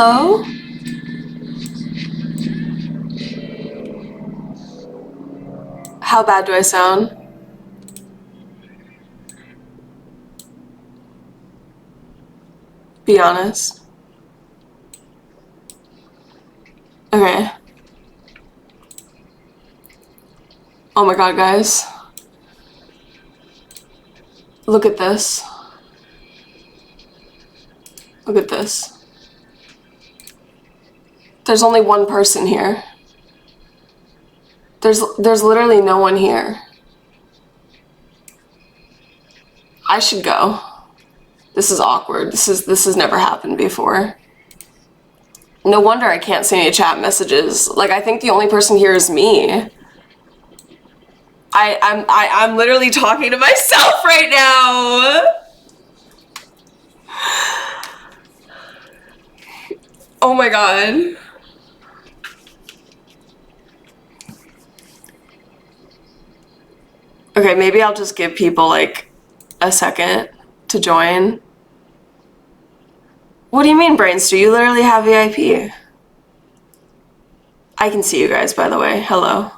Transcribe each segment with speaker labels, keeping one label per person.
Speaker 1: Hello? How bad do I sound? Be honest. Okay. Oh my god, guys. Look at this. Look at this. There's only one person here. There's literally no one here. I should go. This is awkward. This has never happened before. No wonder I can't see any chat messages. Like, I think the only person here is me. I'm literally talking to myself right now. Oh my god. Okay, maybe I'll just give people like a second to join. What do you mean, Brains? Do you literally have VIP? I can see you guys, by the way. Hello.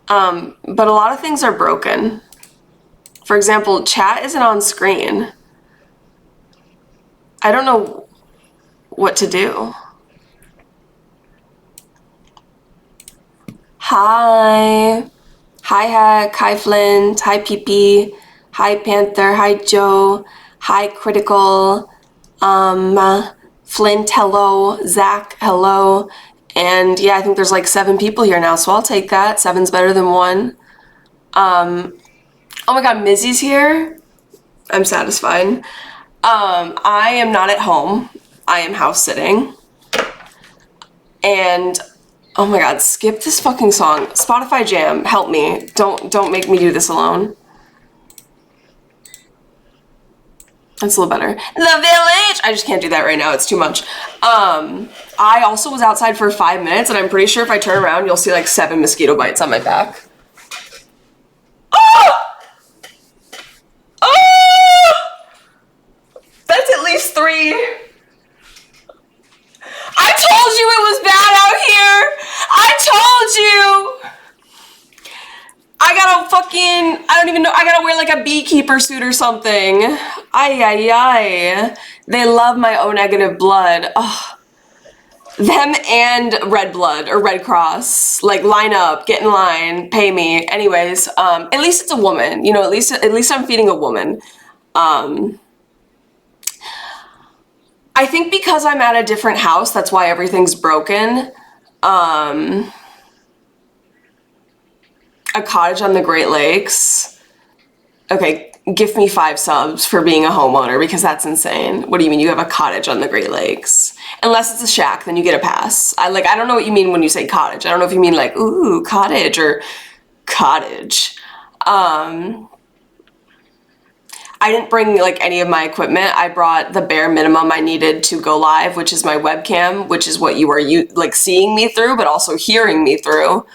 Speaker 1: But a lot of things are broken. For example, chat isn't on screen. I don't know what to do. Hi. Hi, Heck. Hi, Flint. Hi, PP. Hi, Panther. Hi, Joe. Hi, Critical. Flint, hello. Zach, hello. And yeah, I think there's like 7 people here now, so I'll take that. 7's better than 1. Oh my god, Mizzy's here. I'm satisfied. I am not at home. I am house sitting. And oh my god, skip this fucking song. Spotify Jam, help me. Don't make me do this alone. That's a little better. The Village! I just can't do that right now. It's too much. I also was outside for 5 minutes, and I'm pretty sure if I turn around, you'll see like 7 mosquito bites on my back. Oh! Oh! That's at least 3. I told you it was bad out here! I told you! I gotta fucking, I don't even know, I gotta wear like a beekeeper suit or something. Ay, ay, ay. They love my O negative blood. Ugh. Them and Red Blood or Red Cross. Like, line up, get in line, pay me. Anyways, at least it's a woman. You know, at least I'm feeding a woman. I think because I'm at a different house, that's why everything's broken. A cottage on the Great Lakes. Okay, give me 5 subs for being a homeowner because that's insane. What do you mean you have a cottage on the Great Lakes? Unless it's a shack, then you get a pass. I don't know what you mean when you say cottage. I don't know if you mean like, ooh, cottage or cottage. I didn't bring like any of my equipment. I brought the bare minimum I needed to go live, which is my webcam, which is what you are like seeing me through, but also hearing me through.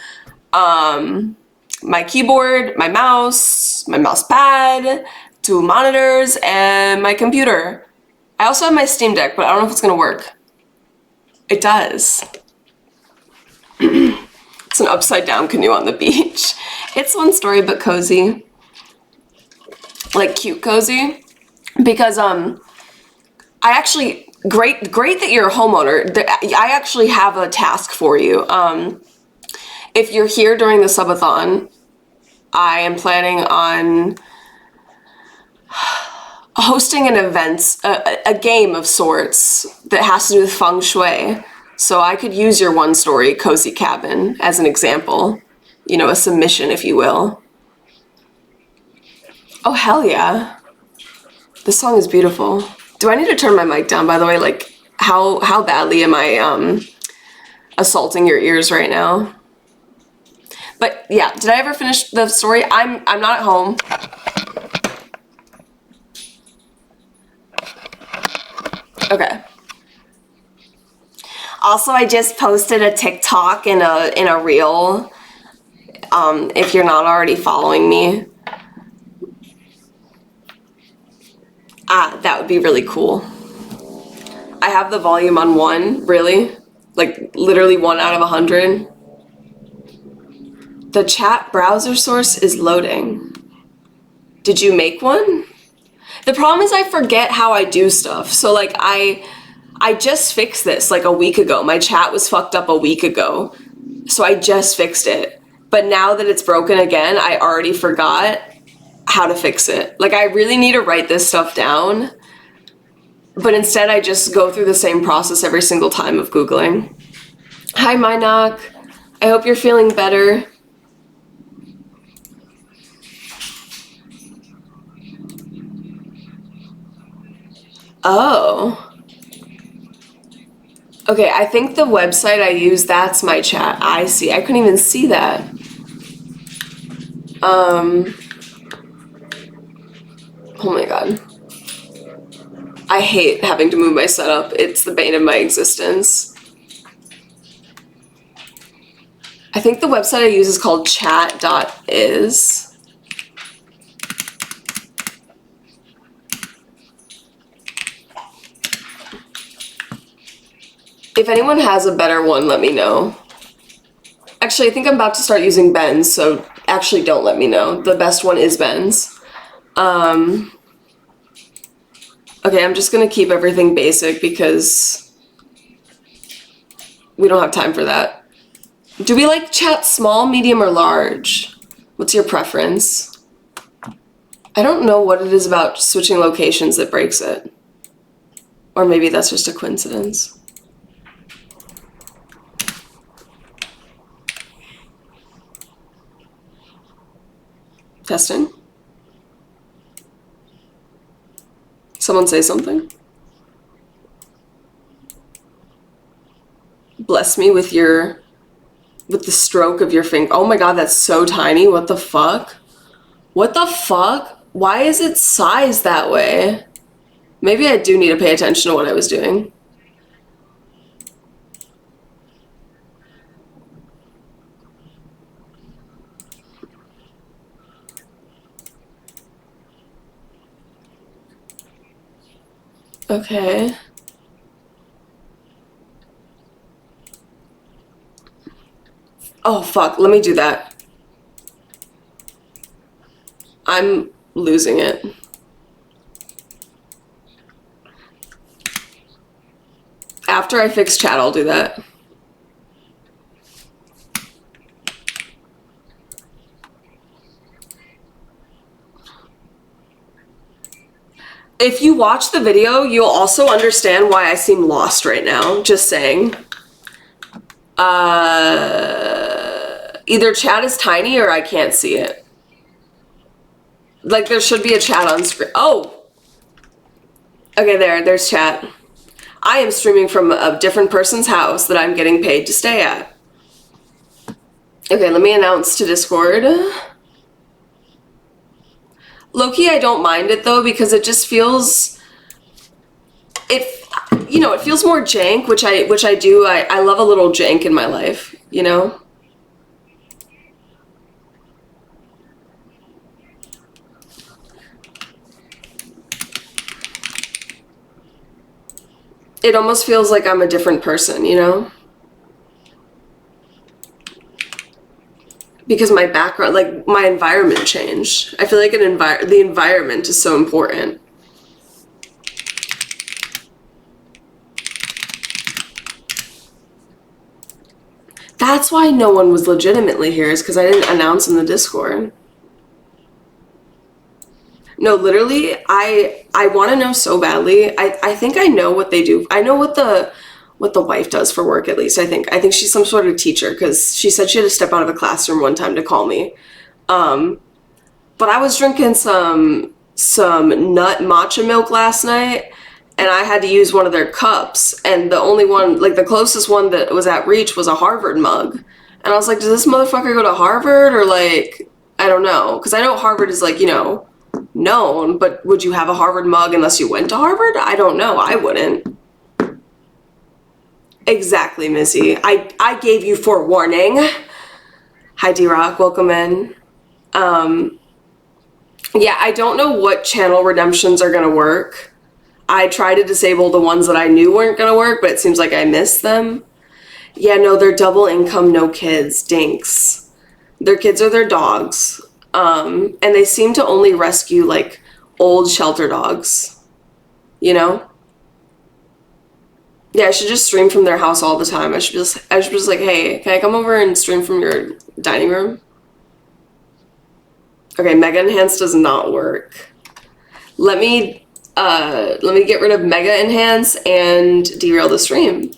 Speaker 1: My keyboard, my mouse pad, 2 monitors, and my computer. I also have my Steam Deck, but I don't know if it's gonna work. It does. It's an upside down canoe on the beach. It's 1 story but cozy. Like cute cozy. Because I actually, great that you're a homeowner. I actually have a task for you. If you're here during the subathon, I am planning on hosting an event, a game of sorts that has to do with feng shui. So I could use your 1 story cozy cabin as an example. You know, a submission, if you will. Oh, hell yeah. This song is beautiful. Do I need to turn my mic down, by the way? Like, how badly am I assaulting your ears right now? But yeah, did I ever finish the story? I'm not at home. Okay. Also, I just posted a TikTok in a reel. If you're not already following me. That would be really cool. I have the volume on 1, really? Like, literally 1 out of 100. The chat browser source is loading. Did you make one? The problem is I forget how I do stuff. So, like, I just fixed this, like, a week ago. My chat was fucked up a week ago. So I just fixed it. But now that it's broken again, I already forgot how to fix it. Like, I really need to write this stuff down. But instead, I just go through the same process every single time of Googling. Hi, Mynock. I hope you're feeling better. Oh. Okay, I think the website I use, that's my chat. I see. I couldn't even see that. Oh my god. I hate having to move my setup. It's the bane of my existence. I think the website I use is called chat.is. If anyone has a better one, let me know. Actually, I think I'm about to start using Ben's, so actually don't let me know. The best one is Ben's. Okay, I'm just gonna keep everything basic because we don't have time for that. Do we like chat small, medium, or large? What's your preference? I don't know what it is about switching locations that breaks it. Or maybe that's just a coincidence. Testing? Someone say something? Bless me with the stroke of your finger. Oh my god, that's so tiny. What the fuck? What the fuck? Why is it sized that way? Maybe I do need to pay attention to what I was doing. Okay. Oh, fuck. Let me do that. I'm losing it. After I fix chat, I'll do that. If you watch the video, you'll also understand why I seem lost right now. Just saying. Either chat is tiny or I can't see it. Like, there should be a chat on screen. Oh! Okay, there's chat. I am streaming from a different person's house that I'm getting paid to stay at. Okay, let me announce to Discord. Low-key, I don't mind it though, because it just feels... it feels more jank, which I do. I love a little jank in my life, you know? It almost feels like I'm a different person, you know? Because my background, like, my environment changed. I feel like the environment is so important. That's why no one was legitimately here, is because I didn't announce in the Discord. No, literally, I want to know so badly. I think I know what they do. I know what the wife does for work, at least. I think she's some sort of teacher, because she said she had to step out of a classroom one time to call me. But I was drinking some nut matcha milk last night, and I had to use one of their cups, and the only one, like the closest one that was at reach was a Harvard mug. And I was like, does this motherfucker go to Harvard, or like, I don't know. Because I know Harvard is like, you know, known, but would you have a Harvard mug unless you went to Harvard? I don't know. I wouldn't. Exactly, Missy. I gave you forewarning. Hi, D-Rock. Welcome in. Yeah, I don't know what channel redemptions are gonna work. I tried to disable the ones that I knew weren't gonna work, but it seems like I missed them. Yeah, no, they're double income, no kids, dinks. Their kids are their dogs. And they seem to only rescue like old shelter dogs, you know? Yeah, I should just stream from their house all the time. I should just like, hey, can I come over and stream from your dining room? Okay, Mega Enhance does not work. Let me get rid of Mega Enhance and derail the stream.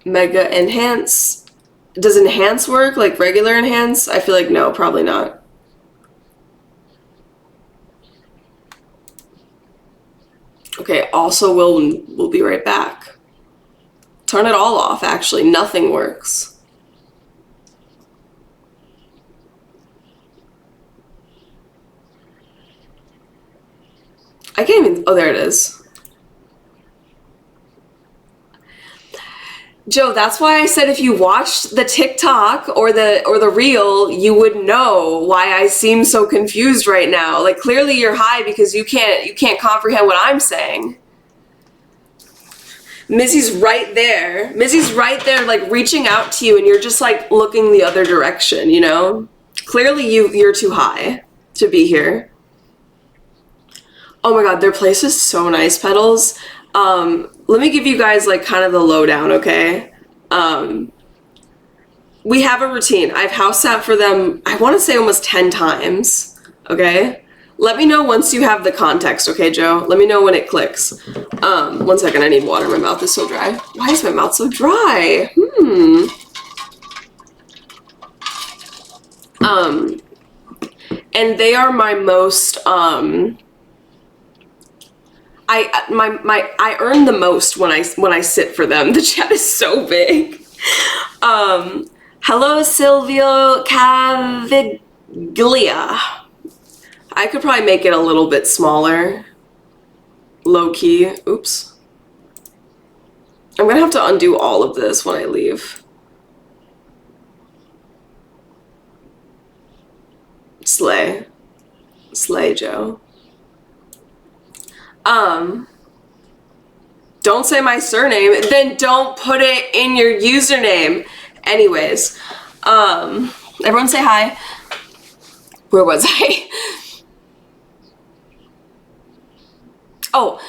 Speaker 1: Mega Enhance. Does Enhance work like regular Enhance? I feel like no, probably not. Okay, also we'll be right back. Turn it all off, actually. Nothing works. I can't even, oh, there it is. Joe, that's why I said if you watched the TikTok or the reel, you would know why I seem so confused right now. Like clearly you're high because you can't comprehend what I'm saying. Missy's right there. Missy's right there like reaching out to you and you're just like looking the other direction, you know? Clearly you're too high to be here. Oh my god, their place is so nice, Petals. Let me give you guys like kind of the lowdown, okay? We have a routine. I've house sat for them, I want to say almost 10 times, okay? Let me know once you have the context, okay, Joe? Let me know when it clicks. 1 second, I need water. My mouth is so dry. Why is my mouth so dry? And they are my most, I earn the most when I sit for them. The chat is so big. Hello, Silvio Caviglia. I could probably make it a little bit smaller. Low key. Oops. I'm gonna have to undo all of this when I leave. Slay. Slay, Joe. Don't say my surname, then don't put it in your username. Anyways, everyone say hi. Where was I? Oh,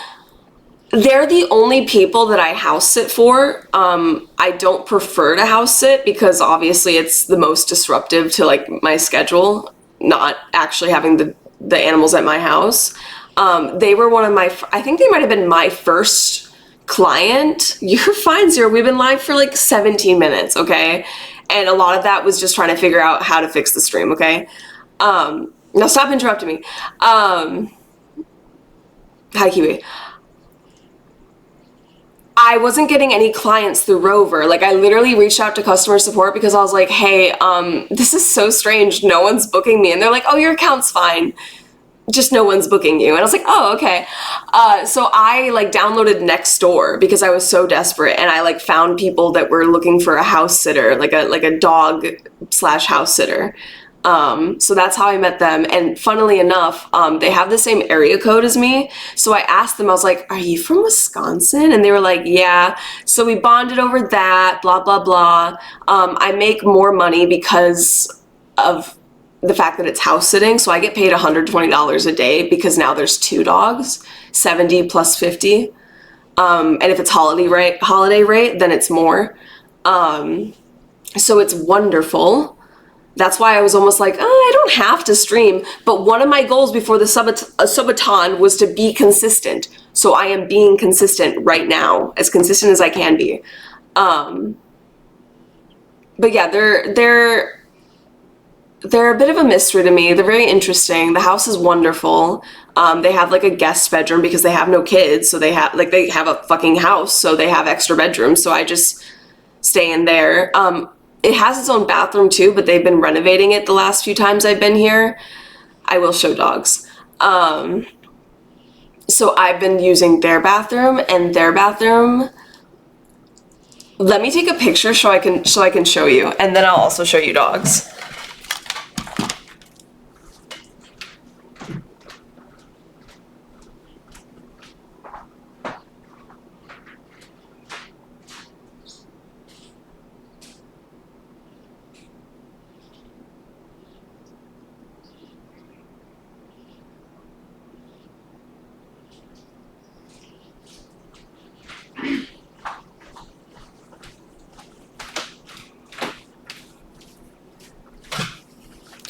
Speaker 1: they're the only people that I house sit for. I don't prefer to house sit because obviously it's the most disruptive to like my schedule, not actually having the animals at my house. They were one of my, I think they might have been my first client. You're fine, Zero. We've been live for like 17 minutes, okay? And a lot of that was just trying to figure out how to fix the stream, okay? Now stop interrupting me. Hi, Kiwi. I wasn't getting any clients through Rover. Like I literally reached out to customer support because I was like, hey, this is so strange. No one's booking me. And they're like, oh, your account's fine. Just no one's booking you. And I was like, oh, okay. So I like downloaded Nextdoor because I was so desperate and I like found people that were looking for a house sitter, like a dog / house sitter. So that's how I met them. And funnily enough, they have the same area code as me. So I asked them, I was like, are you from Wisconsin? And they were like, yeah. So we bonded over that, blah, blah, blah. I make more money because of the fact that it's house sitting. So I get paid $120 a day because now there's 2 dogs, 70 plus 50. And if it's holiday rate, then it's more. So it's wonderful. That's why I was almost like, oh, I don't have to stream. But one of my goals before the subathon was to be consistent. So I am being consistent right now, as consistent as I can be. But yeah, they're a bit of a mystery to me. They're very interesting. The house is wonderful. They have like a guest bedroom because they have no kids. So they have a fucking house. So they have extra bedrooms. So I just stay in there. It has its own bathroom too, but they've been renovating it the last few times I've been here. I will show dogs. So I've been using their bathroom, and their bathroom, let me take a picture so I can show you, and then I'll also show you dogs.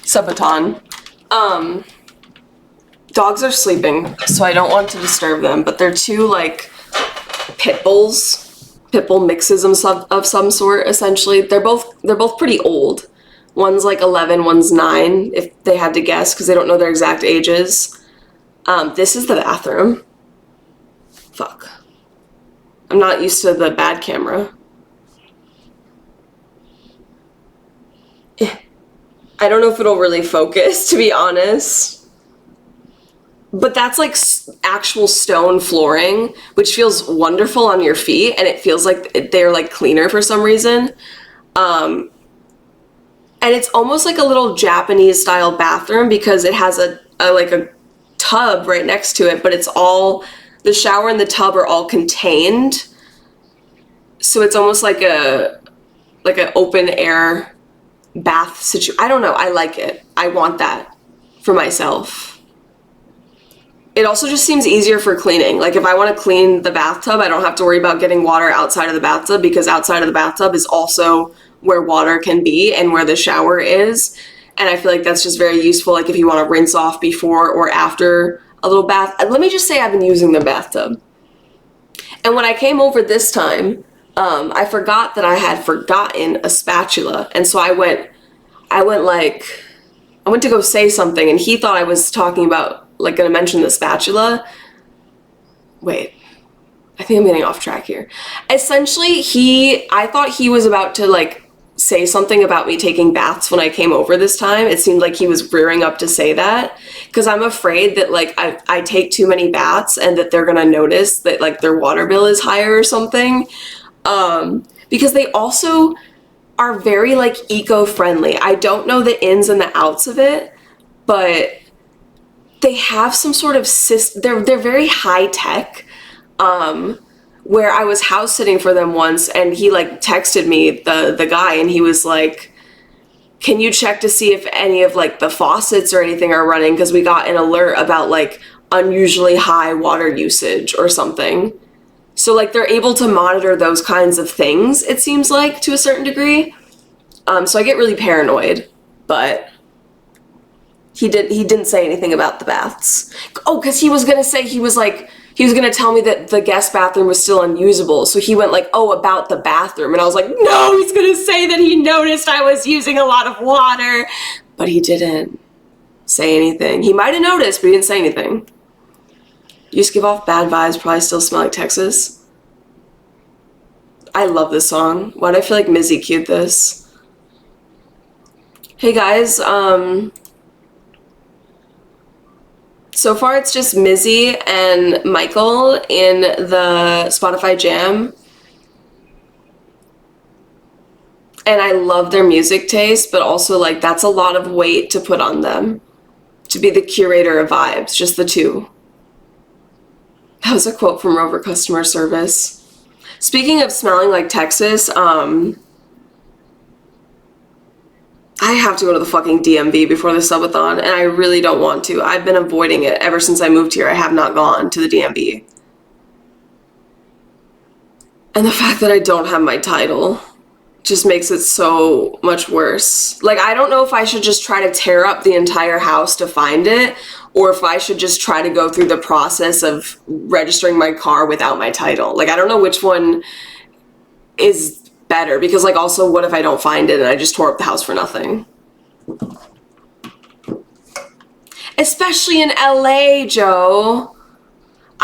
Speaker 1: Subaton. Dogs are sleeping, so I don't want to disturb them, but they're two, like, pit bull mixes of some sort, essentially. They're both pretty old. One's like 11, one's 9, if they had to guess, because they don't know their exact ages. This is the bathroom. Fuck. I'm not used to the bad camera. I don't know if it'll really focus, to be honest. But that's like actual stone flooring, which feels wonderful on your feet, and it feels like they're like cleaner for some reason. And it's almost like a little Japanese style bathroom because it has a tub right next to it, but it's all, the shower and the tub are all contained. So it's almost like an open air bath situation. I don't know. I like it. I want that for myself. It also just seems easier for cleaning. Like if I want to clean the bathtub, I don't have to worry about getting water outside of the bathtub, because outside of the bathtub is also where water can be and where the shower is. And I feel like that's just very useful. Like if you want to rinse off before or after a little bath. Let me just say I've been using the bathtub. And when I came over this time, I forgot that I had forgotten a spatula, and so I went to go say something, and he thought I was talking about, like, gonna mention the spatula. Wait, I think I'm getting off track here. Essentially, I thought he was about to, like, say something about me taking baths when I came over this time. It seemed like he was rearing up to say that, because I'm afraid that, like, I take too many baths and that they're gonna notice that, like, their water bill is higher or something. Because they also are very, like, eco-friendly. I don't know the ins and the outs of it, but they have some sort of they're very high tech. Where I was house sitting for them once, and he, like, texted me, the guy, and he was like, can you check to see if any of, like, the faucets or anything are running, because we got an alert about, like, unusually high water usage or something. So, like, they're able to monitor those kinds of things, it seems like, to a certain degree. So I get really paranoid, but he didn't say anything about the baths. Oh, because he was gonna tell me that the guest bathroom was still unusable. So he went like, oh, about the bathroom. And I was like, no, he's gonna say that he noticed I was using a lot of water. But he didn't say anything. He might have noticed, but he didn't say anything. You just give off bad vibes, probably still smell like Texas. I love this song. Why do I feel like Mizzy cued this? Hey guys, so far it's just Mizzy and Michael in the Spotify Jam. And I love their music taste, but also, like, that's a lot of weight to put on them. To be the curator of vibes, just the two. That was a quote from Rover Customer Service. Speaking of smelling like Texas, I have to go to the fucking DMV before the subathon, and I really don't want to. I've been avoiding it ever since I moved here. I have not gone to the DMV. And the fact that I don't have my title just makes it so much worse. Like, I don't know if I should just try to tear up the entire house to find it, or if I should just try to go through the process of registering my car without my title. Like, I don't know which one is better, because, like, also, what if I don't find it and I just tore up the house for nothing? Especially in LA, Joe.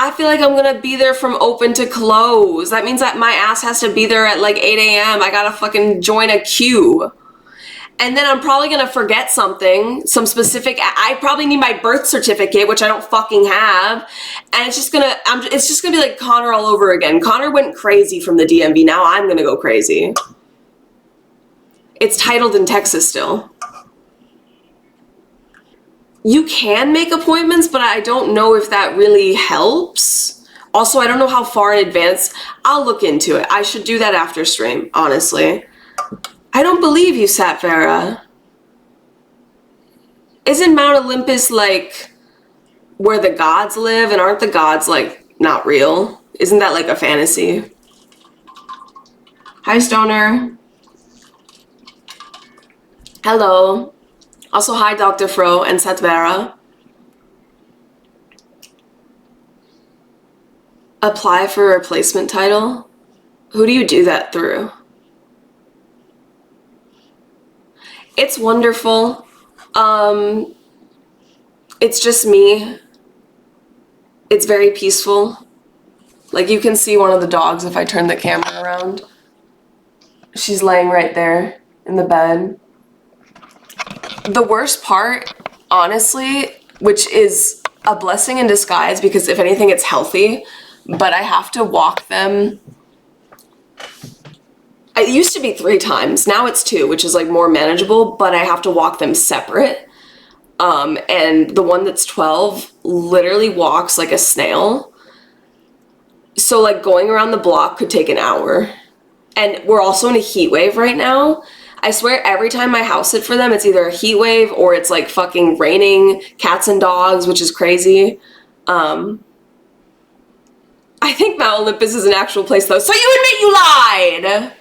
Speaker 1: I feel like I'm gonna be there from open to close. That means that my ass has to be there at like 8 a.m. I gotta fucking join a queue. And then I'm probably gonna forget something, some specific. I probably need my birth certificate, which I don't fucking have, and it's just gonna be like Connor all over again. Connor went crazy from the DMV. Now I'm gonna go crazy. It's titled in Texas still. You can make appointments, but I don't know if that really helps. Also, I don't know how far in advance. I'll look into it. I should do that after stream, honestly. I don't believe you, Satvera. Isn't Mount Olympus like where the gods live, and aren't the gods like not real? Isn't that like a fantasy? Hi, Stoner. Hello. Also, hi, Dr. Fro and Satvera. Apply for a replacement title? Who do you do that through? It's wonderful. It's just me. It's very peaceful. Like, you can see one of the dogs if I turn the camera around. She's laying right there in the bed. The worst part, honestly, which is a blessing in disguise because if anything, it's healthy, but I have to walk them. It used to be 3 times. Now it's 2, which is like more manageable, but I have to walk them separate. And the one that's 12 literally walks like a snail. So like going around the block could take an hour. And we're also in a heat wave right now. I swear every time I house sit for them, it's either a heat wave or it's like fucking raining cats and dogs, which is crazy. I think Mount Olympus is an actual place though. So you admit you lied!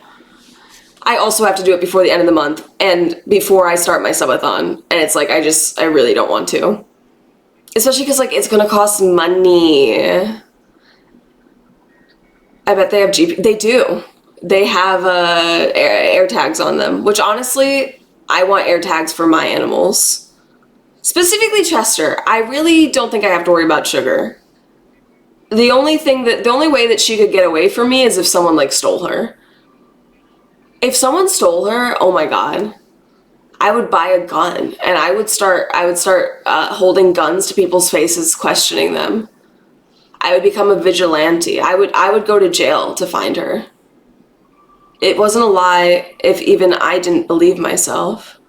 Speaker 1: I also have to do it before the end of the month and before I start my subathon. And it's like, I really don't want to. Especially because like it's gonna cost money. I bet they have GP, they do. They have air tags on them, which honestly, I want air tags for my animals. Specifically Chester. I really don't think I have to worry about Sugar. The only way that she could get away from me is if someone like stole her. If someone stole her, oh my god, I would buy a gun and I would start holding guns to people's faces, questioning them. I would become a vigilante. I would go to jail to find her. It wasn't a lie if even I didn't believe myself.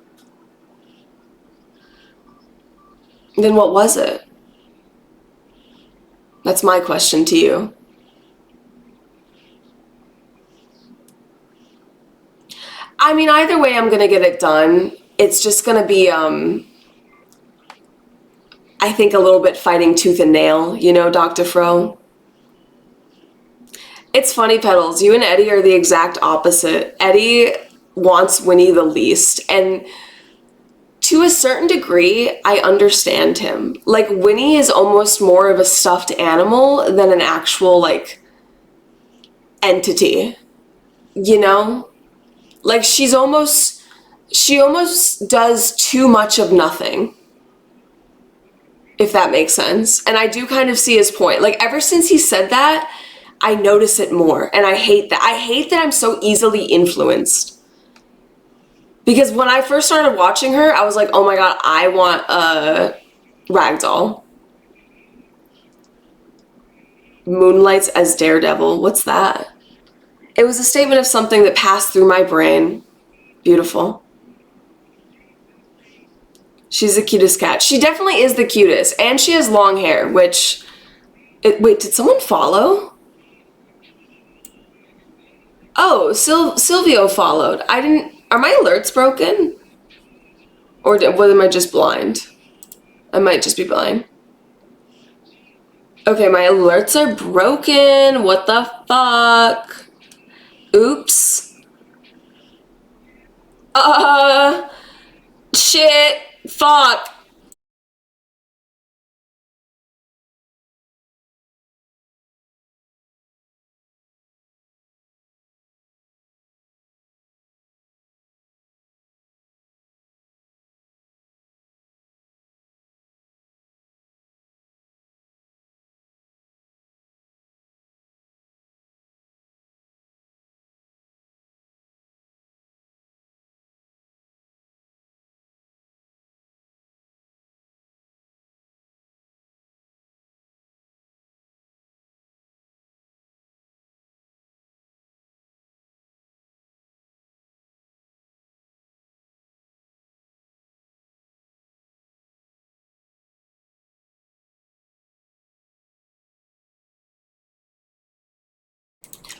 Speaker 1: Then what was it? That's my question to you. I mean, either way, I'm gonna get it done. It's just gonna be, I think a little bit fighting tooth and nail, you know, Dr. Fro? It's funny, Petals. You and Eddie are the exact opposite. Eddie wants Winnie the least, and to a certain degree, I understand him. Like, Winnie is almost more of a stuffed animal than an actual, like, entity, you know? Like, she almost does too much of nothing, if that makes sense. And I do kind of see his point. Like, ever since he said that, I notice it more, and I hate that. I hate that I'm so easily influenced. Because when I first started watching her, I was like, oh my god, I want a ragdoll. Moonlights as Daredevil. What's that? It was a statement of something that passed through my brain. Beautiful. She's the cutest cat. She definitely is the cutest. And she has long hair, which... wait, did someone follow? Oh, Silvio followed. I didn't... Are my alerts broken? Or am I just blind? I might just be blind. Okay, my alerts are broken. What the fuck? Oops. Shit. Fuck.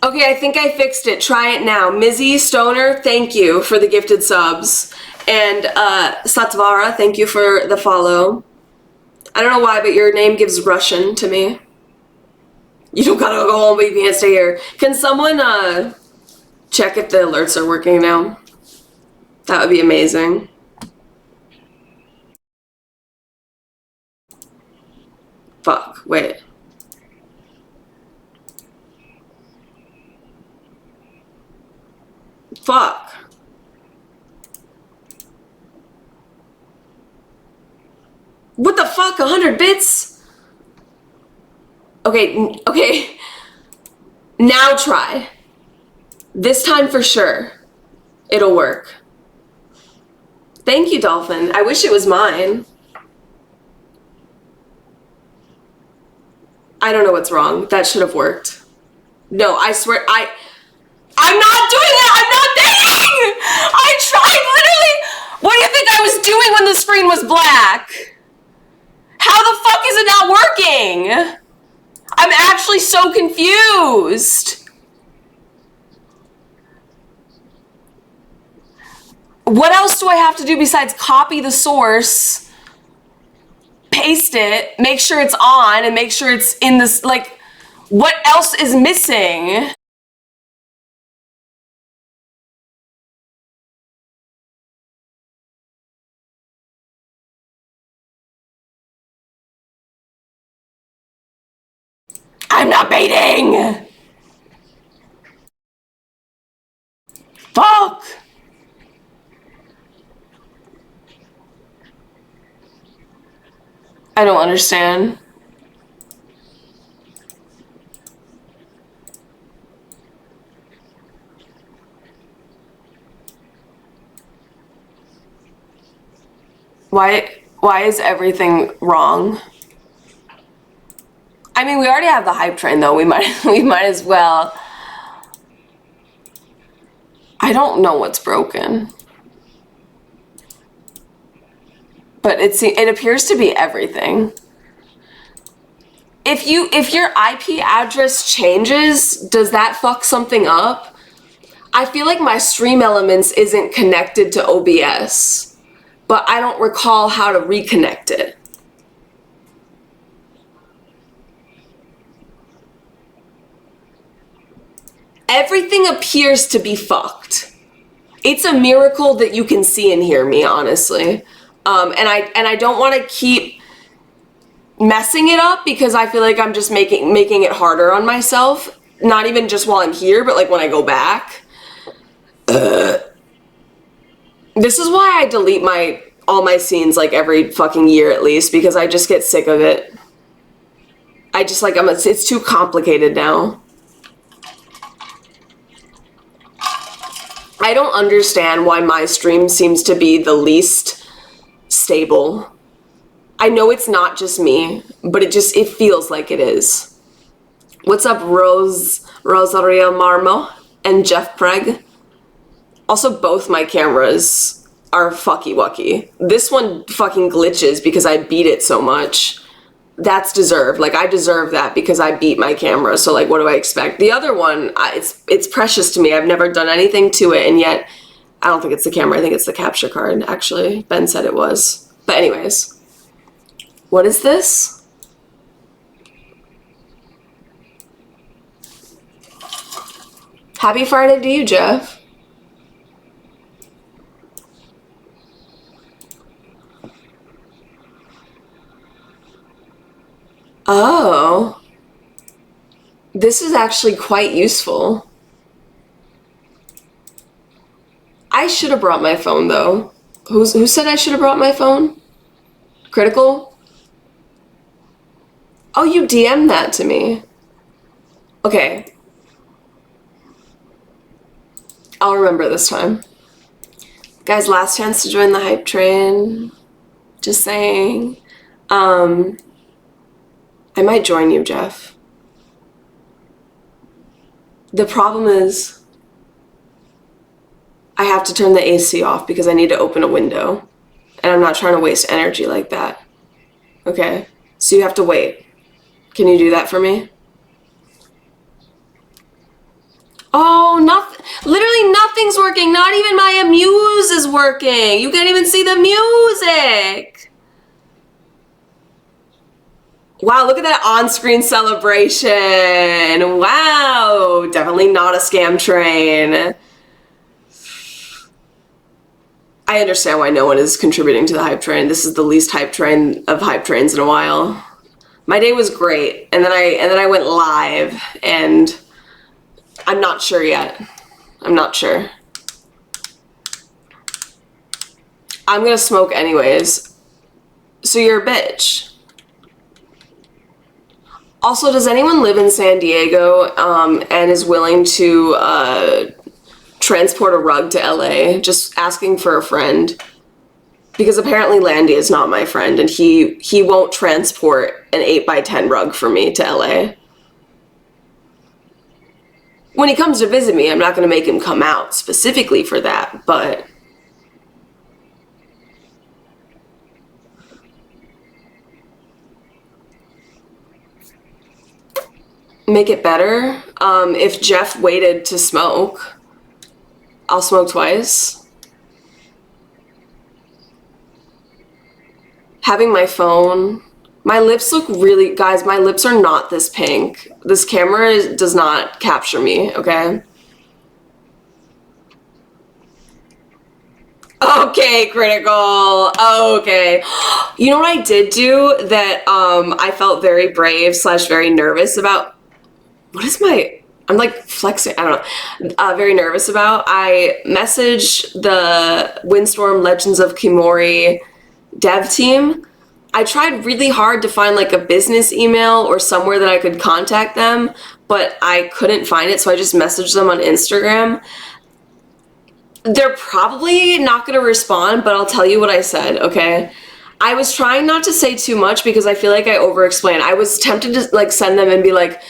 Speaker 1: Okay, I think I fixed it. Try it now. Mizzy Stoner, thank you for the gifted subs. And Satvara, thank you for the follow. I don't know why, but your name gives Russian to me. You don't gotta go home, but you can't stay here. Can someone check if the alerts are working now? That would be amazing. Fuck, wait. Fuck. What the fuck? 100 bits? Okay, okay. Now try. This time for sure. It'll work. Thank you, Dolphin. I wish it was mine. I don't know what's wrong. That should have worked. No, I swear, I'm not doing it! I'm not thinking! I tried, literally! What do you think I was doing when the screen was black? How the fuck is it not working? I'm actually so confused. What else do I have to do besides copy the source, paste it, make sure it's on, and make sure it's in this, like, what else is missing? I'm not baiting! Fuck! I don't understand. Why is everything wrong? I mean, we already have the hype train though. We might as well. I don't know what's broken. But it appears to be everything. If your IP address changes, does that fuck something up? I feel like my Stream Elements isn't connected to OBS, but I don't recall how to reconnect it. Everything appears to be fucked. It's a miracle that you can see and hear me, honestly. And I don't want to keep messing it up because I feel like I'm just making it harder on myself. Not even just while I'm here, but like when I go back. This is why I delete all my scenes like every fucking year at least, because I just get sick of it. I just like, it's too complicated now. I don't understand why my stream seems to be the least stable. I know it's not just me, but it feels like it is. What's up, Rosaria Marmo and Jeff Preg? Also, both my cameras are fucky wucky. This one fucking glitches because I beat it so much. That's deserved. Like, I deserve that because I beat my camera. So, like, what do I expect? The other one, it's precious to me. I've never done anything to it, and yet I don't think it's the camera. I think it's the capture card, actually. Ben said it was. But anyways. What is this? Happy Friday to you, Jeff. Oh. This is actually quite useful. I should have brought my phone, though. Who said I should have brought my phone? Critical? Oh, you DM'd that to me. Okay. I'll remember this time. Guys, last chance to join the hype train. Just saying. I might join you, Jeff. The problem is I have to turn the AC off because I need to open a window. And I'm not trying to waste energy like that. Okay? So you have to wait. Can you do that for me? Oh, nothing. Literally nothing's working. Not even my Amuse is working. You can't even see the music. Wow, look at that on-screen celebration. Wow, definitely not a scam train. I understand why no one is contributing to the hype train. This is the least hype train of hype trains in a while. My day was great, and then I went live, and I'm not sure yet. I'm not sure. I'm gonna smoke anyways. So you're a bitch. Also, does anyone live in San Diego and is willing to transport a rug to LA? Just asking for a friend. Because apparently Landy is not my friend, and he won't transport an 8x10 rug for me to LA. When he comes to visit me, I'm not going to make him come out specifically for that, but... Make it better? If Jeff waited to smoke, I'll smoke twice. Having my phone... My lips look really... Guys, my lips are not this pink. This camera does not capture me, okay? Okay, critical. Okay. You know what I did do that I felt very brave / very nervous about? What is my... I'm like flexing. I don't know. Very nervous about. I messaged the Windstorm Legends of Kimori dev team. I tried really hard to find like a business email or somewhere that I could contact them, but I couldn't find it, so I just messaged them on Instagram. They're probably not going to respond, but I'll tell you what I said, okay? I was trying not to say too much because I feel like I over-explain. I was tempted to like send them and be like,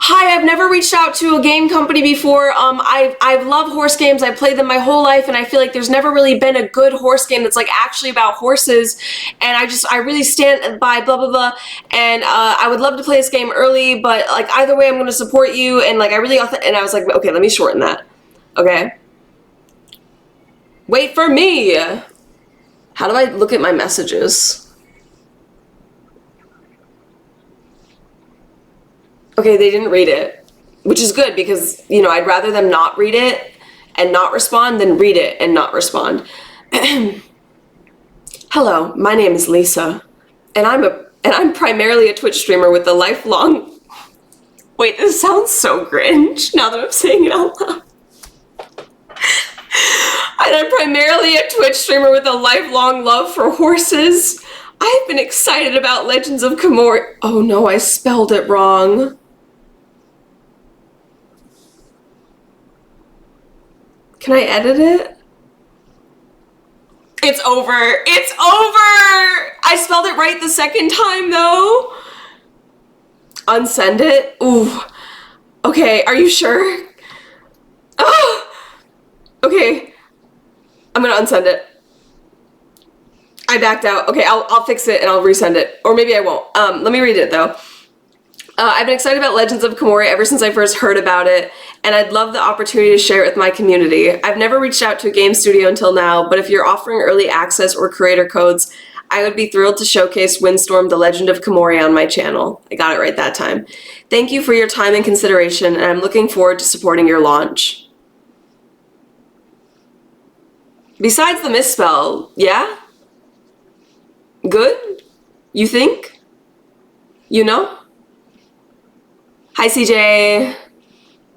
Speaker 1: hi, I've never reached out to a game company before. I love horse games. I played them my whole life, and I feel like there's never really been a good horse game that's like actually about horses. And I really stand by blah, blah, blah. And I would love to play this game early, but like either way, I'm going to support you. And like, and I was like, okay, let me shorten that. Okay. Wait for me. How do I look at my messages? Okay, they didn't read it, which is good because, you know, I'd rather them not read it and not respond than read it and not respond. Hello, my name is Lisa, and I'm primarily a Twitch streamer with a lifelong... Wait, this sounds so cringe now that I'm saying it out loud. And I'm primarily a Twitch streamer with a lifelong love for horses. I've been excited about Legends of Kimori... Oh no, I spelled it wrong. Can I edit it? It's over. It's over! I spelled it right the second time, though. Unsend it? Ooh. Okay, are you sure? Oh! Okay. I'm gonna unsend it. I backed out. Okay, I'll fix it and I'll resend it. Or maybe I won't. Let me read it, though. I've been excited about Legends of Kimori ever since I first heard about it, and I'd love the opportunity to share it with my community. I've never reached out to a game studio until now, but if you're offering early access or creator codes, I would be thrilled to showcase Windstorm The Legend of Kimori on my channel. I got it right that time. Thank you for your time and consideration, and I'm looking forward to supporting your launch. Besides the misspell, yeah? Good? You think? You know? Hi, CJ.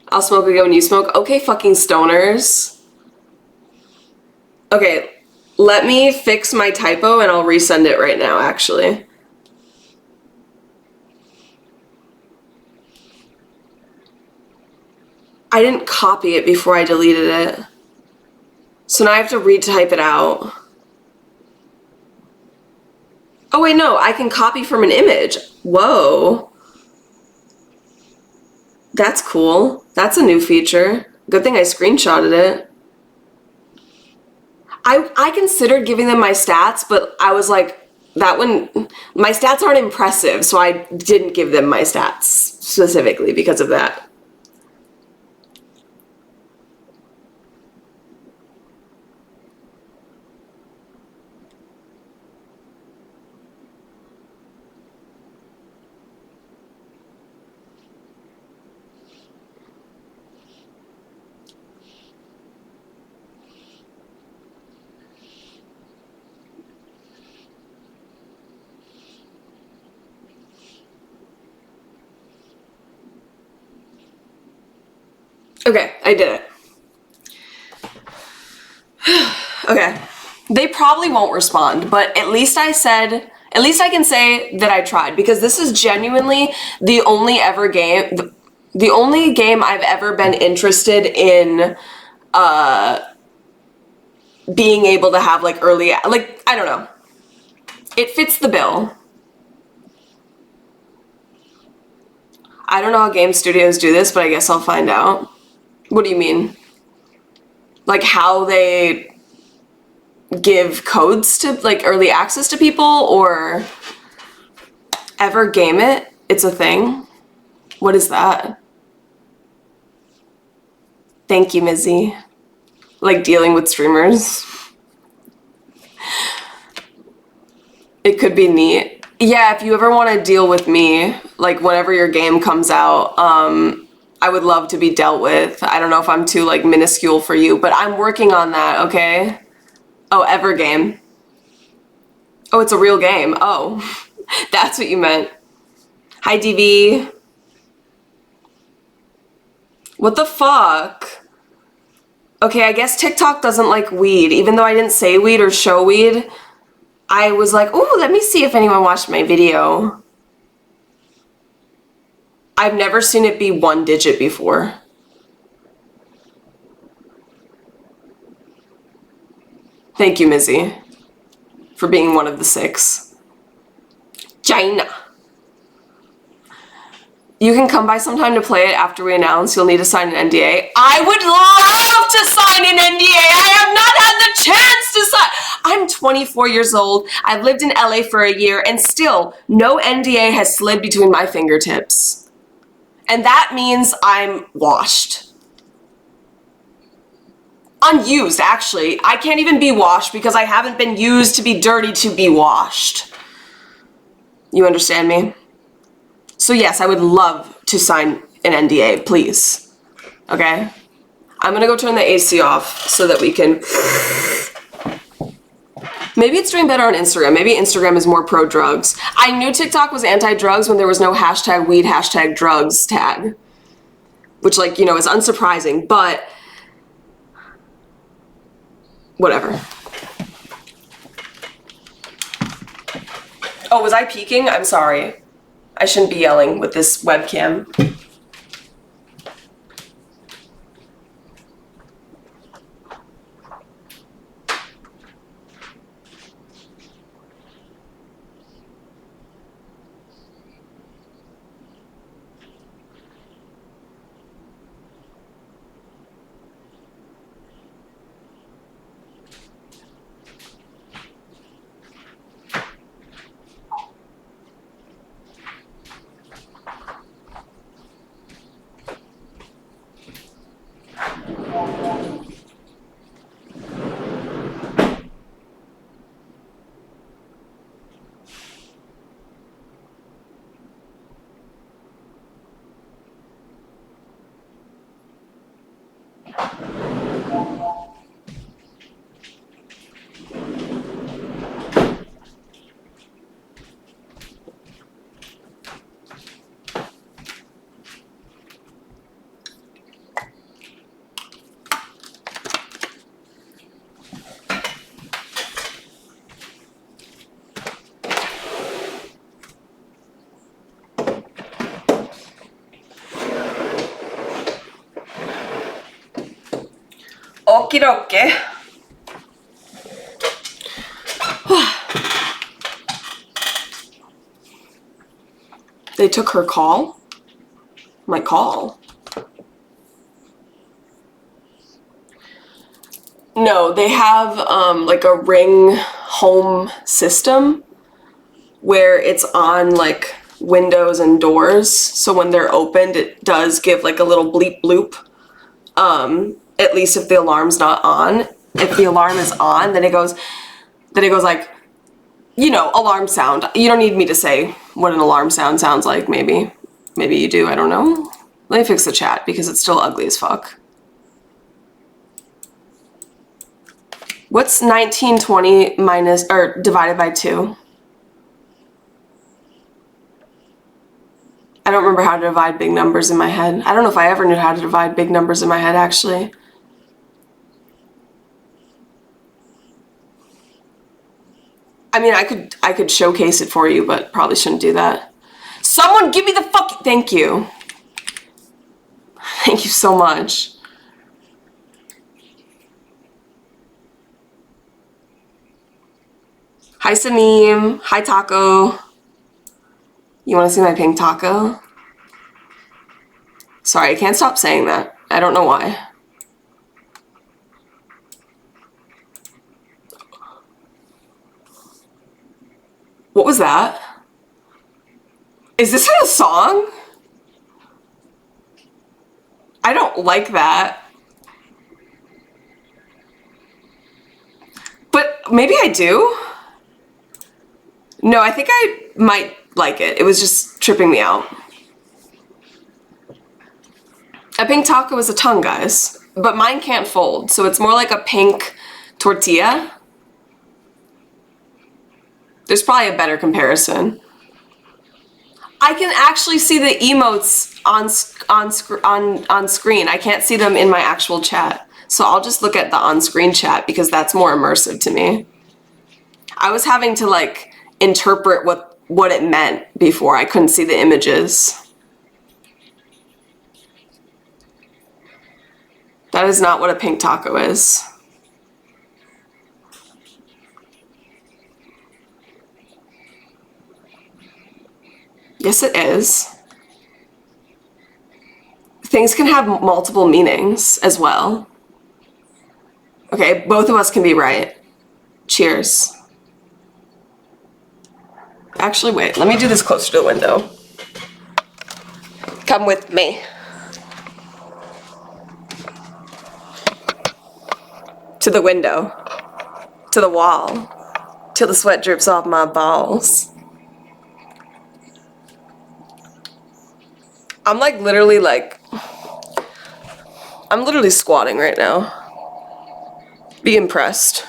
Speaker 1: I'll smoke again when you smoke. Okay, fucking stoners. Okay, let me fix my typo and I'll resend it right now, actually. I didn't copy it before I deleted it. So now I have to retype it out. Oh wait, no, I can copy from an image. Whoa. That's cool. That's a new feature. Good thing I screenshotted it. I considered giving them my stats, but I was like, that one, my stats aren't impressive, so I didn't give them my stats specifically because of that. Okay, I did it. Okay. They probably won't respond, but at least I can say that I tried, because this is genuinely the only game I've ever been interested in being able to have like early, like, I don't know. It fits the bill. I don't know how game studios do this, but I guess I'll find out. What do you mean? Like how they give codes to like early access to people, or ever game it? It's a thing. What is that? Thank you, Mizzy. Like dealing with streamers. It could be neat. Yeah, if you ever want to deal with me, like whenever your game comes out, I would love to be dealt with. I don't know if I'm too like minuscule for you, but I'm working on that, okay? Oh, Evergame. Oh, it's a real game. Oh, that's what you meant. Hi, DV. What the fuck? Okay, I guess TikTok doesn't like weed. Even though I didn't say weed or show weed, I was like, oh, let me see if anyone watched my video. I've never seen it be 1 digit before. Thank you, Mizzy, for being one of the 6. China. You can come by sometime to play it after we announce. You'll need to sign an NDA. I would love to sign an NDA. I have not had the chance to sign. I'm 24 years old. I've lived in LA for a year, and still no NDA has slid between my fingertips. And that means I'm washed. Unused, actually. I can't even be washed because I haven't been used to be dirty to be washed. You understand me? So yes, I would love to sign an NDA, please. Okay? I'm gonna go turn the AC off so that we can... Maybe it's doing better on Instagram. Maybe Instagram is more pro-drugs. I knew TikTok was anti-drugs when there was no hashtag weed, hashtag drugs tag. Which, like, you know, is unsurprising, but... whatever. Oh, was I peeking? I'm sorry. I shouldn't be yelling with this webcam. Okie dokie. They took her call? My call? No, they have like a Ring home system where it's on like windows and doors. So when they're opened, it does give like a little bleep bloop. At least if the alarm's not on. If the alarm is on, then it goes like, you know, alarm sound. You don't need me to say what an alarm sound sounds like, maybe. Maybe you do, I don't know. Let me fix the chat because it's still ugly as fuck. What's 1920 minus, or divided by 2? I don't remember how to divide big numbers in my head. I don't know if I ever knew how to divide big numbers in my head, actually. I mean, I could showcase it for you, but probably shouldn't do that. Someone give me the fuck. Thank you. Thank you so much. Hi, Saneem. Hi, Taco. You want to see my pink taco? Sorry, I can't stop saying that. I don't know why. What was that? Is this in a song? I don't like that. But maybe I do? No, I think I might like it. It was just tripping me out. A pink taco is a tongue, guys. But mine can't fold, so it's more like a pink tortilla. There's probably a better comparison. I can actually see the emotes on screen. I can't see them in my actual chat. So I'll just look at the on-screen chat because that's more immersive to me. I was having to like interpret what it meant before. I couldn't see the images. That is not what a pink taco is. Yes, it is. Things can have multiple meanings as well. Okay, both of us can be right. Cheers. Actually, wait, let me do this closer to the window. Come with me. To the window. To the wall. Till the sweat drips off my balls. I'm like literally like, I'm literally squatting right now. Be impressed.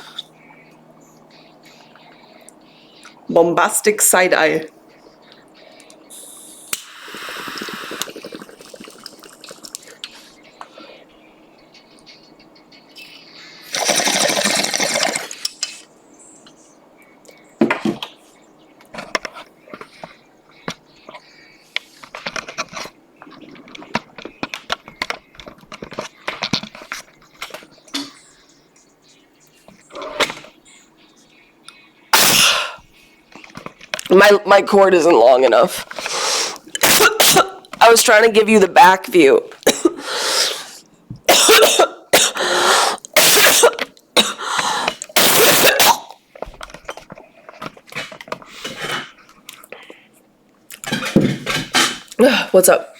Speaker 1: Bombastic side eye. My cord isn't long enough. I was trying to give you the back view. What's up?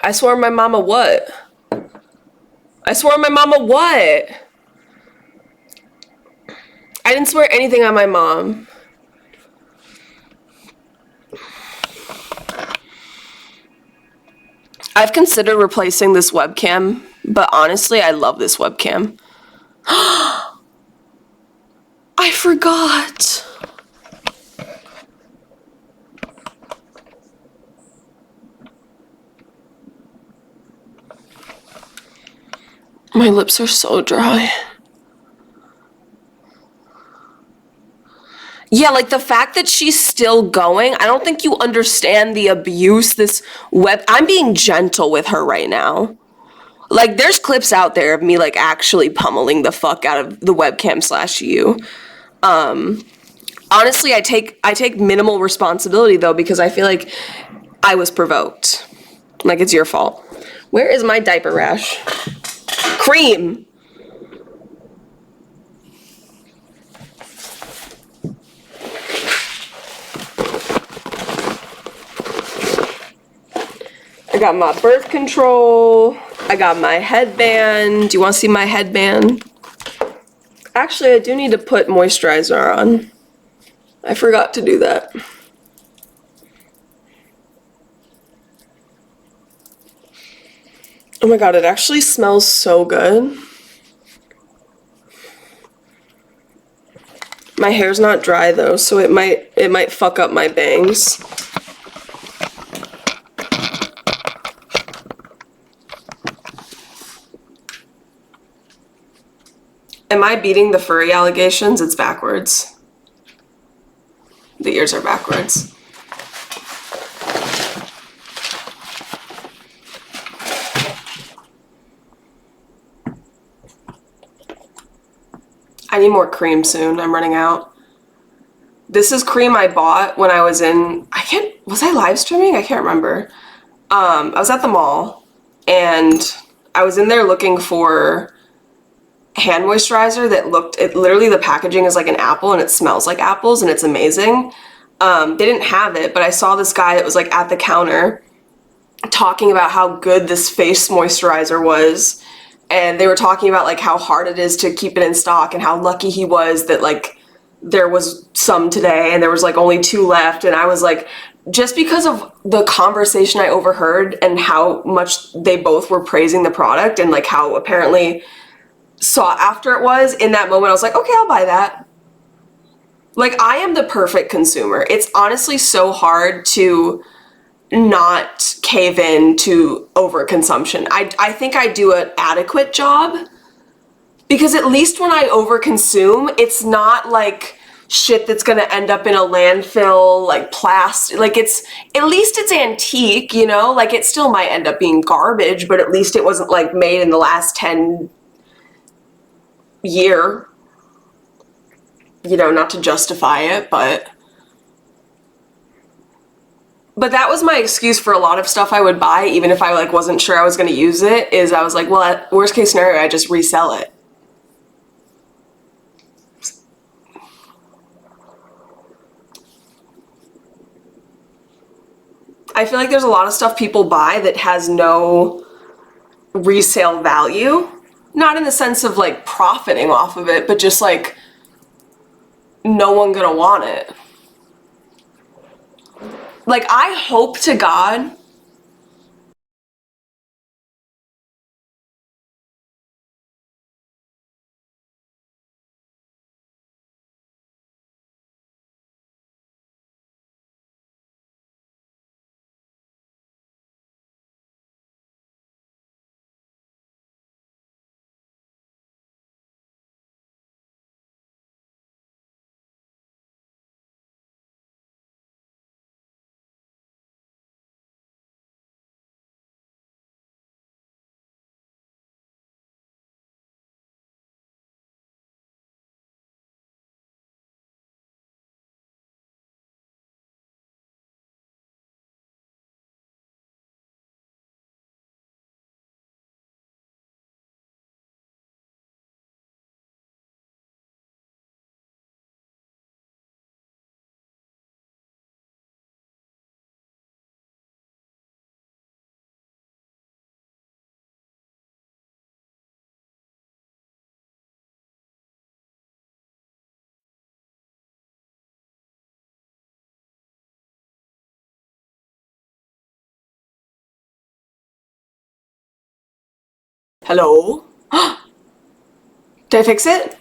Speaker 1: I swore my mama what? I swore my mama what? I didn't swear anything on my mom. I've considered replacing this webcam, but honestly, I love this webcam. I forgot. My lips are so dry. Yeah, like the fact that she's still going, I don't think you understand the abuse I'm being gentle with her right now. Like there's clips out there of me like actually pummeling the fuck out of the webcam /you. Honestly, I take minimal responsibility though because I feel like I was provoked. Like it's your fault. Where is my diaper rash? Cream. I got my birth control. I got my headband. Do you want to see my headband? Actually, I do need to put moisturizer on. I forgot to do that. Oh my god, it actually smells so good. My hair's not dry though, so it might fuck up my bangs. Am I beating the furry allegations? It's backwards. The ears are backwards. I need more cream soon. I'm running out. This is cream I bought when I was was I live streaming? I can't remember. I was at the mall and I was in there looking for hand moisturizer that literally the packaging is like an apple and it smells like apples and it's amazing. They didn't have it, but I saw this guy that was like at the counter talking about how good this face moisturizer was, and they were talking about like how hard it is to keep it in stock and how lucky he was that like there was some today and there was like only 2 left. And I was like, just because of the conversation I overheard and how much they both were praising the product and like how apparently sought after it was, in that moment I was like, okay, I'll buy that. Like, I am the perfect consumer. It's honestly so hard to not cave in to overconsumption. I think I do an adequate job, because at least when I overconsume, it's not like shit that's gonna end up in a landfill, like plastic. Like, at least it's antique, you know? Like, it still might end up being garbage, but at least it wasn't like made in the last 10 year, you know, not to justify it, but that was my excuse for a lot of stuff I would buy, even if I like wasn't sure I was going to use it, is I was like, well, at worst case scenario, I just resell it. I feel like there's a lot of stuff people buy that has no resale value. Not in the sense of like profiting off of it, but just like no one gonna want it. Like, I hope to God hello? Did I fix it?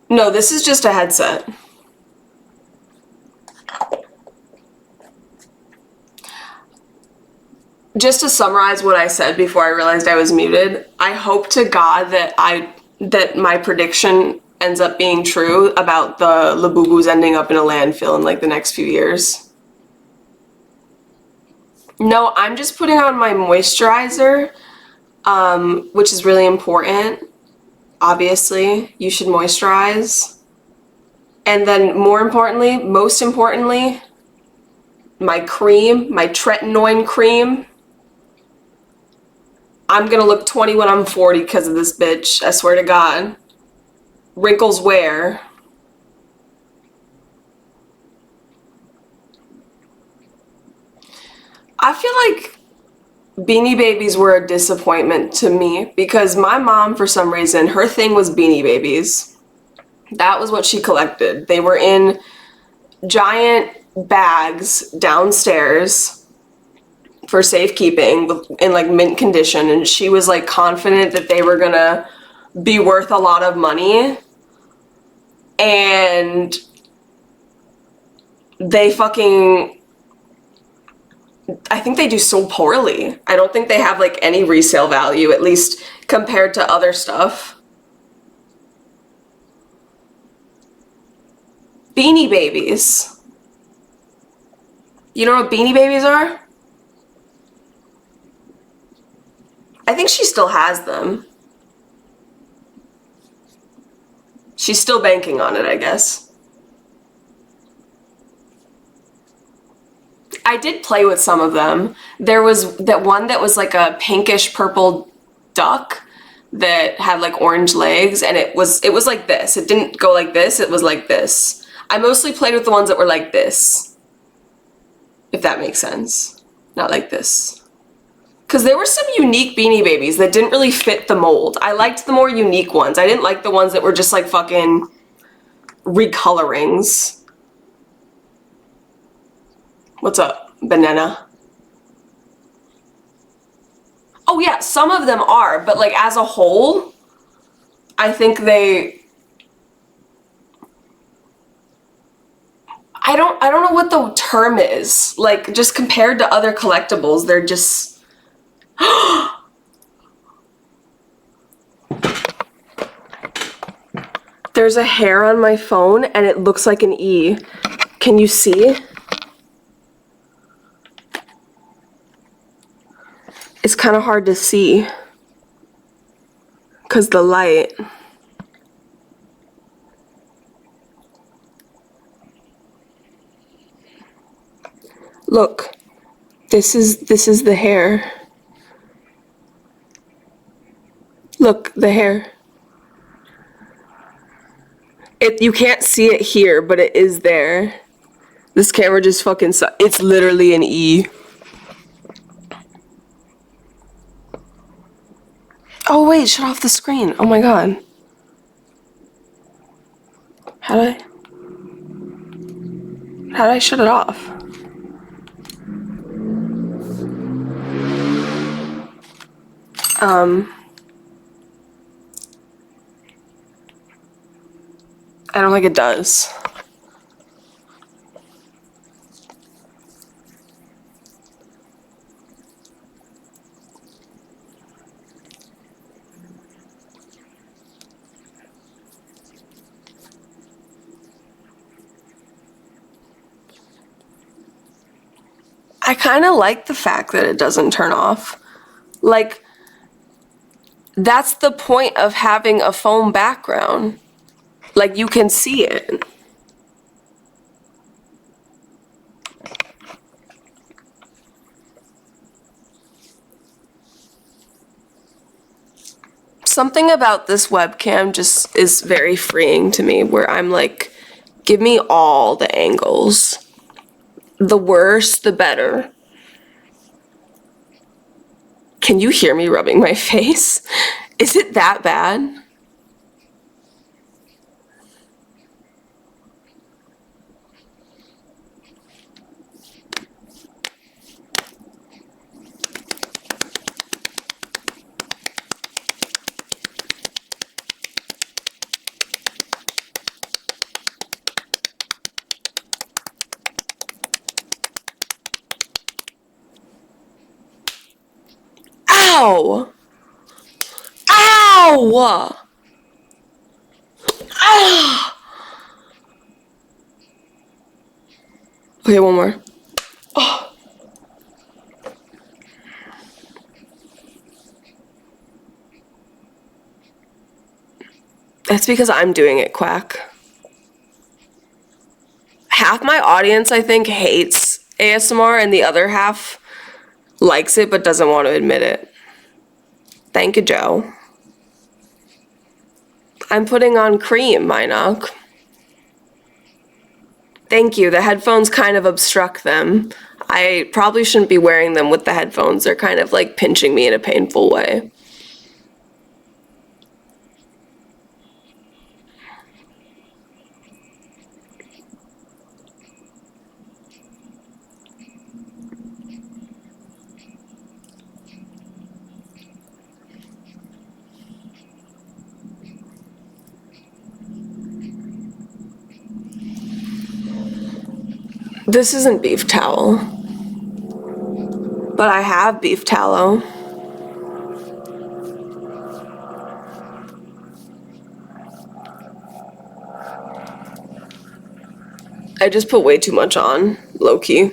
Speaker 1: No, this is just a headset. Just to summarize what I said before I realized I was muted, I hope to God that my prediction ends up being true about the Labubus ending up in a landfill in like the next few years. No, I'm just putting on my moisturizer, which is really important. Obviously, you should moisturize. And then most importantly, my cream, my tretinoin cream. I'm gonna look 20 when I'm 40 because of this bitch, I swear to God. Wrinkles wear. I feel like Beanie Babies were a disappointment to me because my mom, for some reason, her thing was Beanie Babies. That was what she collected. They were in giant bags downstairs for safekeeping in like mint condition, and she was like confident that they were gonna be worth a lot of money. and they fucking, I think they do so poorly. I don't think they have like any resale value, at least compared to other stuff. Beanie Babies. You know what Beanie Babies are? I think she still has them. She's still banking on it, I guess. I did play with some of them. There was that one that was like a pinkish purple duck that had like orange legs, and it was like this. It didn't go like this, it was like this. I mostly played with the ones that were like this, if that makes sense. Not like this. Because there were some unique Beanie Babies that didn't really fit the mold. I liked the more unique ones. I didn't like the ones that were just like fucking recolorings. What's up, banana? Oh yeah, some of them are, but like as a whole, I think I don't know what the term is. Like just compared to other collectibles, they're just There's a hair on my phone and it looks like an E. Can you see? It's kind of hard to see because the light. Look, this is the hair. Look, the hair. You can't see it here, but it is there. This camera just fucking sucks. It's literally an E. Oh wait, shut off the screen. Oh my god. How did I shut it off? I don't think it does. I kind of like the fact that it doesn't turn off. Like, that's the point of having a foam background. Like, you can see it. Something about this webcam just is very freeing to me, where I'm like, give me all the angles. The worse, the better. Can you hear me rubbing my face? Is it that bad? Ow! Ow! Ah! Okay, one more. Oh. That's because I'm doing it, Quack. Half my audience, I think, hates ASMR, and the other half likes it but doesn't want to admit it. Thank you, Joe. I'm putting on cream, Minoc. Thank you. The headphones kind of obstruct them. I probably shouldn't be wearing them with the headphones. They're kind of like pinching me in a painful way. This isn't beef towel, but I have beef tallow. I just put way too much on, low-key.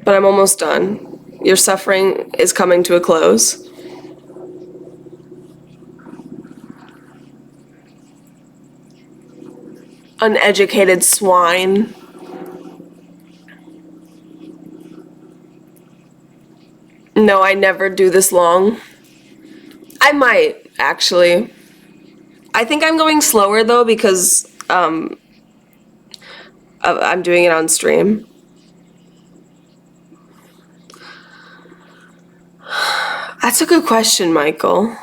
Speaker 1: But I'm almost done. Your suffering is coming to a close. Uneducated swine. No, I never do this long. I might, actually. I think I'm going slower, though, because I'm doing it on stream. That's a good question, Michael.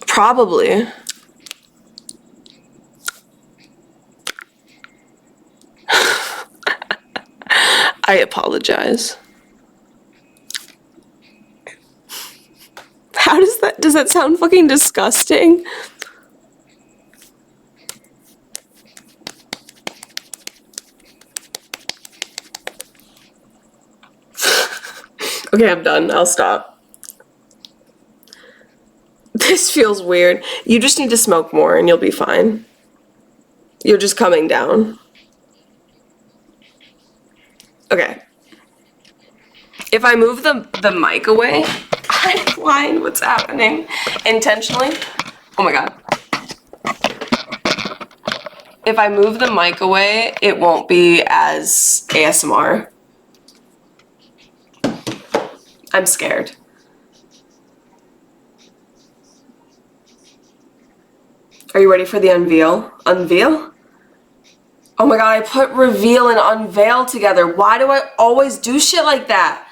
Speaker 1: Probably. I apologize. How does that sound fucking disgusting? Okay, I'm done. I'll stop. This feels weird. You just need to smoke more and you'll be fine. You're just coming down. Okay. If I move the mic away, I'm blind. What's happening? Intentionally? Oh my god. If I move the mic away, it won't be as ASMR. I'm scared. Are you ready for the unveil? Unveil? Oh my god, I put reveal and unveil together. Why do I always do shit like that?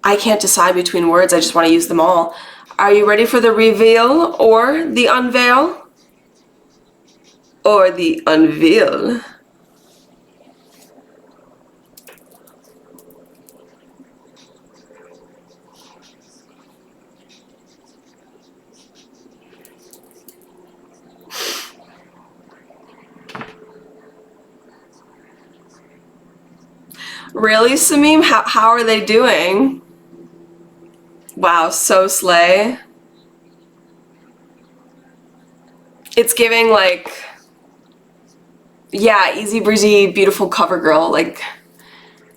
Speaker 1: I can't decide between words. I just want to use them all. Are you ready for the reveal or the unveil? Or the unveil? Really, Samim? How are they doing? Wow, so slay. It's giving like, yeah, easy breezy, beautiful cover girl. Like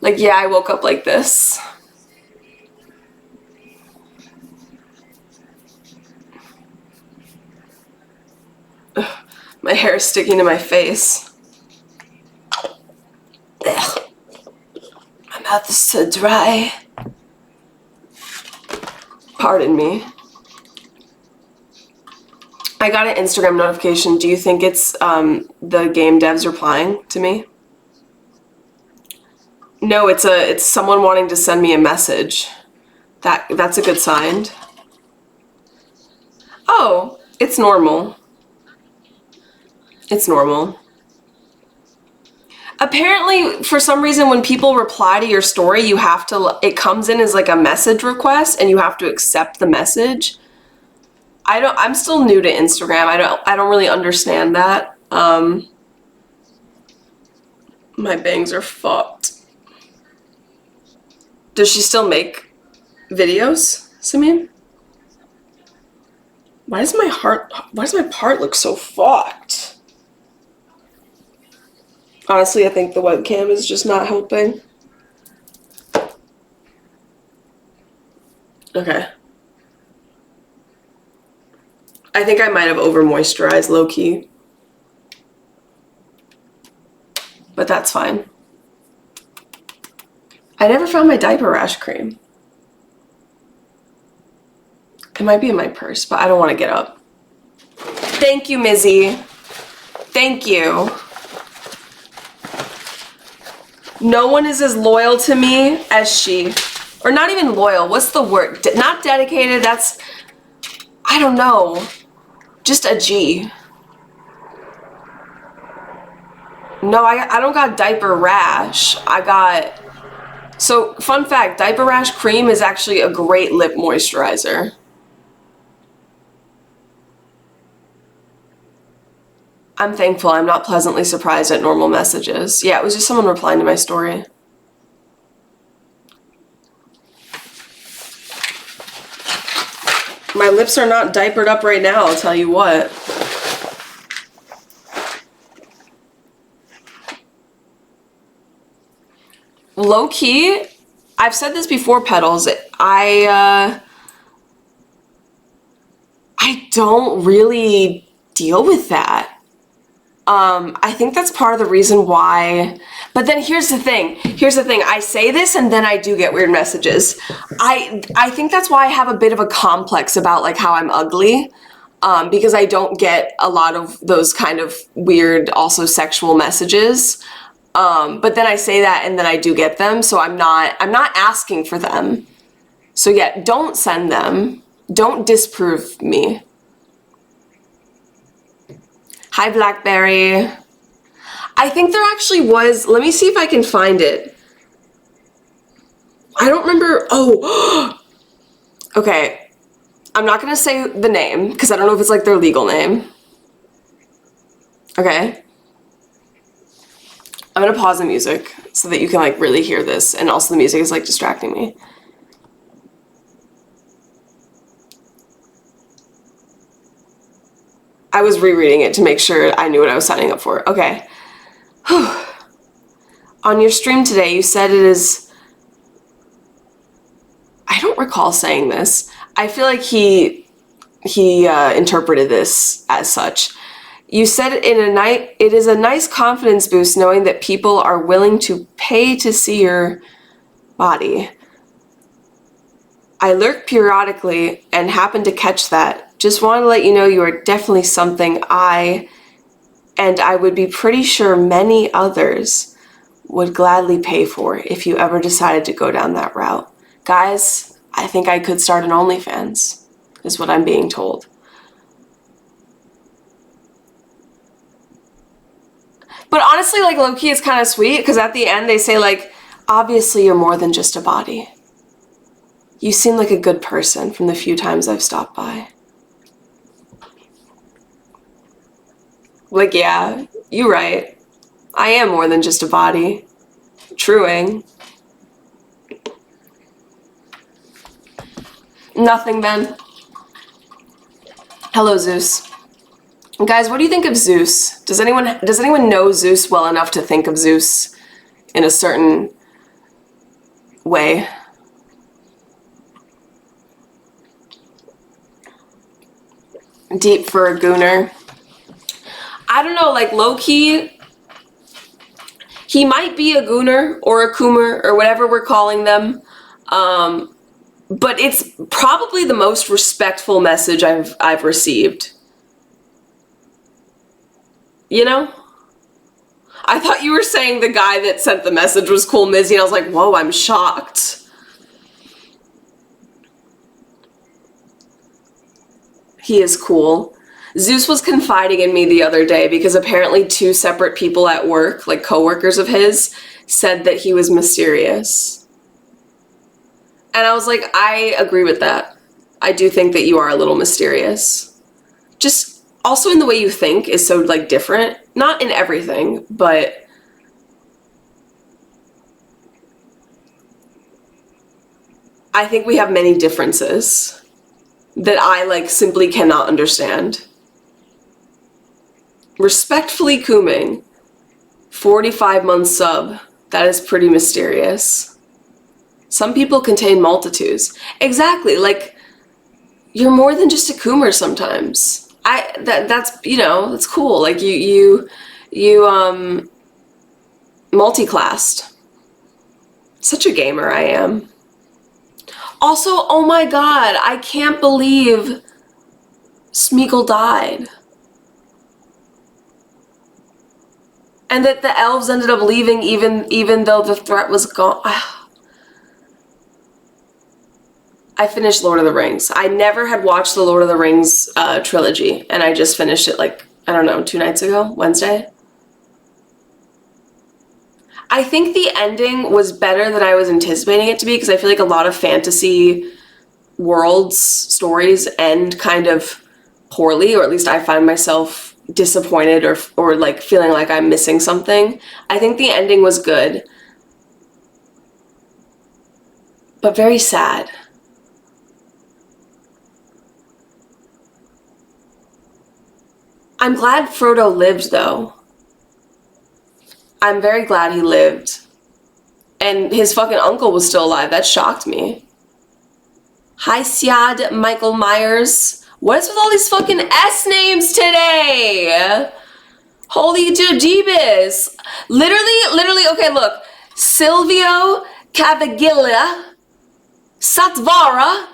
Speaker 1: yeah, I woke up like this. Ugh, my hair is sticking to my face. Ugh. My mouth is so dry. Pardon me. I got an Instagram notification. Do you think it's the game devs replying to me? No, it's someone wanting to send me a message. That's a good sign. Oh, it's normal. It's normal. Apparently, for some reason, when people reply to your story, you have to, it comes in as like a message request and you have to accept the message. I'm still new to Instagram. I don't really understand that. My bangs are fucked. Does she still make videos, Samim? Why does my part look so fucked? Honestly, I think the webcam is just not helping. Okay. I think I might have over moisturized low-key. But that's fine. I never found my diaper rash cream. It might be in my purse, but I don't want to get up. Thank you, Mizzy. Thank you. No one is as loyal to me as she. Or not even loyal. What's the word? Not dedicated. That's, I don't know. Just a G. No, I don't got diaper rash. I got... So, fun fact, diaper rash cream is actually a great lip moisturizer. I'm thankful I'm not pleasantly surprised at normal messages. Yeah, it was just someone replying to my story. My lips are not diapered up right now, I'll tell you what. Low key, I've said this before, Petals, I don't really deal with that. I think that's part of the reason why, but then here's the thing, I say this and then I do get weird messages. I think that's why I have a bit of a complex about like how I'm ugly, because I don't get a lot of those kind of weird, also sexual messages. But then I say that and then I do get them, so I'm not asking for them. So yeah, don't send them. Don't disprove me. Hi, Blackberry. I think there actually was, let me see if I can find it. I don't remember, oh, okay. I'm not gonna say the name, because I don't know if it's like their legal name. Okay. I'm gonna pause the music so that you can like really hear this, and also the music is like distracting me. I was rereading it to make sure I knew what I was signing up for. Okay. On your stream today, you said it is... I don't recall saying this. I feel like he interpreted this as such. You said it is a nice confidence boost knowing that people are willing to pay to see your body. I lurk periodically and happen to catch that. Just wanted to let you know you are definitely something I would be pretty sure many others would gladly pay for if you ever decided to go down that route. Guys, I think I could start an OnlyFans, is what I'm being told. But honestly, like, low-key is kind of sweet, because at the end they say, like, obviously you're more than just a body. You seem like a good person from the few times I've stopped by. Like, yeah, you're right. I am more than just a body. Truing. Nothing, Ben. Hello, Zeus. Guys, what do you think of Zeus? Does anyone know Zeus well enough to think of Zeus in a certain way? Deep for a gooner. I don't know, like low-key, he might be a gooner or a coomer or whatever we're calling them, but it's probably the most respectful message I've received. You know? I thought you were saying the guy that sent the message was Cool Mizzy, and I was like, whoa, I'm shocked. He is cool. Zeus was confiding in me the other day because apparently 2 separate people at work, like coworkers of his, said that he was mysterious. And I was like, I agree with that. I do think that you are a little mysterious. Just also in the way you think is so like different. Not in everything, but I think we have many differences that I like simply cannot understand. Respectfully, Kuming, 45-month sub. That is pretty mysterious. Some people contain multitudes. Exactly, like, you're more than just a Coomer sometimes. That's, you know, that's cool. Like, you multi-classed. Such a gamer I am. Also, oh my god, I can't believe Smeagol died. And that the elves ended up leaving even though the threat was gone. I finished Lord of the Rings. I never had watched the Lord of the Rings trilogy, and I just finished it like, I don't know, 2 nights ago, Wednesday. I think the ending was better than I was anticipating it to be, because I feel like a lot of fantasy worlds stories end kind of poorly, or at least I find myself disappointed or like feeling like I'm missing something. I think the ending was good, but very sad. I'm glad Frodo lived, though. I'm very glad he lived. And his fucking uncle was still alive. That shocked me. Hi, Siad Michael Myers. What is with all these fucking S names today? Holy Jadibus. Literally, okay, look. Silvio Cavagilla, Satvara,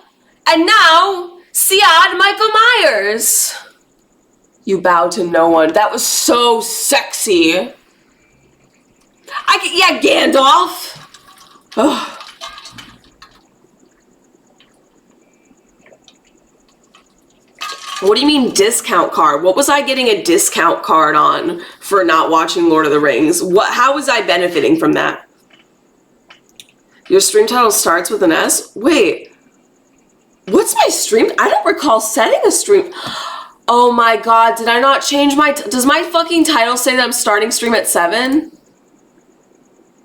Speaker 1: and now Siad Michael Myers. You bow to no one. That was so sexy. Yeah, Gandalf. Ugh. What do you mean discount card? What was I getting a discount card on for not watching Lord of the Rings? How was I benefiting from that? Your stream title starts with an S? Wait. What's my stream? I don't recall setting a stream. Oh my god, did I not change my... Does my fucking title say that I'm starting stream at 7?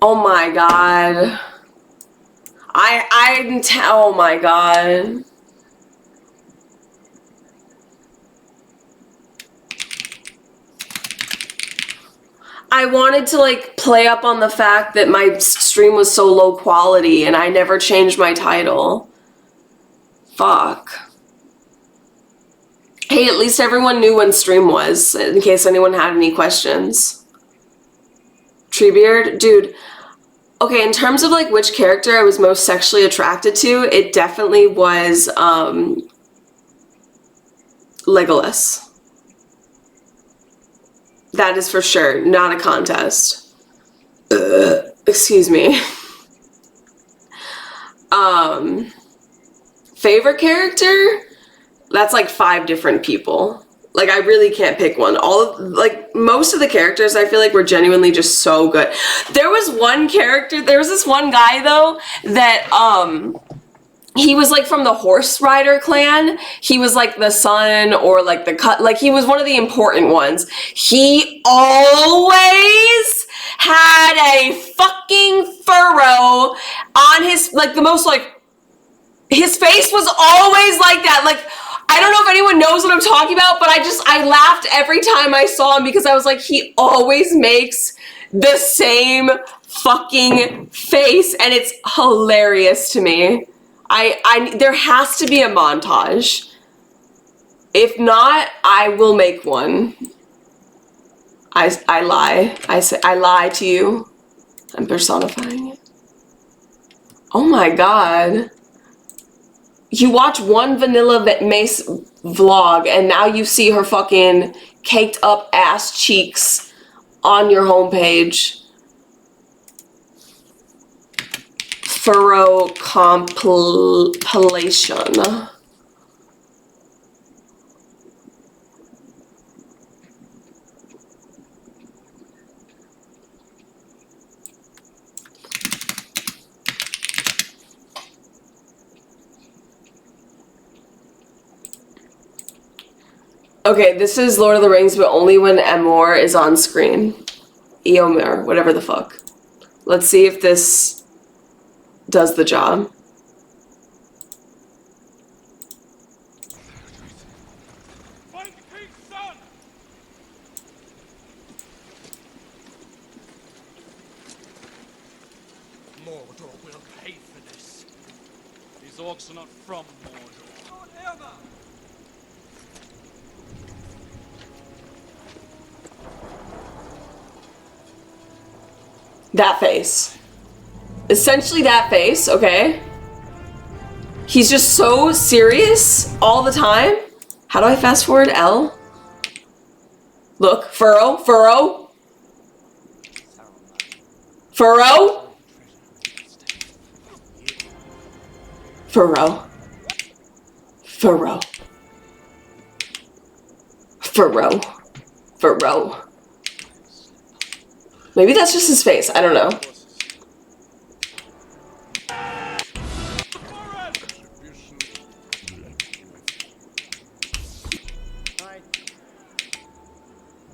Speaker 1: Oh my god. Oh my god. I wanted to like play up on the fact that my stream was so low quality and I never changed my title. Fuck. Hey, at least everyone knew when stream was, in case anyone had any questions. Treebeard? Dude, okay, in terms of like which character I was most sexually attracted to, it definitely was Legolas. That is for sure, not a contest. Excuse me. Favorite character? That's like 5 different people. Like, I really can't pick one. Most of the characters I feel like were genuinely just so good. There was this one guy though that he was like from the Horse Rider clan. He was like the son or like he was one of the important ones. He always had a fucking furrow on his, like the most like, his face was always like that. Like, I don't know if anyone knows what I'm talking about, but I laughed every time I saw him because I was like, he always makes the same fucking face and it's hilarious to me. There has to be a montage. If not, I will make one. I lie. I lie to you. I'm personifying it. Oh my god. You watch one Vanilla Mace vlog and now you see her fucking caked up ass cheeks on your homepage. Furrow compilation. Okay, this is Lord of the Rings, but only when Éomer is on screen. Éomer, whatever the fuck. Let's see if this does the job.
Speaker 2: Fight King's son! Mordor will pay for this. These orcs are not from Mordor. Lord Éomer!
Speaker 1: That face. Essentially that face, okay? He's just so serious all the time. How do I fast forward? L? Look, furrow, furrow. Furrow. Furrow. Furrow. Furrow. Furrow. Maybe that's just his face. I don't know.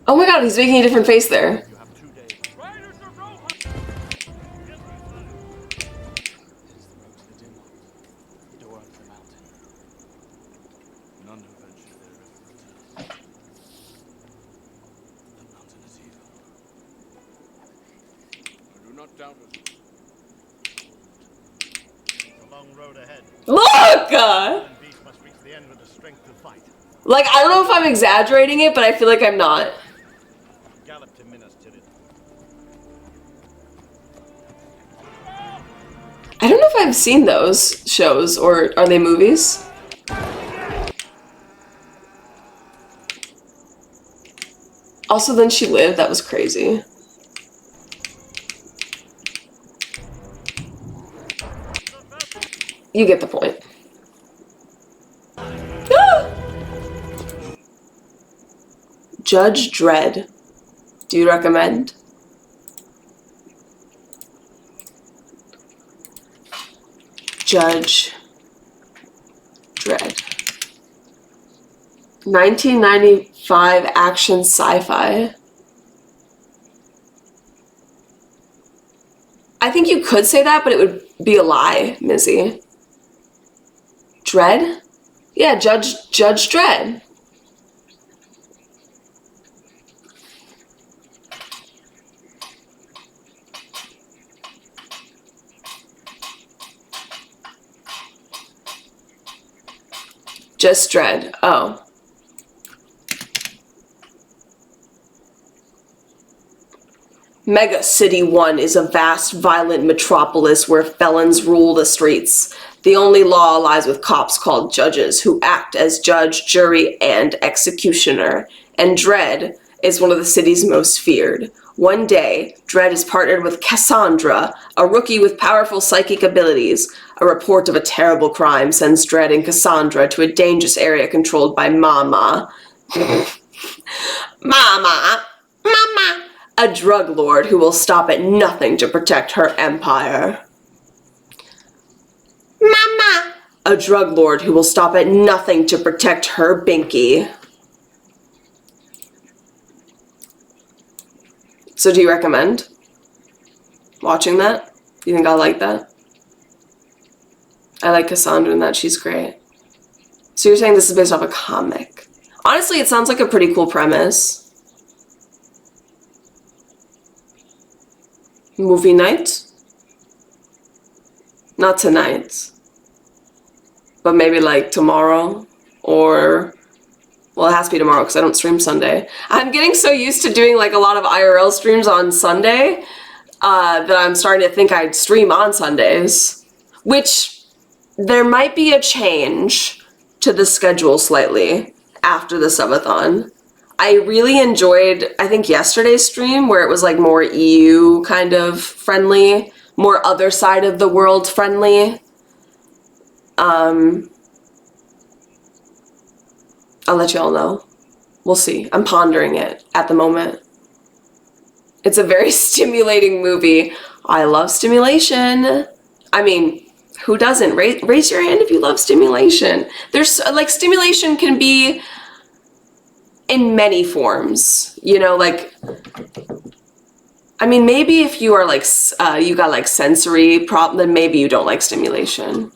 Speaker 1: Oh my god, he's making a different face there.
Speaker 3: You have 2 days.
Speaker 2: Riders of Rohan!
Speaker 3: It is the road to the Dim Heart, the door of the mountain.
Speaker 2: None who venture there ever return.
Speaker 3: The mountain is evil.
Speaker 2: I do not doubt it.
Speaker 3: It's a long road ahead.
Speaker 1: Look!
Speaker 3: And beast must reach the end with the strength to fight.
Speaker 1: Like, I don't know if I'm exaggerating it, but I feel like I'm not.
Speaker 3: Gallop to Minas Tirith.
Speaker 1: I don't know if I've seen those shows, or are they movies? Also, Then She Lived, that was crazy. You get the point. Ah! Judge Dredd. Do you recommend? Judge Dredd. 1995 action sci-fi. I think you could say that, but it would be a lie, Mizzy. Dredd? Yeah, Judge Dredd. Just Dredd. Oh. Mega City 1 is a vast, violent metropolis where felons rule the streets. The only law lies with cops called judges, who act as judge, jury, and executioner. And Dredd is one of the city's most feared. One day, Dredd is partnered with Cassandra, a rookie with powerful psychic abilities. A report of a terrible crime sends Dredd and Cassandra to a dangerous area controlled by Mama. Mama! A drug lord who will stop at nothing to protect her empire. Mama! A drug lord who will stop at nothing to protect her binky. So do you recommend watching that? Do you think I'll like that? I like Cassandra in that. She's great. So you're saying this is based off a comic? Honestly, it sounds like a pretty cool premise. Movie night? Not tonight. But maybe like tomorrow, or, well, it has to be tomorrow because I don't stream Sunday. I'm getting so used to doing like a lot of IRL streams on Sunday that I'm starting to think I'd stream on Sundays, which there might be a change to the schedule slightly after the subathon. I really enjoyed, I think, yesterday's stream where it was like more EU kind of friendly, more other side of the world friendly. I'll let y'all know. We'll see. I'm pondering it at the moment. It's a very stimulating movie. I love stimulation. I mean, who doesn't? Raise your hand if you love stimulation. There's, like, stimulation can be in many forms, you know, like, I mean, maybe if you are like, you got like sensory problem, then maybe you don't like stimulation.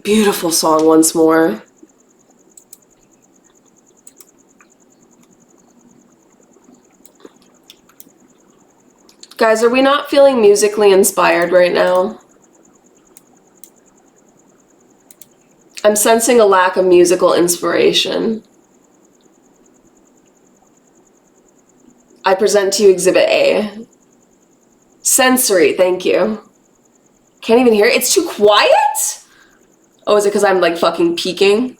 Speaker 1: Beautiful song once more. Guys, are we not feeling musically inspired right now? I'm sensing a lack of musical inspiration. I present to you Exhibit A. Sensory, thank you. Can't even hear it. It's too quiet? Oh, is it because I'm like fucking peaking?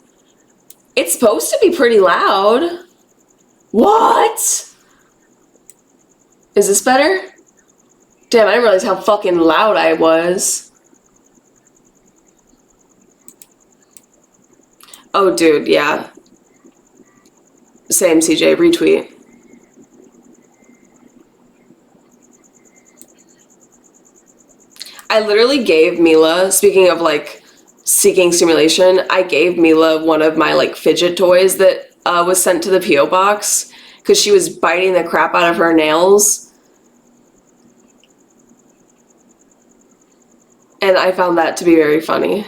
Speaker 1: It's supposed to be pretty loud. What? Is this better? Damn, I didn't realize how fucking loud I was. Oh, dude, yeah. Same, CJ, retweet. I literally gave Mila, speaking of like seeking stimulation, I gave Mila one of my like fidget toys that was sent to the P.O. box because she was biting the crap out of her nails. And I found that to be very funny.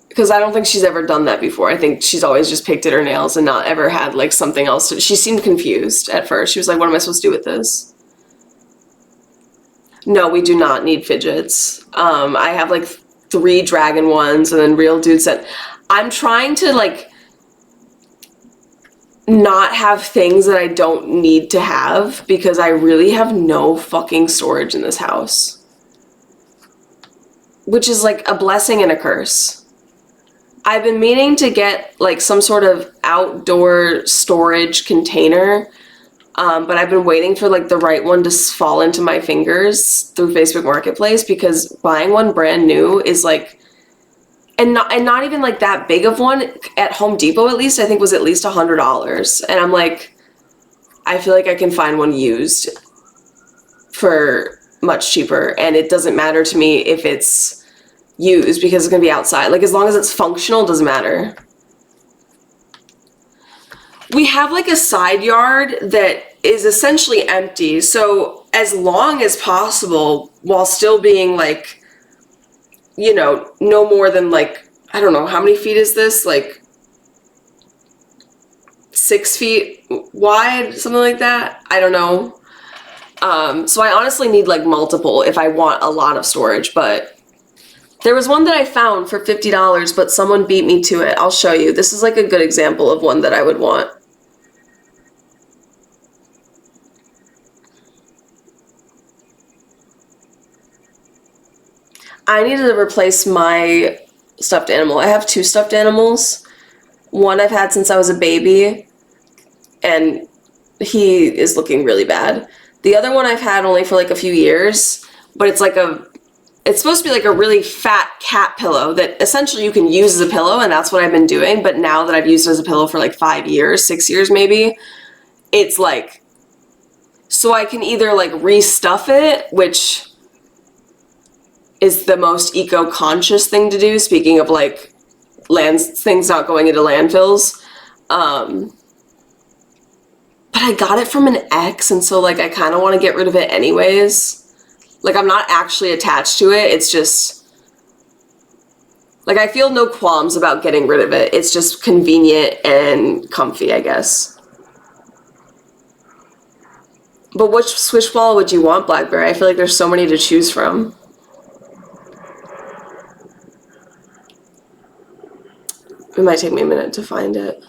Speaker 1: Because I don't think she's ever done that before. I think she's always just picked at her nails and not ever had like something else. She seemed confused at first. She was like, what am I supposed to do with this? No, we do not need fidgets. I have like 3 dragon ones and then Real Dude said, I'm trying to like not have things that I don't need to have because I really have no fucking storage in this house. Which is like a blessing and a curse. I've been meaning to get like some sort of outdoor storage container, but I've been waiting for like the right one to fall into my fingers through Facebook Marketplace because buying one brand new is like, and not even like that big of one at Home Depot at least, I think was at least $100. And I'm like, I feel like I can find one used for much cheaper, and it doesn't matter to me if it's used because it's gonna be outside. Like as long as it's functional, it doesn't matter. We have like a side yard that is essentially empty, so as long as possible, while still being like, you know, no more than like, I don't know, how many feet is this? Like 6 feet wide, something like that? I don't know. So I honestly need like multiple if I want a lot of storage, but there was one that I found for $50, but someone beat me to it. I'll show you. This is like a good example of one that I would want. I needed to replace my stuffed animal. I have 2 stuffed animals. One I've had since I was a baby, and he is looking really bad. The other one I've had only for like a few years, but it's supposed to be like a really fat cat pillow that essentially you can use as a pillow, and that's what I've been doing. But now that I've used it as a pillow for like 5 years, 6 years maybe, it's like, so I can either like restuff it, which is the most eco-conscious thing to do, speaking of like things not going into landfills. But I got it from an ex, and so like I kind of want to get rid of it anyways. Like, I'm not actually attached to it. It's just, like, I feel no qualms about getting rid of it. It's just convenient and comfy, I guess. But which Swish ball would you want, Blackberry? I feel like there's so many to choose from. It might take me a minute to find it.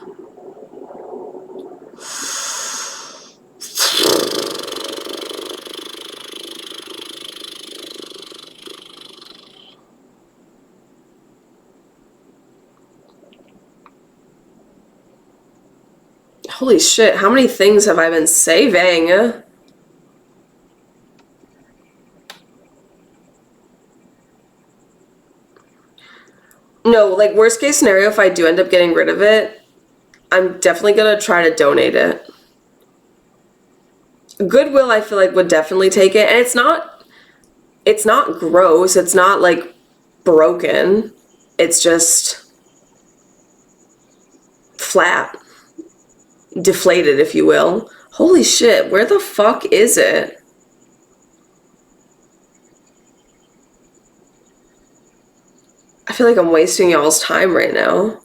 Speaker 1: Holy shit, how many things have I been saving? No, like worst case scenario, if I do end up getting rid of it, I'm definitely gonna try to donate it. Goodwill, I feel like, would definitely take it, and it's not gross, it's not like broken, it's just flat. Deflated, if you will. Holy shit, where the fuck is it? I feel like I'm wasting y'all's time right now.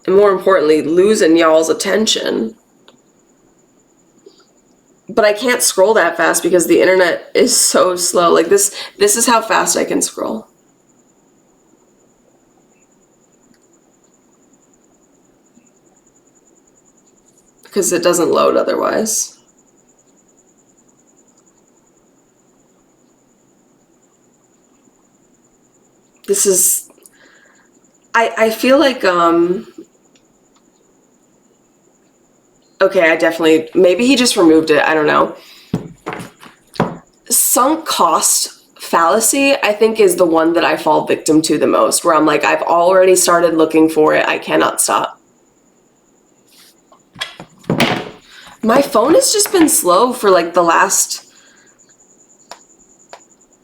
Speaker 1: And more importantly, losing y'all's attention. But I can't scroll that fast because the internet is so slow. Like this is how fast I can scroll. Because it doesn't load otherwise. This is, I feel like, okay, I definitely, maybe he just removed it, I don't know. Sunk cost fallacy, I think, is the one that I fall victim to the most, where I'm like, I've already started looking for it, I cannot stop. My phone has just been slow for like the last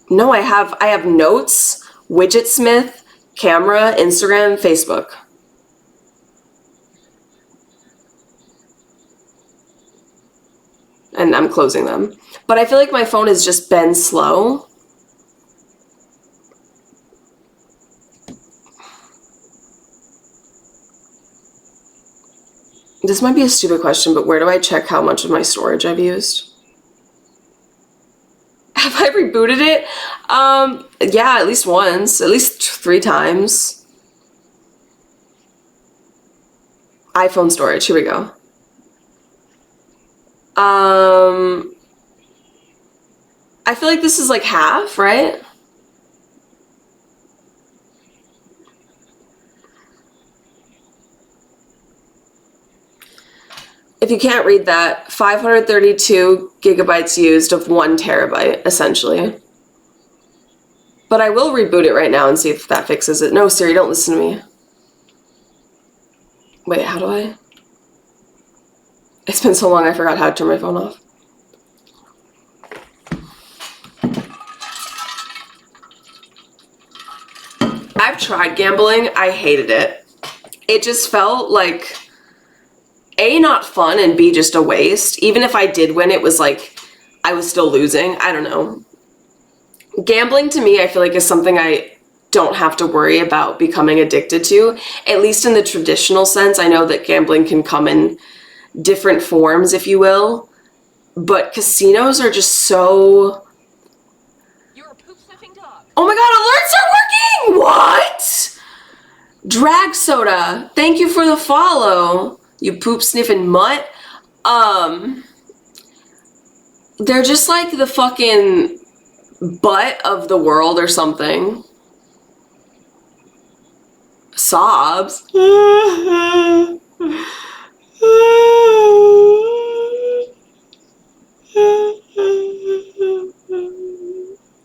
Speaker 1: No, I have notes, Widgetsmith, camera, Instagram, Facebook. And I'm closing them. But I feel like my phone has just been slow. This might be a stupid question, but where do I check how much of my storage I've used? Have I rebooted it? Yeah, at least once. At least 3 times. iPhone storage, here we go. I feel like this is like half, right? If you can't read that, 532 gigabytes used of 1 terabyte, essentially. But I will reboot it right now and see if that fixes it. No, Siri, don't listen to me. Wait, how do I? It's been so long I forgot how to turn my phone off. I've tried gambling. I hated it. It just felt like A, not fun, and B, just a waste. Even if I did win, it was like I was still losing. I don't know. Gambling to me, I feel like is something I don't have to worry about becoming addicted to, at least in the traditional sense. I know that gambling can come in different forms, if you will, but casinos are just so...
Speaker 4: You're a poop-sniffing dog.
Speaker 1: Oh my god, alerts are working! What? Drag Soda, thank you for the follow, you poop-sniffing mutt. They're just like the fucking butt of the world or something. Sobs.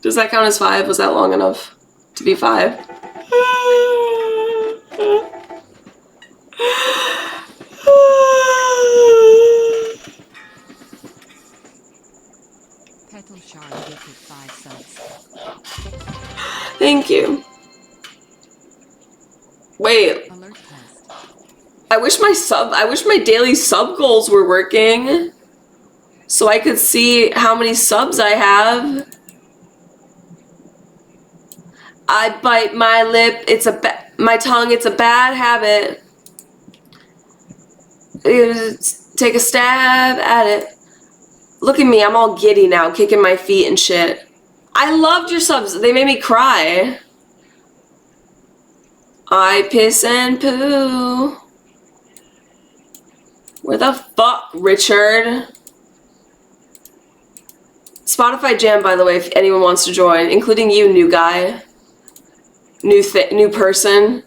Speaker 1: Does that count as 5? Was that long enough to be 5?
Speaker 4: Petal Shard gifted 5 subs.
Speaker 1: Thank you. Wait,
Speaker 4: Alert test.
Speaker 1: I wish my daily sub goals were working so I could see how many subs I have. I bite my lip, my tongue, it's a bad habit. Take a stab at it. Look at me, I'm all giddy now, kicking my feet and shit. I loved your subs, they made me cry. I piss and poo. Where the fuck, Richard? Spotify Jam, by the way, if anyone wants to join, including you, new guy. New person.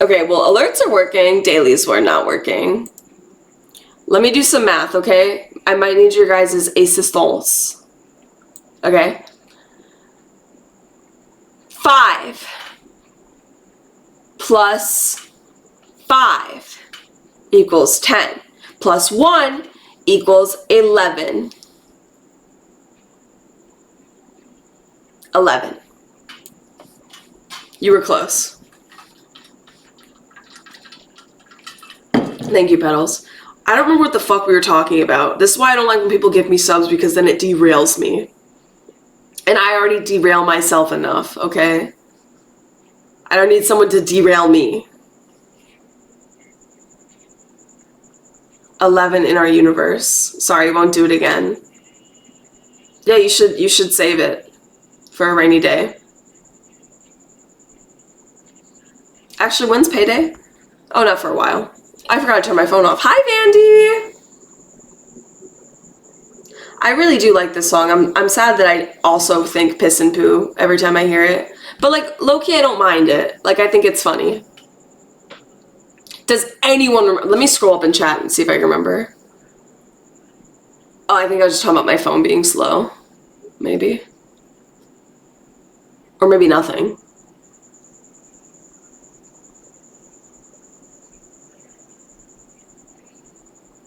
Speaker 1: Okay, well, alerts are working, dailies were not working. Let me do some math, okay? I might need your guys' assistance. Okay? 5 plus 5 equals 10. Plus 1 equals 11. 11. You were close. Thank you, Petals. I don't remember what the fuck we were talking about. This is why I don't like when people give me subs, because then it derails me. And I already derail myself enough, okay? I don't need someone to derail me. 11 in our universe. Sorry, won't do it again. Yeah, you should save it for a rainy day. Actually, when's payday? Oh, not for a while. I forgot to turn my phone off. Hi, Vandy! I really do like this song. I'm sad that I also think piss and poo every time I hear it. But like, low-key, I don't mind it. Like, I think it's funny. Does anyone let me scroll up in chat and see if I can remember. Oh, I think I was just talking about my phone being slow. Maybe. Or maybe nothing.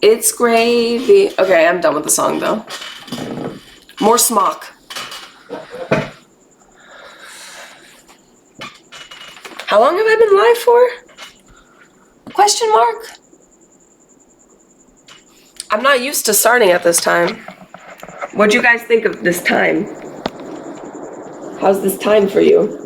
Speaker 1: It's gravy. Okay, I'm done with the song though. More smock. How long have I been live for? Question mark? I'm not used to starting at this time. What'd you guys think of this time? How's this time for you?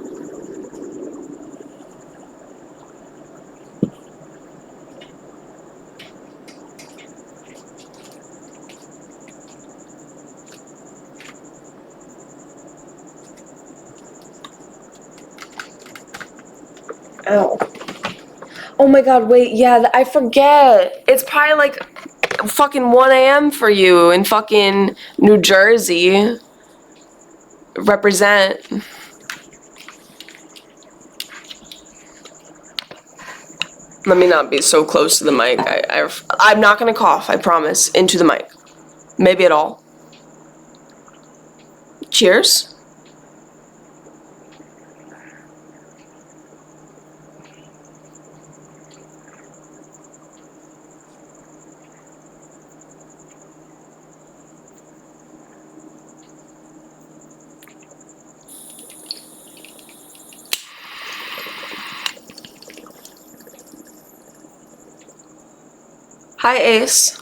Speaker 1: Ow. Oh my god, wait, yeah, I forget. It's probably like fucking 1 a.m. for you in fucking New Jersey. Represent. Let me not be so close to the mic. I'm not gonna cough, I promise. Into the mic. Maybe at all. Cheers. Hi, Ace.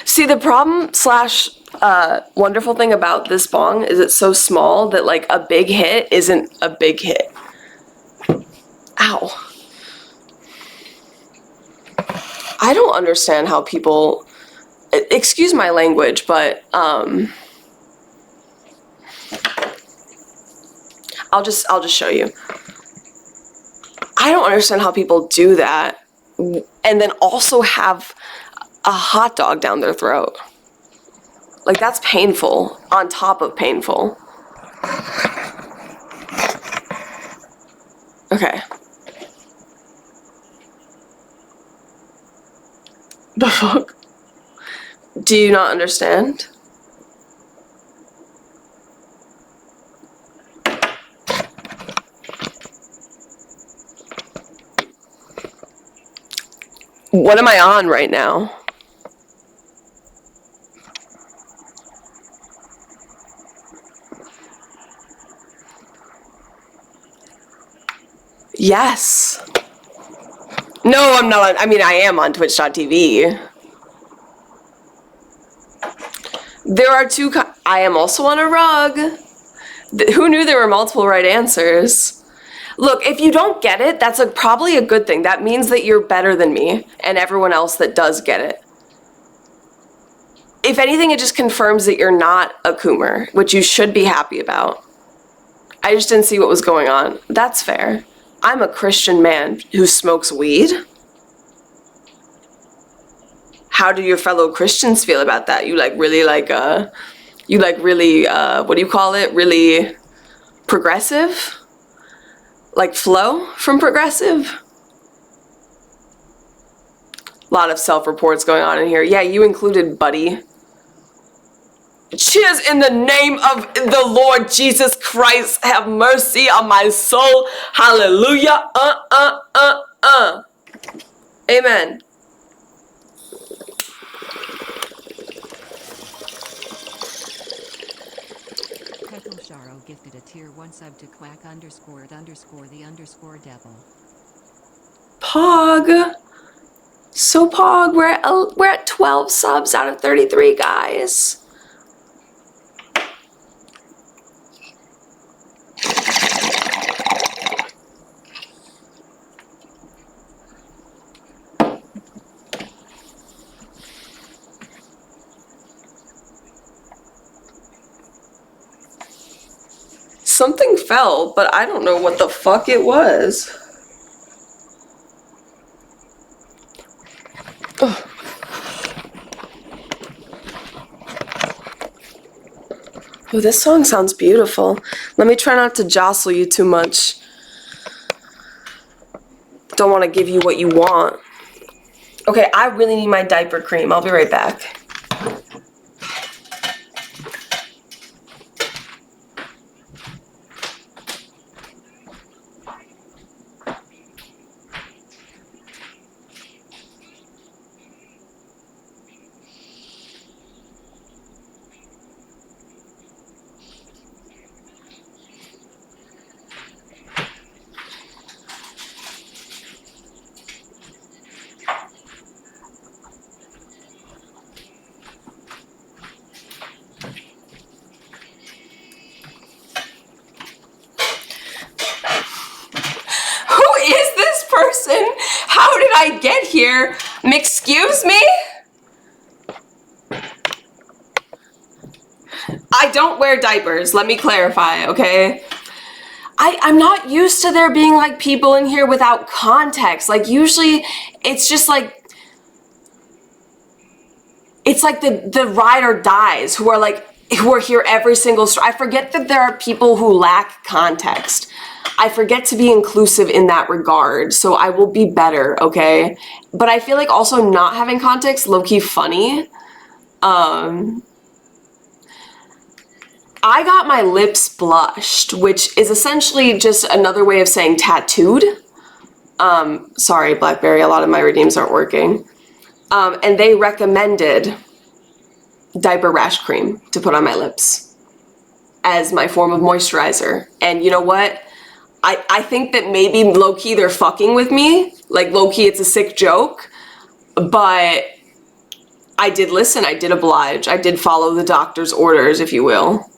Speaker 1: See, the problem slash wonderful thing about this bong is it's so small that like a big hit isn't a big hit. Ow. I don't understand how people, excuse my language, but I'll just show you. I don't understand how people do that and then also have a hot dog down their throat. Like, that's painful on top of painful. Okay. The fuck? Do you not understand? What am I on right now? Yes. No, I'm not on, I mean, I am on twitch.tv. There are two, I am also on a rug. Who knew there were multiple right answers? Look, if you don't get it, that's probably a good thing. That means that you're better than me and everyone else that does get it. If anything, it just confirms that you're not a Coomer, which you should be happy about. I just didn't see what was going on. That's fair. I'm a Christian man who smokes weed. How do your fellow Christians feel about that? You really, what do you call it? Really progressive? Like Flo from Progressive? A lot of self-reports going on in here. Yeah, you included, buddy. Cheers in the name of the Lord Jesus Christ. Have mercy on my soul. Hallelujah. Amen.
Speaker 4: Petal Sharo gifted a tier 1 sub to quack__the_devil.
Speaker 1: Pog. So Pog, we're at 12 subs out of 33, guys. Something fell, but I don't know what the fuck it was. Ugh. Oh, this song sounds beautiful. Let me try not to jostle you too much. Don't want to give you what you want. Okay, I really need my diaper cream. I'll be right back. Person, how did I get here? Excuse me? I don't wear diapers, let me clarify, okay? I'm not used to there being like people in here without context. Like usually it's just like, it's like the ride or dies who are here every single I forget that there are people who lack context. I forget to be inclusive in that regard, so I will be better, okay? But I feel like also not having context, low-key funny. I got my lips blushed, which is essentially just another way of saying tattooed. Sorry, Blackberry, a lot of my redeems aren't working. And they recommended diaper rash cream to put on my lips as my form of moisturizer. And you know what? I think that maybe low-key they're fucking with me. Like low-key it's a sick joke. But I did listen, I did oblige. I did follow the doctor's orders, if you will.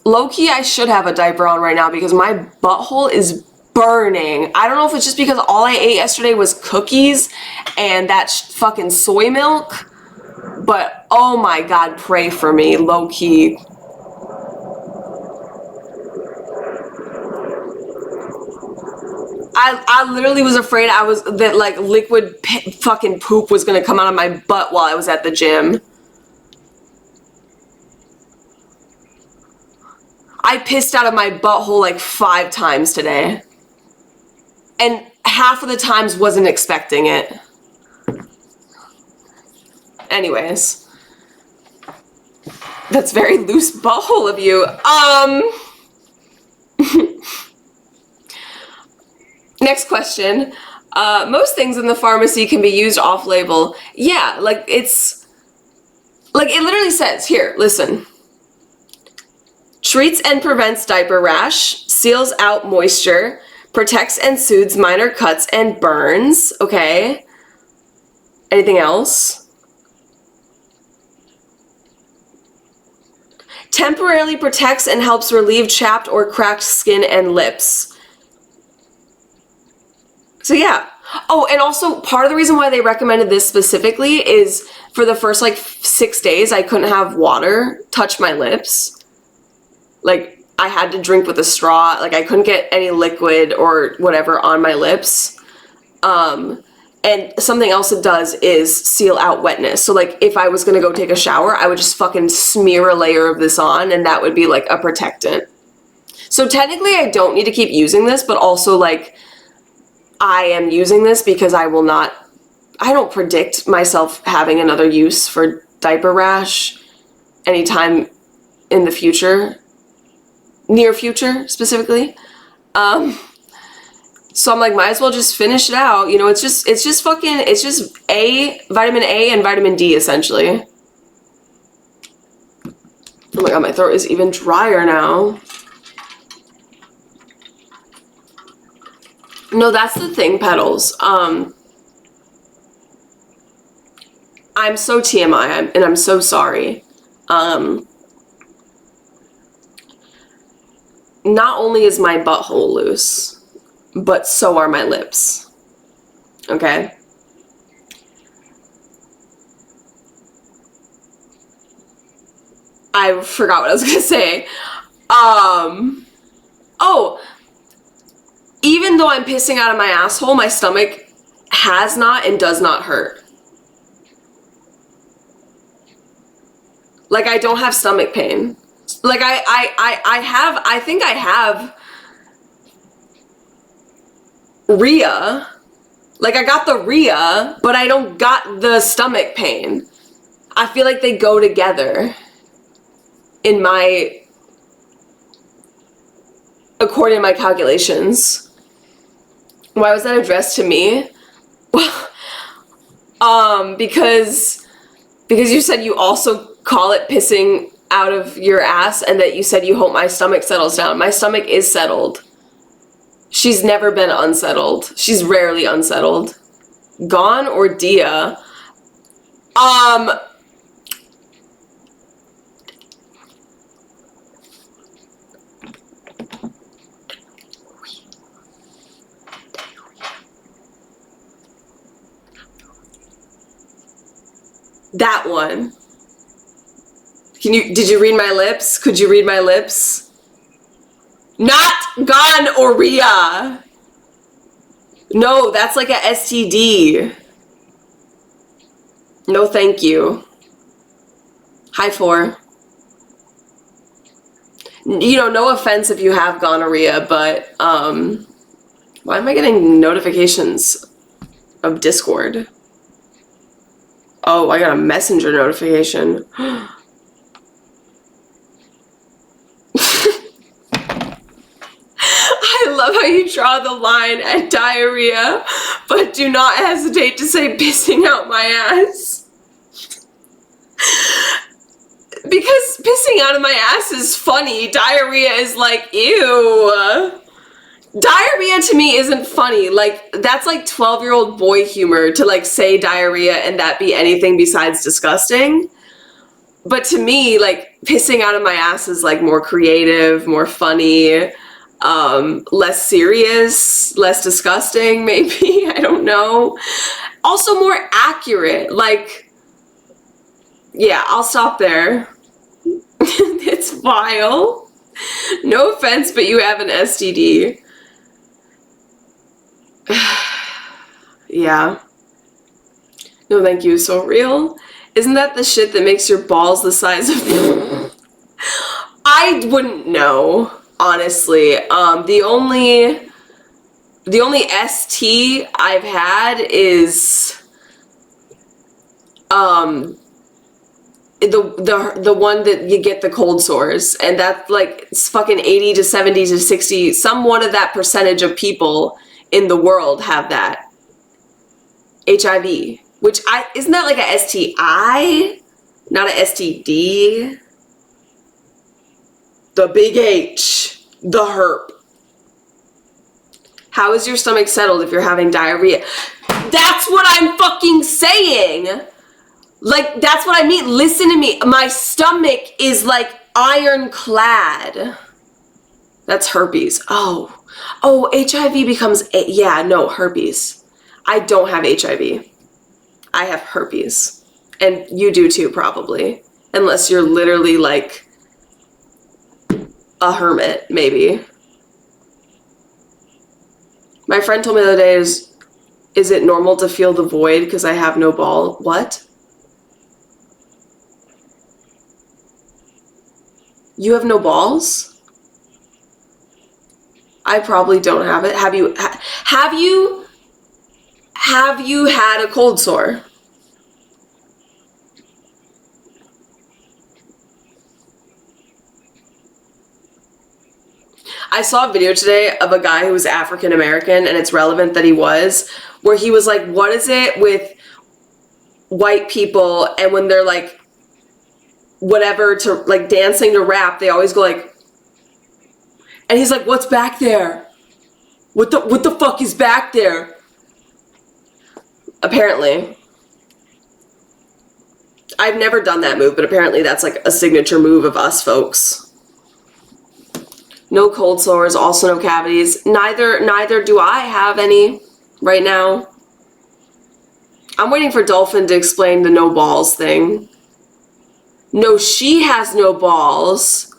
Speaker 1: Low-key I should have a diaper on right now because my butthole is burning. I don't know if it's just because all I ate yesterday was cookies and that fucking soy milk. But oh my god, pray for me, low-key. I literally was afraid that like liquid fucking poop was gonna come out of my butt while I was at the gym. I pissed out of my butthole like 5 times today. And half of the times wasn't expecting it. Anyways. That's very loose butthole of you. Next question. Most things in the pharmacy can be used off-label. Yeah, like it's... Like it literally says, here, listen. Treats and prevents diaper rash, seals out moisture, protects and soothes minor cuts and burns. Okay. Anything else? Temporarily protects and helps relieve chapped or cracked skin and lips. So yeah. Oh, and also part of the reason why they recommended this specifically is for the first like 6 days I couldn't have water touch my lips. Like I had to drink with a straw. Like I couldn't get any liquid or whatever on my lips. And something else it does is seal out wetness. So like if I was gonna go take a shower, I would just fucking smear a layer of this on and that would be like a protectant. So technically I don't need to keep using this, but also like I am using this because I don't predict myself having another use for diaper rash anytime in the future, near future specifically. So I'm like, might as well just finish it out. You know, it's just vitamin A and vitamin D essentially. Oh my god, my throat is even drier now. No, that's the thing, Petals. I'm so TMI, and I'm so sorry. Not only is my butthole loose, but so are my lips. Okay? I forgot what I was gonna say. Oh, even though I'm pissing out of my asshole, my stomach has not and does not hurt. Like, I don't have stomach pain. Like, I think I have Rhea. Like, I got the Rhea, but I don't got the stomach pain. I feel like they go together according to my calculations. Why was that addressed to me? Well, because you said you also call it pissing out of your ass, and that you said you hope my stomach settles down. My stomach is settled. She's never been unsettled. She's rarely unsettled. Gone or Dia? That one. Did you read my lips? Could you read my lips? Not gonorrhea. No, that's like a STD. No, thank you. Hi, 4. You know, no offense if you have gonorrhea, but, why am I getting notifications of Discord? Oh, I got a messenger notification. I love how you draw the line at diarrhea, but do not hesitate to say pissing out my ass. Because pissing out of my ass is funny. Diarrhea is like, ew. Diarrhea to me isn't funny. Like, that's like 12-year-old boy humor to like say diarrhea and that be anything besides disgusting. But to me, like, pissing out of my ass is like more creative, more funny, less serious, less disgusting, maybe. I don't know. Also more accurate. Like, yeah, I'll stop there. It's vile. No offense, but you have an STD. Yeah. No, thank you. So real? Isn't that the shit that makes your balls the size of... I wouldn't know, honestly. The only ST I've had is the one that you get the cold sores, and that's like it's fucking 80 to 70 to 60, somewhat of that percentage of people in the world have that. HIV, which isn't that like a STI, not a STD? The big H, the herp. How is your stomach settled if you're having diarrhea? That's what I'm fucking saying. Like, that's what I mean. Listen to me. My stomach is like ironclad. That's herpes. Oh, HIV becomes, yeah, no, herpes. I don't have HIV. I have herpes. And you do too, probably. Unless you're literally like a hermit, maybe. My friend told me the other day, is it normal to feel the void because I have no ball? What? You have no balls? I probably don't have it. Have you had a cold sore? I saw a video today of a guy who was African American, and it's relevant that he was, where he was like, what is it with white people, and when they're like, whatever, to like dancing to rap, they always go like, and he's like, what's back there? What the fuck is back there? Apparently. I've never done that move, but apparently that's like a signature move of us folks. No cold sores, also no cavities. Neither do I have any right now. I'm waiting for Dolphin to explain the no balls thing. No, she has no balls.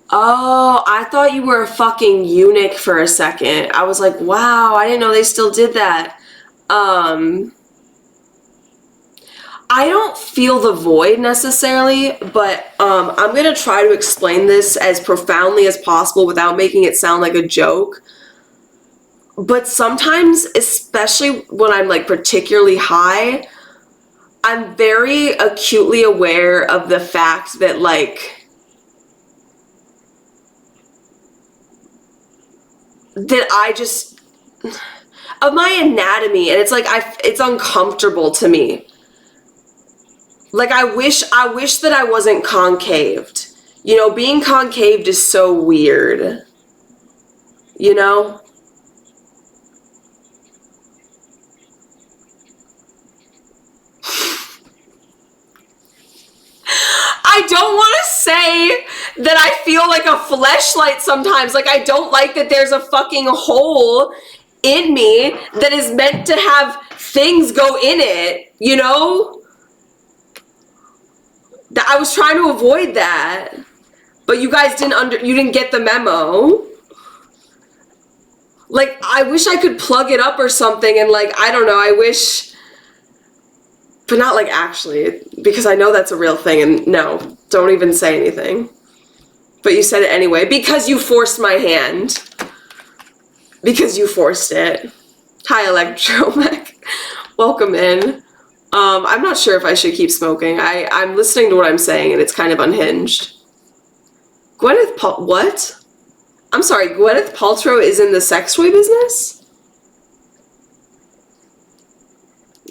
Speaker 1: Oh, I thought you were a fucking eunuch for a second. I was like, wow, I didn't know they still did that. I don't feel the void necessarily, but I'm going to try to explain this as profoundly as possible without making it sound like a joke. But sometimes, especially when I'm like particularly high, I'm very acutely aware of the fact that like that I just of my anatomy, and it's like it's uncomfortable to me. Like I wish that I wasn't concaved. You know, being concaved is so weird. You know? I don't want to say that I feel like a fleshlight sometimes. Like I don't like that there's a fucking hole in me that is meant to have things go in it, you know? I was trying to avoid that. But you guys you didn't get the memo. Like I wish I could plug it up or something, and like I don't know, I wish, but not like actually, because I know that's a real thing, and no, don't even say anything. But you said it anyway, because you forced my hand. Because you forced it. Hi, Electromech. Welcome in. I'm not sure if I should keep smoking. I'm listening to what I'm saying, and it's kind of unhinged. What? I'm sorry, Gwyneth Paltrow is in the sex toy business?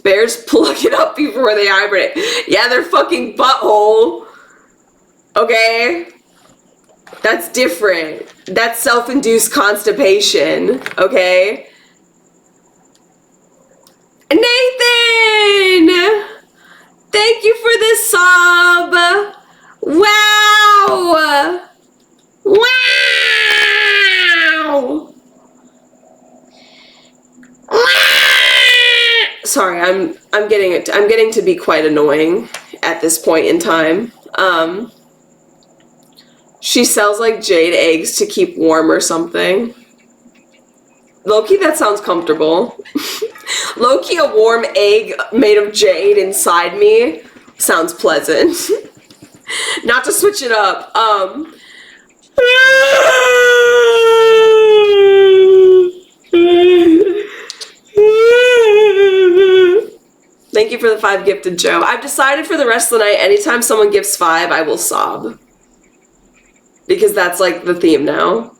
Speaker 1: Bears plug it up before they hibernate. Yeah, their fucking butthole. Okay? That's different. That's self-induced constipation. Okay? Nathan! Thank you for the sub! Wow! Wow! Sorry, I'm getting to be quite annoying at this point in time. She sells like jade eggs to keep warm or something. Low-key, that sounds comfortable. Low-key, a warm egg made of jade inside me sounds pleasant. Not to switch it up. Thank you for the 5 gifted, Joe. I've decided for the rest of the night, anytime someone gifts 5, I will sob. Because that's like the theme now.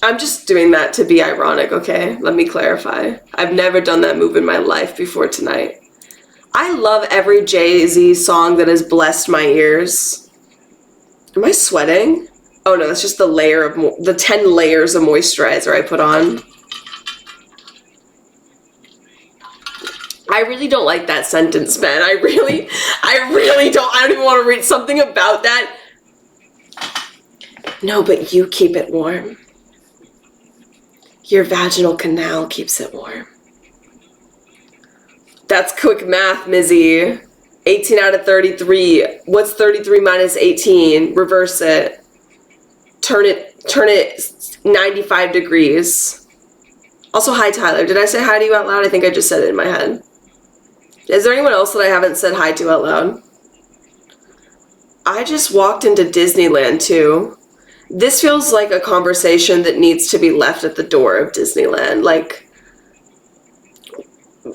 Speaker 1: I'm just doing that to be ironic, okay? Let me clarify. I've never done that move in my life before tonight. I love every Jay-Z song that has blessed my ears. Am I sweating? Oh no, that's just the layer of the 10 layers of moisturizer I put on. I really don't like that sentence, Ben. I really don't. I don't even want to read something about that. No, but you keep it warm. Your vaginal canal keeps it warm. That's quick math, Mizzy. 18 out of 33. What's 33 minus 18? Reverse it. Turn it 95 degrees. Also, hi, Tyler. Did I say hi to you out loud? I think I just said it in my head. Is there anyone else that I haven't said hi to out loud? I just walked into Disneyland, too. This feels like a conversation that needs to be left at the door of Disneyland. Like,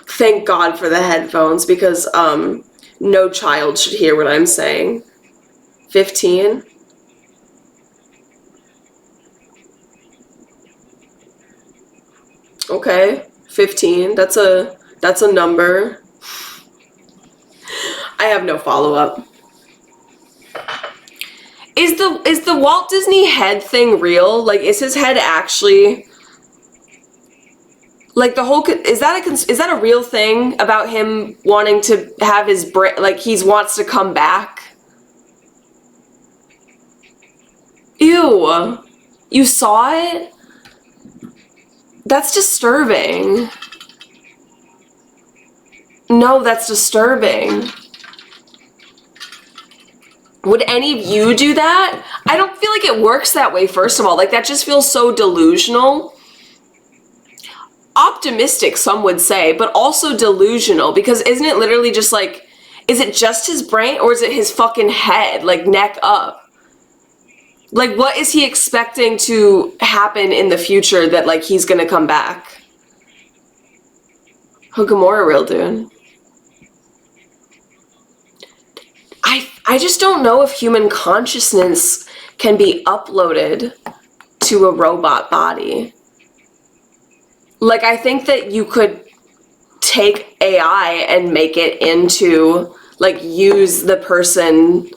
Speaker 1: thank God for the headphones, because no child should hear what I'm saying. 15? Okay, 15. That's a number. I have no follow-up. Is the Walt Disney head thing real? Like, is his head actually, like, the whole, is that a real thing about him wanting to have his brain, like, he wants to come back? Ew. You saw it? That's disturbing. No, that's disturbing. Would any of you do that? I don't feel like it works that way, first of all. Like, that just feels so delusional. optimistic, some would say, but also delusional, because isn't it literally just like, is it just his brain or is it his fucking head, like neck up? Like, what is he expecting to happen in the future that, like, he's gonna come back? Oh, Gamora, real dude. I just don't know if human consciousness can be uploaded to a robot body. Like, I think that you could take AI and make it into, like, use the person's,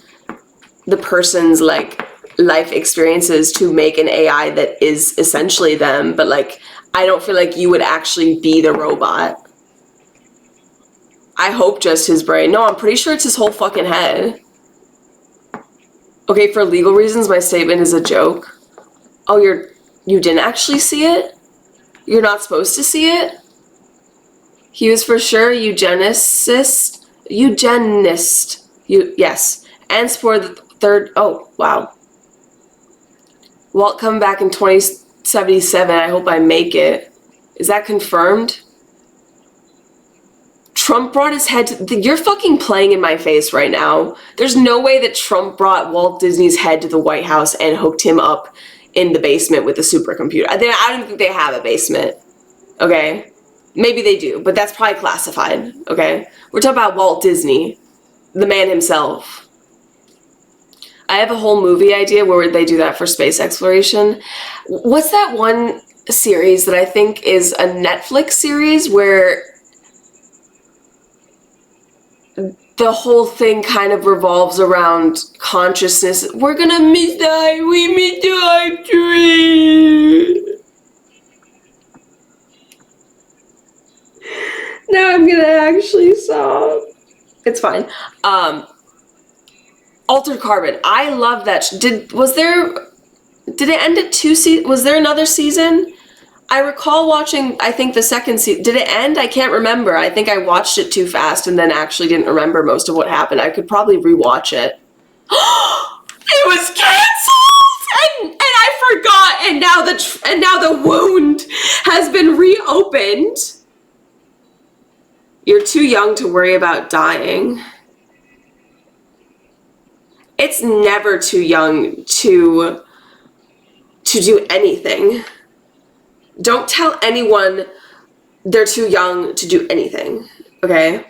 Speaker 1: like, life experiences to make an AI that is essentially them, but, like, I don't feel like you would actually be the robot. I hope just his brain. No, I'm pretty sure it's his whole fucking head. Okay, for legal reasons, my statement is a joke. Oh, you didn't actually see it? You're not supposed to see it? He was for sure a eugenist. Yes. And for the third, oh, wow. Walt come back in 2077. I hope I make it. Is that confirmed? Trump brought his head to... You're fucking playing in my face right now. There's no way that Trump brought Walt Disney's head to the White House and hooked him up in the basement with a supercomputer. I don't think they have a basement. Okay? Maybe they do, but that's probably classified. Okay? We're talking about Walt Disney, the man himself. I have a whole movie idea where they do that for space exploration. What's that one series that I think is a Netflix series where the whole thing kind of revolves around consciousness? We're gonna miss the actress. Now I'm gonna actually sob. It's fine. Altered Carbon. I love that. Did it end at 2 seasons? Was there another season? I recall watching, I think, the second season. Did it end? I can't remember. I think I watched it too fast and then actually didn't remember most of what happened. I could probably rewatch it. It was canceled! And I forgot, and now the wound has been reopened. You're too young to worry about dying. It's never too young to do anything. Don't tell anyone they're too young to do anything, okay?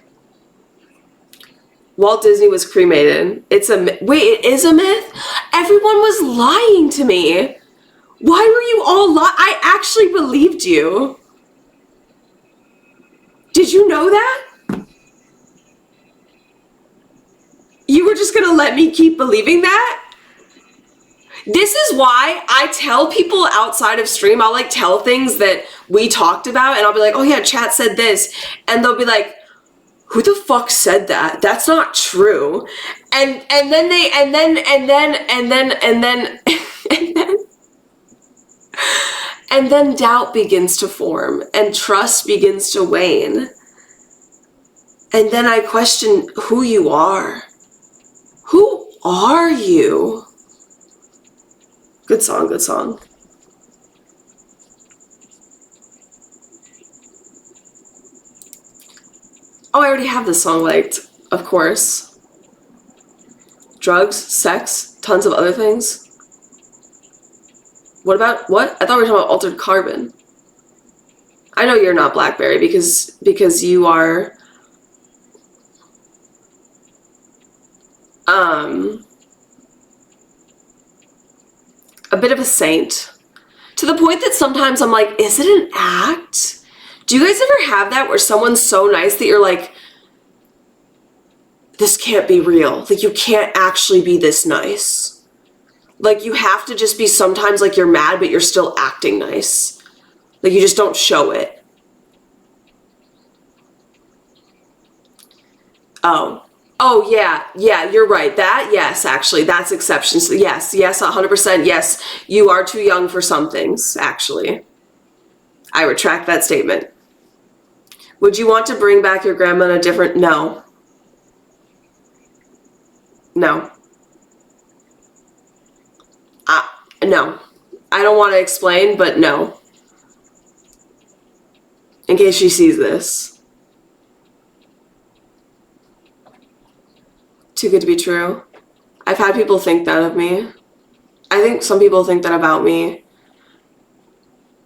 Speaker 1: Walt Disney was cremated. It's a myth. Wait, it is a myth? Everyone was lying to me. Why were you all I actually believed you. Did you know that? You were just gonna let me keep believing that? This is why I tell people outside of stream, I'll like tell things that we talked about and I'll be like, oh yeah, chat said this. And they'll be like, who the fuck said that? That's not true. And then doubt begins to form and trust begins to wane. And then I question who you are. Who are you? Good song, good song. Oh, I already have this song liked, of course. Drugs, sex, tons of other things. What about, what? I thought we were talking about Altered Carbon. I know you're not Blackberry because you are a bit of a saint. To the point that sometimes I'm like, is it an act? Do you guys ever have that where someone's so nice that you're like, this can't be real. Like, you can't actually be this nice. Like, you have to just be sometimes like you're mad, but you're still acting nice. Like, you just don't show it. Oh, yeah, you're right. That, yes, actually, that's exceptions. Yes, 100%. Yes, you are too young for some things, actually. I retract that statement. Would you want to bring back your grandma in a different... No. No. No. I don't want to explain, but no. in case she sees this. Too good to be true. I've had people think that of me. I think some people think that about me.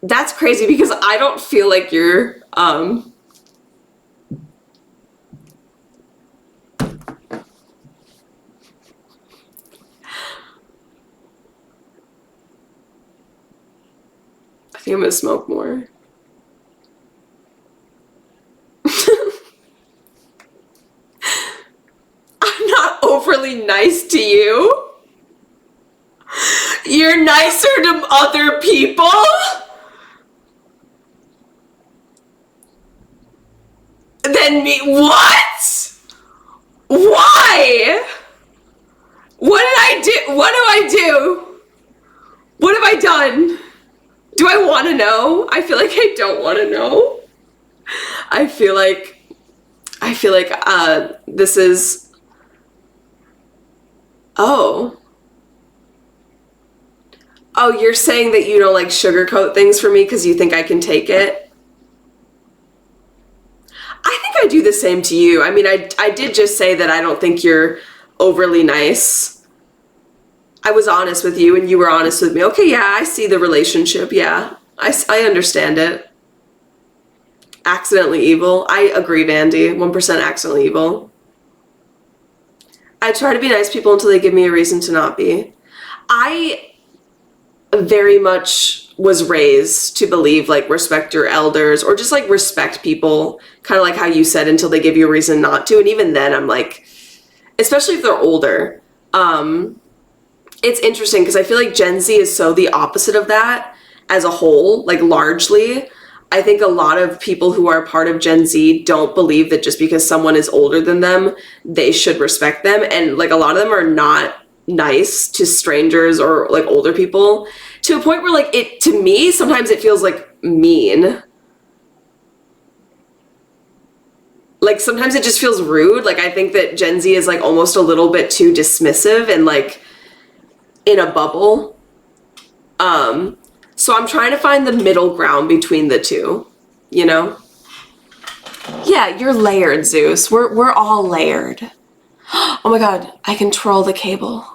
Speaker 1: That's crazy because I don't feel like you're, I think I'm gonna smoke more. I'm not overly nice to you. You're nicer to other people? Than me? What? Why? What did I do? What do I do? What have I done? Do I want to know? I feel like I don't want to know. I feel like this is, oh, you're saying that you don't like sugarcoat things for me because you think I can take it? I think I do the same to you. I mean, I did just say that I don't think you're overly nice. I was honest with you and you were honest with me. Okay, yeah, I see the relationship. Yeah, I understand it. Accidentally evil. I agree, Vandy. 1% accidentally evil. I try to be nice to people until they give me a reason to not be. I very much was raised to believe, like, respect your elders or just, like, respect people, kind of like how you said, until they give you a reason not to. And even then, I'm like, especially if they're older, it's interesting because I feel like Gen Z is so the opposite of that as a whole, like, largely. I think a lot of people who are part of Gen Z don't believe that just because someone is older than them, they should respect them. And, like, a lot of them are not nice to strangers or, like, older people, to a point where, like, it, to me, sometimes it feels like mean. Like, sometimes it just feels rude. Like, I think that Gen Z is, like, almost a little bit too dismissive and, like, in a bubble. So I'm trying to find the middle ground between the two, you know? Yeah, you're layered, Zeus. We're all layered. Oh my god, I control the cable.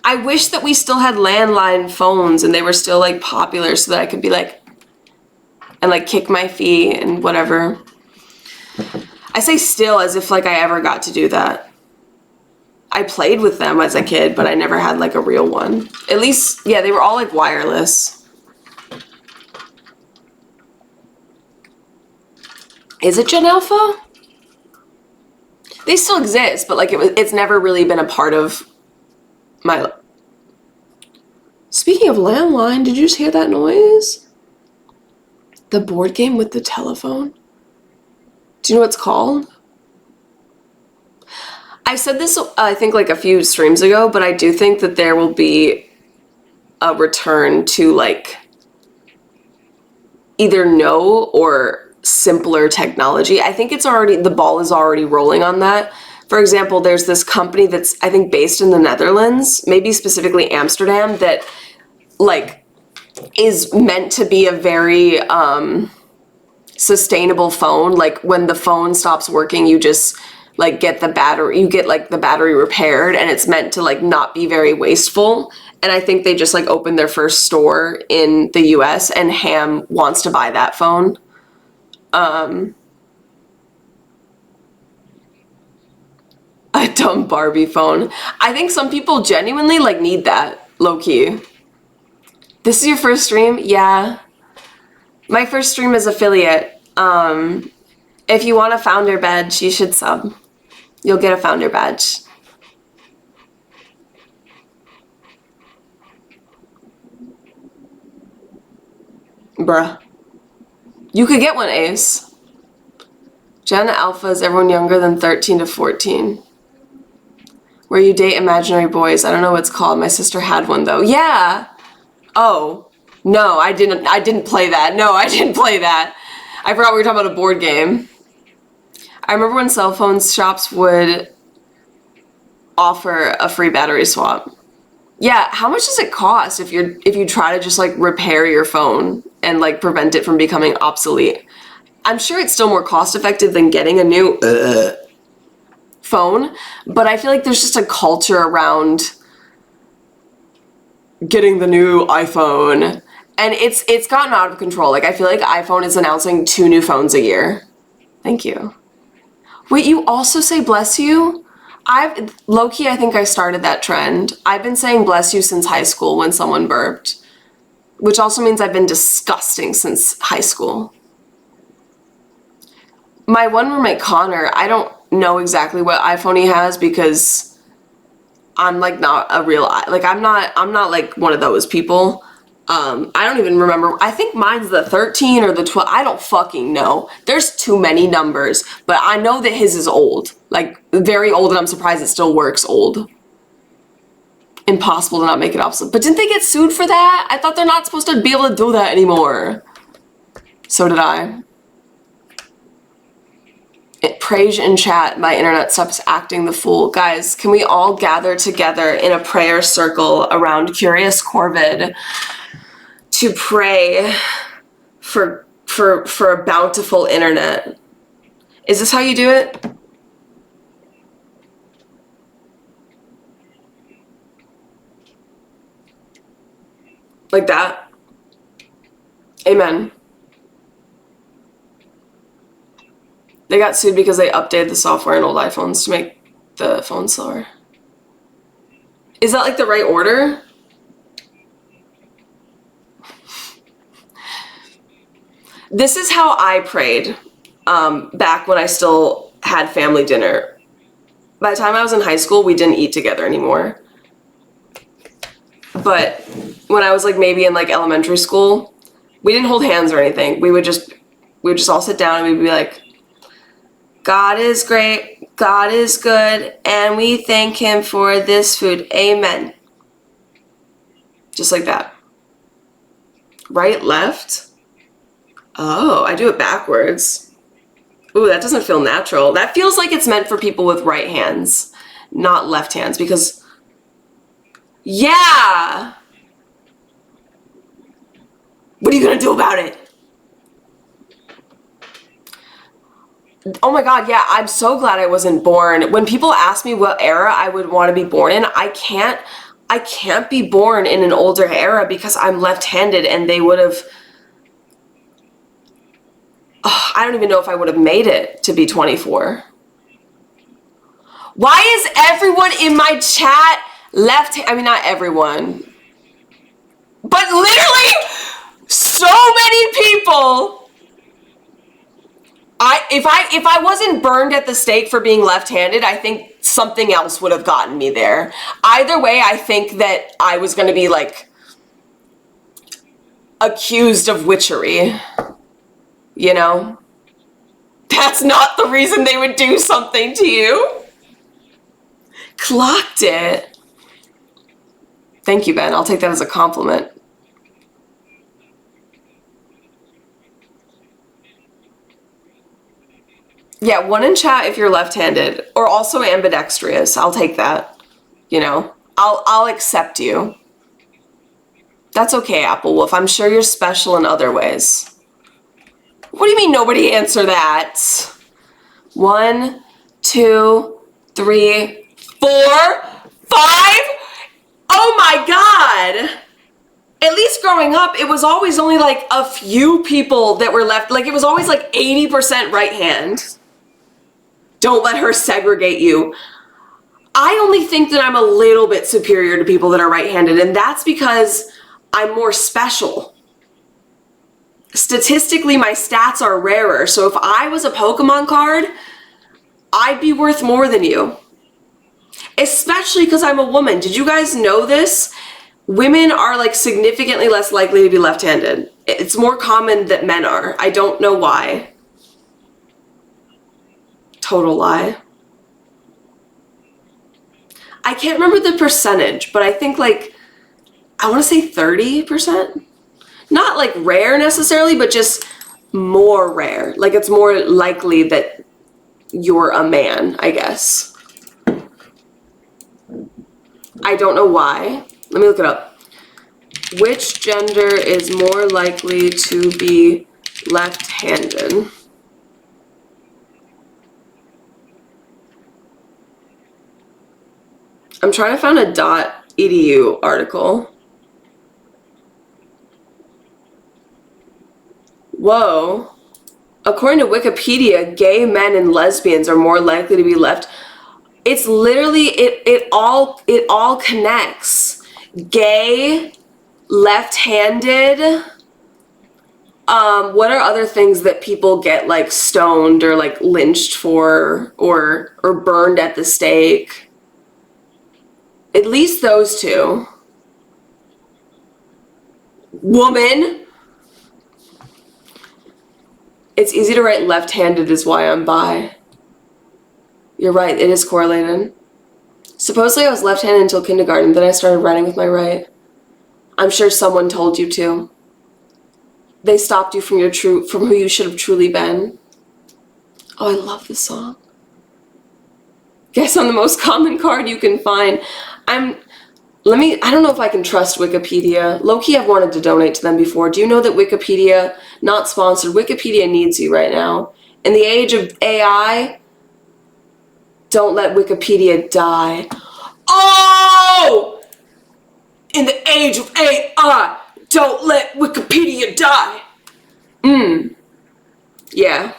Speaker 1: I wish that we still had landline phones and they were still, like, popular so that I could be like, and, like, kick my feet and whatever. I say still as if, like, I ever got to do that. I played with them as a kid, but I never had, like, a real one. At least, yeah, they were all, like, wireless. Is it Gen Alpha? They still exist, but, like, it's never really been a part of my... Speaking of landline, did you just hear that noise? The board game with the telephone? Do you know what it's called? I said this, I think, like, a few streams ago, but I do think that there will be a return to, like, either no or simpler technology. I think it's already, the ball is already rolling on that. For example, there's this company that's, I think, based in the Netherlands, maybe specifically Amsterdam, that, like, is meant to be a very sustainable phone. Like, when the phone stops working, you just, like, get the battery, you get, like, the battery repaired, and it's meant to, like, not be very wasteful. And I think they just, like, opened their first store in the US, and Ham wants to buy that phone. A dumb Barbie phone. I think some people genuinely, like, need that, low-key. This is your first stream? Yeah. My first stream is affiliate. If you want a founder badge, you should sub. You'll get a founder badge. Bruh. You could get one, Ace. Gen Alpha is everyone younger than 13 to 14. Where you date imaginary boys. I don't know what it's called. My sister had one, though. Yeah! Oh. No, I didn't play that. No, I didn't play that. I forgot we were talking about a board game. I remember when cell phone shops would offer a free battery swap. Yeah, how much does it cost if you try to just, like, repair your phone and, like, prevent it from becoming obsolete? I'm sure it's still more cost effective than getting a new phone, but I feel like there's just a culture around getting the new iPhone, and it's gotten out of control. Like, I feel like iPhone is announcing 2 new phones a year. Thank you. Wait, you also say bless you? Low-key, I think I started that trend. I've been saying bless you since high school when someone burped, which also means I've been disgusting since high school. My one roommate, Connor, I don't know exactly what iPhone he has because I'm like not a real, like I'm not like one of those people. I don't even remember. I think mine's the 13 or the 12. I don't fucking know. There's too many numbers, but I know that his is old, like very old, and I'm surprised it still works old. Impossible to not make it obsolete. But didn't they get sued for that? I thought they're not supposed to be able to do that anymore. So did I. Praise in chat, my internet stops acting the fool. Guys, can we all gather together in a prayer circle around Curious Corvid to pray for a bountiful internet? Is this how you do it? Like that? Amen. They got sued because they updated the software in old iPhones to make the phone slower. Is that like the right order? This is how I prayed back when I still had family dinner. By the time I was in high school, we didn't eat together anymore. But when I was like maybe in like elementary school, we didn't hold hands or anything. We would just all sit down and we'd be like, God is great, God is good, and we thank him for this food. Amen. Just like that. Right, left? Oh, I do it backwards. Ooh, that doesn't feel natural. That feels like it's meant for people with right hands, not left hands, because, yeah! What are you gonna do about it? Oh my God, yeah, I'm so glad I wasn't born. When people ask me what era I would want to be born in, I can't be born in an older era because I'm left-handed, and they would have, I don't even know if I would have made it to be 24. Why is everyone in my chat I mean, not everyone, but literally so many people. If I wasn't burned at the stake for being left-handed, I think something else would have gotten me there. Either way, I think that I was going to be like accused of witchery. You know? That's not the reason they would do something to you. Clocked it. Thank you, Ben. I'll take that as a compliment. Yeah, one in chat if you're left-handed, or also ambidextrous. I'll take that. You know, I'll accept you. That's okay, Apple Wolf. I'm sure you're special in other ways. What do you mean nobody answer that? 1, 2, 3, 4, 5. Oh my God. At least growing up, it was always only like a few people that were left. Like, it was always like 80% right hand. Don't let her segregate you. I only think that I'm a little bit superior to people that are right-handed, and that's because I'm more special. Statistically, my stats are rarer, so if I was a Pokemon card, I'd be worth more than you. Especially because I'm a woman. Did you guys know this? Women are like significantly less likely to be left-handed. It's more common that men are. I don't know why. Total lie. I can't remember the percentage, but I think like, I want to say 30%. Not like rare necessarily, but just more rare. Like, it's more likely that you're a man, I guess. I don't know why. Let me look it up. Which gender is more likely to be left-handed? I'm trying to find a .edu article. Whoa. According to Wikipedia, gay men and lesbians are more likely to be left. It's literally it all connects. Gay, left-handed. What are other things that people get like stoned or like lynched for or burned at the stake? At least those two. Woman. It's easy to write left-handed is why I'm bi. You're right, it is correlated. Supposedly I was left-handed until kindergarten, then I started writing with my right. I'm sure someone told you to. They stopped you from who you should have truly been. Oh, I love this song. Guess on the most common card you can find. I don't know if I can trust Wikipedia. Low-key, I've wanted to donate to them before. Do you know that Wikipedia, not sponsored, Wikipedia needs you right now? In the age of AI, don't let Wikipedia die. Oh! In the age of AI, don't let Wikipedia die. Yeah.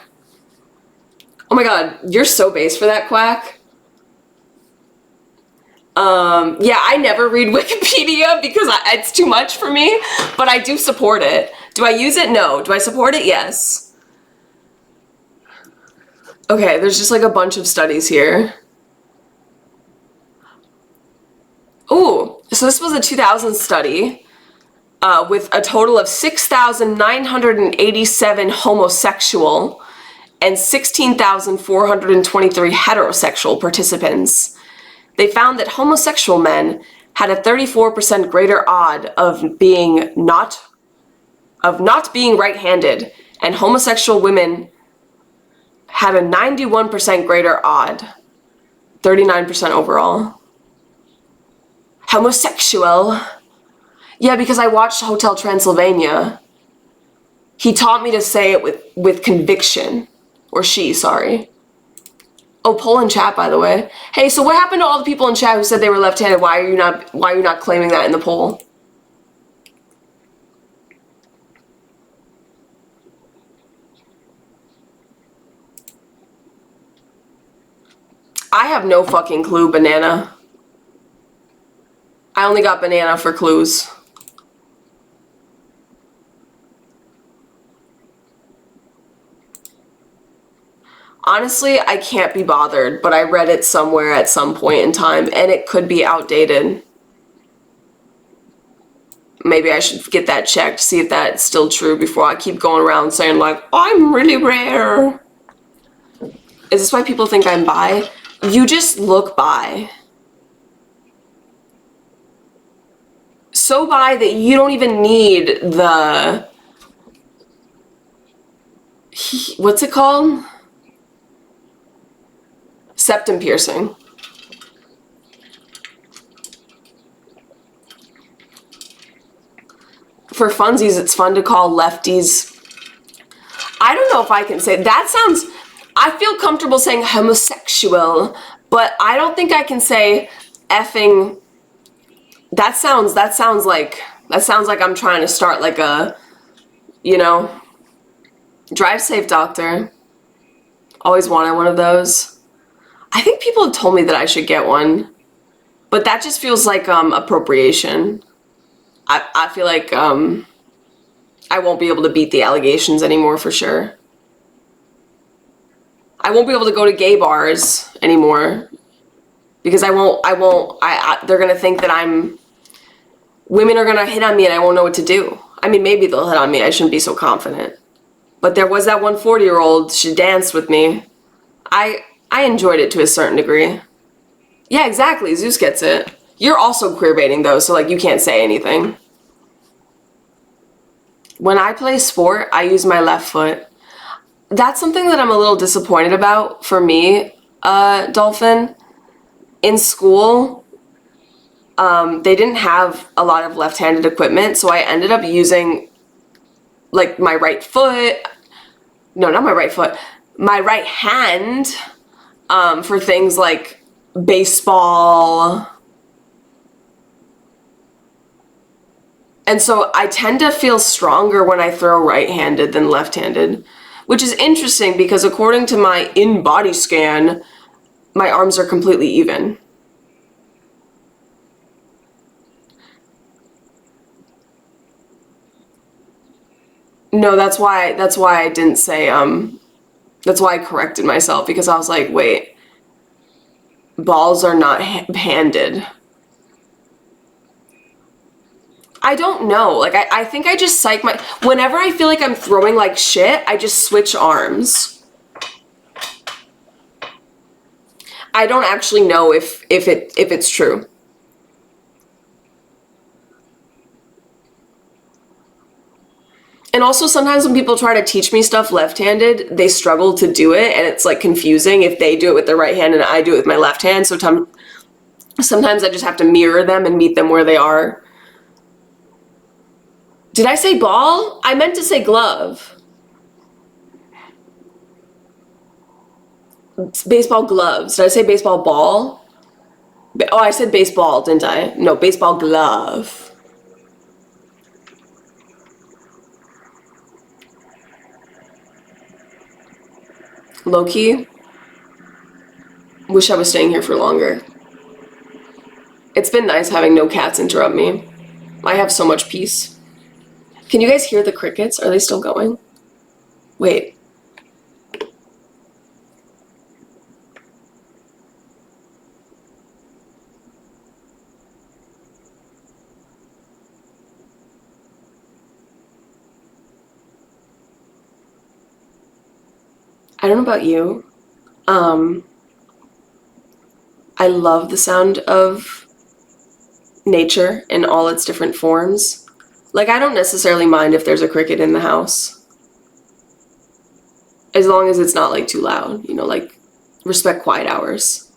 Speaker 1: Oh my god, you're so base for that, Quack. Yeah, I never read Wikipedia because it's too much for me, but I do support it. Do I use it? No. Do I support it? Yes. Okay, there's just like a bunch of studies here. Ooh, so this was a 2000 study with a total of 6,987 homosexual and 16,423 heterosexual participants. They found that homosexual men had a 34% greater odd of not being right-handed, and homosexual women had a 91% greater odd, 39% overall. Homosexual. Yeah, because I watched Hotel Transylvania. He taught me to say it with conviction. Or she, sorry. Oh, poll in chat, by the way. Hey, so what happened to all the people in chat who said they were left-handed? Why are you not claiming that in the poll? I have no fucking clue, banana. I only got banana for clues. Honestly, I can't be bothered, but I read it somewhere at some point in time, and it could be outdated. Maybe I should get that checked, see if that's still true before I keep going around saying like, I'm really rare. Is this why people think I'm bi? You just look bi. So bi that you don't even need the... What's it called? Septum piercing. For funsies, it's fun to call lefties. I don't know if I can say that sounds. I feel comfortable saying homosexual, but I don't think I can say effing. That sounds like I'm trying to start like a, drive safe, doctor. Always wanted one of those. I think people have told me that I should get one, but that just feels like appropriation. I feel like I won't be able to beat the allegations anymore for sure. I won't be able to go to gay bars anymore because they're gonna think that women are gonna hit on me and I won't know what to do. I mean, maybe they'll hit on me. I shouldn't be so confident. But there was that one 40-year-old, she danced with me. I enjoyed it to a certain degree. Yeah, exactly. Zeus gets it. You're also queerbaiting though, so like you can't say anything. When I play sport, I use my left foot. That's something that I'm a little disappointed about for me, Dolphin. In school, they didn't have a lot of left-handed equipment, so I ended up using like my right foot. No, not my right foot. My right hand for things like baseball, And so I tend to feel stronger when I throw right-handed than left-handed, which is interesting because according to my in-body scan, my arms are completely even. No, that's why I didn't say, that's why I corrected myself, because I was like, wait, balls are not handed. I don't know. Like, I think I just psych my... Whenever I feel like I'm throwing like shit, I just switch arms. I don't actually know if it's true. And also sometimes when people try to teach me stuff left-handed, they struggle to do it, and it's like confusing if they do it with their right hand and I do it with my left hand. So sometimes I just have to mirror them and meet them where they are. Did I say ball? I meant to say glove. It's baseball gloves. Did I say baseball ball? Oh, I said baseball, didn't I? No, baseball glove. Low-key, wish I was staying here for longer. It's been nice having no cats interrupt me. I have so much peace. Can you guys hear the crickets? Are they still going? Wait. I don't know about you. I love the sound of nature in all its different forms. Like, I don't necessarily mind if there's a cricket in the house. As long as it's not, like, too loud. You know, like, respect quiet hours.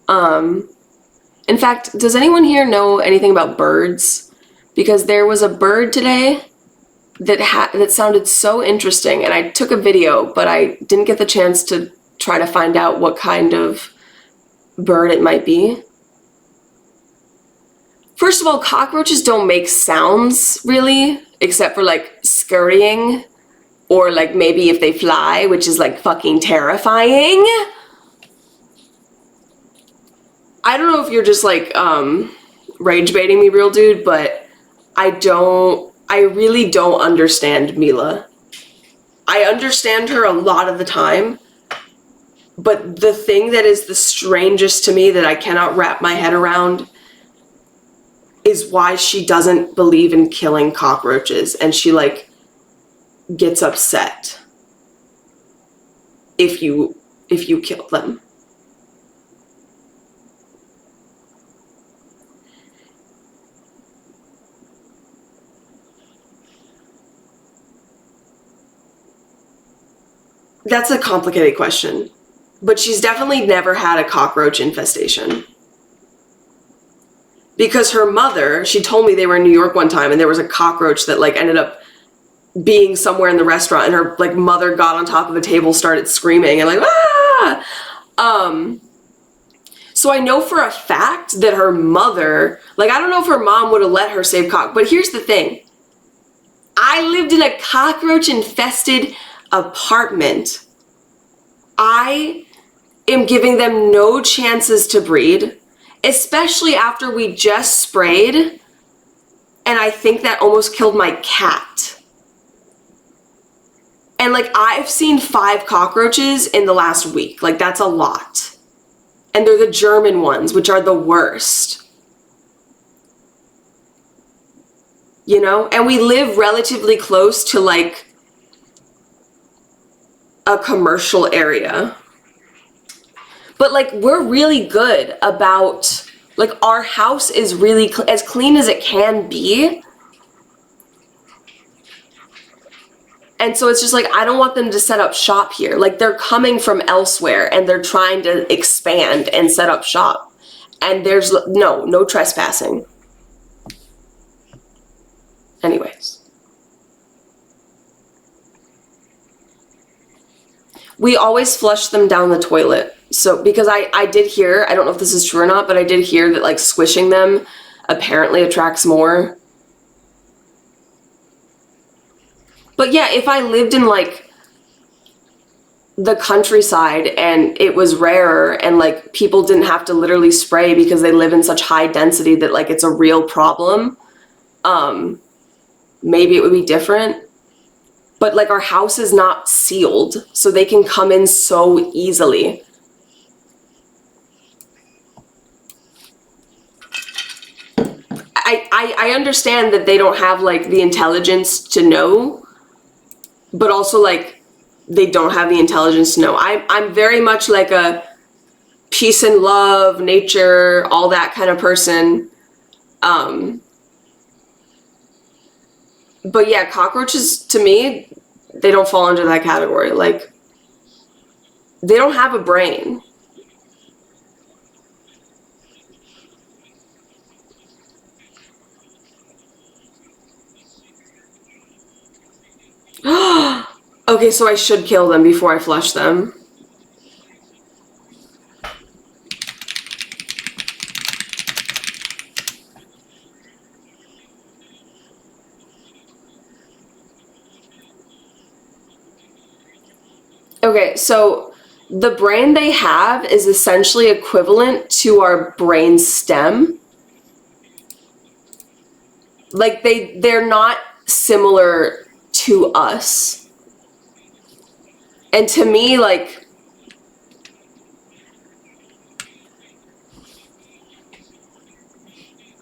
Speaker 1: In fact, does anyone here know anything about birds? Because there was a bird today that sounded so interesting, and I took a video, but I didn't get the chance to try to find out what kind of bird it might be. First of all, cockroaches don't make sounds, really, except for, like, scurrying, or, like, maybe if they fly, which is, like, fucking terrifying. I don't know if you're just, like, rage baiting me, real dude, but I really don't understand Mila. I understand her a lot of the time, but the thing that is the strangest to me that I cannot wrap my head around is why she doesn't believe in killing cockroaches, and she, like, gets upset if you kill them. That's a complicated question, but she's definitely never had a cockroach infestation. Because her mother, she told me they were in New York one time and there was a cockroach that, like, ended up being somewhere in the restaurant, and her, like, mother got on top of the table, started screaming, and, like, ah! So I know for a fact that her mother, like, I don't know if her mom would have let her save but here's the thing. I lived in a cockroach-infested apartment. I am giving them no chances to breed, especially after we just sprayed, and I think that almost killed my cat. And, like, I've seen 5 cockroaches in the last week. Like, that's a lot. And they're the German ones, which are the worst. You know? And we live relatively close to, like, a commercial area. But, like, we're really good about, like, our house is really as clean as it can be. And so it's just like, I don't want them to set up shop here. Like, they're coming from elsewhere and they're trying to expand and set up shop. And there's no trespassing. Anyways. We always flush them down the toilet. So, because I did hear, I don't know if this is true or not, but I did hear that, like, squishing them apparently attracts more But yeah, if I lived in like the countryside and it was rarer and like people didn't have to literally spray because they live in such high density that like it's a real problem, maybe it would be different. But like our house is not sealed, so they can come in so easily. I understand that they don't have like the intelligence to know, but also like they don't have the intelligence to know. I'm very much like a peace and love, nature, all that kind of person. But yeah, cockroaches to me, they don't fall under that category. Like, they don't have a brain. Okay, so I should kill them before I flush them. Okay, so the brain they have is essentially equivalent to our brain stem. Like they're not similar to us. And to me, like,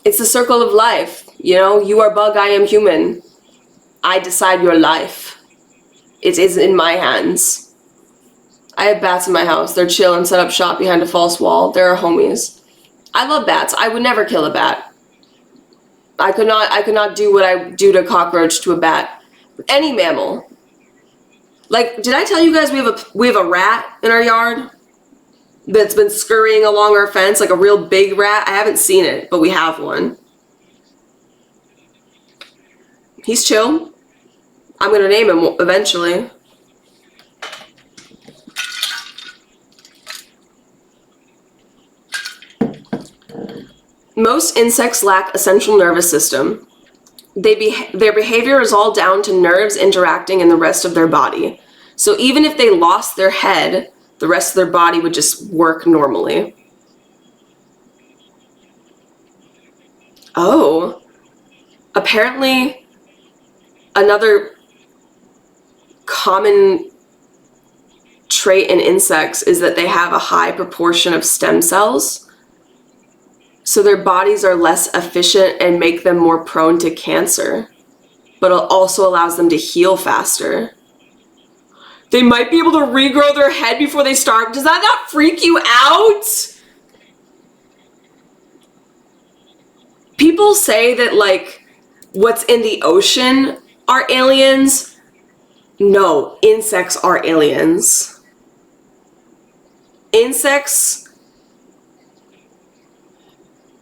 Speaker 1: it's the circle of life, you know? You are bug, I am human. I decide your life. It is in my hands. I have bats in my house. They're chill and set up shop behind a false wall. They're our homies. I love bats. I would never kill a bat. I could not do what I do to a cockroach to a bat. Any mammal. Like, did I tell you guys we have a rat in our yard that's been scurrying along our fence, like a real big rat? I haven't seen it, but we have one. He's chill. I'm gonna name him eventually. Most insects lack a central nervous system. Their behavior is all down to nerves interacting in the rest of their body. So even if they lost their head, the rest of their body would just work normally. Oh. Apparently, another common trait in insects is that they have a high proportion of stem cells. So their bodies are less efficient and make them more prone to cancer, but it also allows them to heal faster. They might be able to regrow their head before they starve. Does that not freak you out? People say that, like, what's in the ocean are aliens. No, insects are aliens. Insects